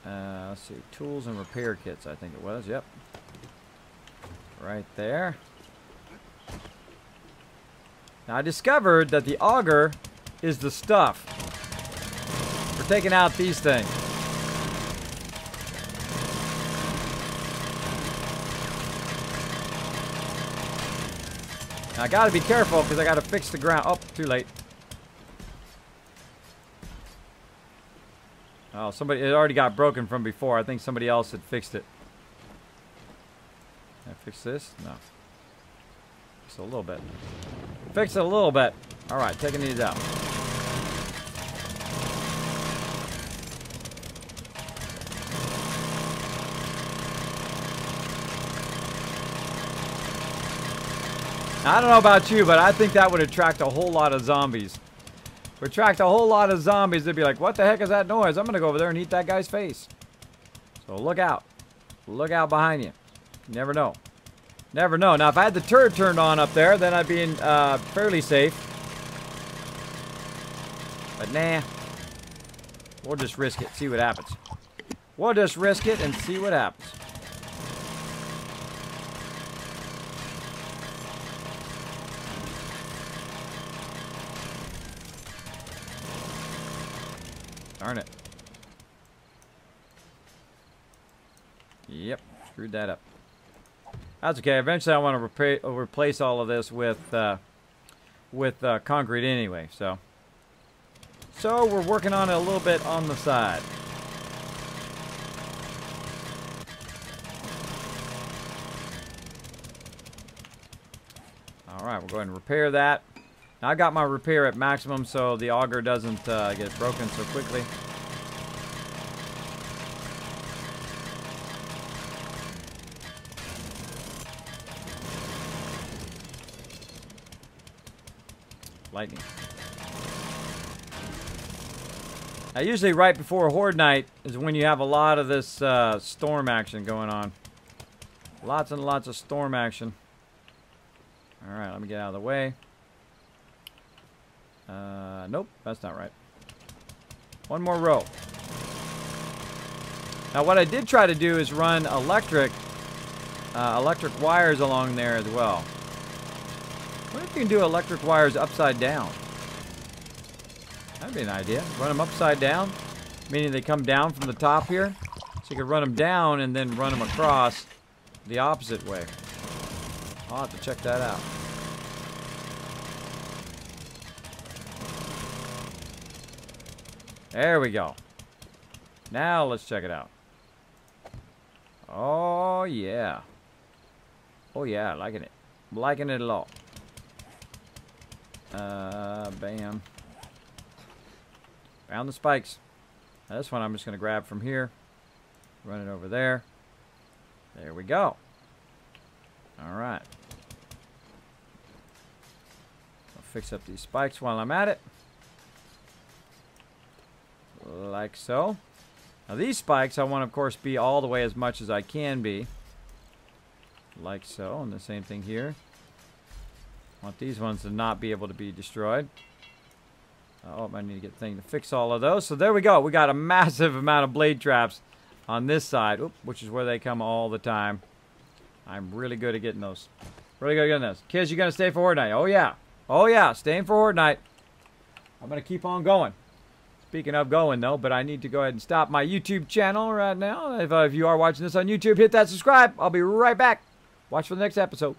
Let's see. Tools and repair kits, I think it was. Yep. Right there. Now, I discovered that the auger is the stuff for taking out these things. Now, I gotta be careful because I gotta fix the ground. Oh, too late. Oh, somebody, it already got broken from before. I think somebody else had fixed it. Can I fix this? No. Fix it a little bit. Fix it a little bit. Alright, taking these out. I don't know about you, but I think that would attract a whole lot of zombies. Would attract a whole lot of zombies. They'd be like, what the heck is that noise? I'm going to go over there and eat that guy's face. So look out. Look out behind you. You never know. Never know. Now, if I had the turret turned on up there, then I'd be in, fairly safe. But nah. We'll just risk it. See what happens. We'll just risk it and see what happens. Darn it. Yep, screwed that up. That's okay. Eventually, I want to replace all of this with concrete anyway. So we're working on it a little bit on the side. All right, we'll go ahead and repair that. Now, I got my repair at maximum, so the auger doesn't get broken so quickly. lightning. Now, usually right before Horde Night is when you have a lot of this storm action going on. Lots and lots of storm action. Alright, let me get out of the way. Nope, that's not right. One more row. Now, what I did try to do is run electric wires along there as well. What if you can do electric wires upside down? That'd be an idea. Run them upside down, meaning they come down from the top here. So you could run them down and then run them across the opposite way. I'll have to check that out. There we go. Now let's check it out. Oh, yeah. Oh, yeah, liking it. Liking it a lot. Bam. Found the spikes. Now this one I'm just going to grab from here. Run it over there. There we go. Alright. I'll fix up these spikes while I'm at it. Like so. Now these spikes I want to, of course, be all the way as much as I can be. Like so. And the same thing here. I want these ones to not be able to be destroyed. Oh, I need to get the thing to fix all of those. So there we go. We got a massive amount of blade traps on this side, which is where they come all the time. I'm really good at getting those. Really good at getting those. Kids, you gonna stay for Horde Night? Oh yeah. Oh yeah, staying for Horde Night. I'm gonna keep on going. Speaking of going though, but I need to go ahead and stop my YouTube channel right now. If you are watching this on YouTube, hit that subscribe. I'll be right back. Watch for the next episode.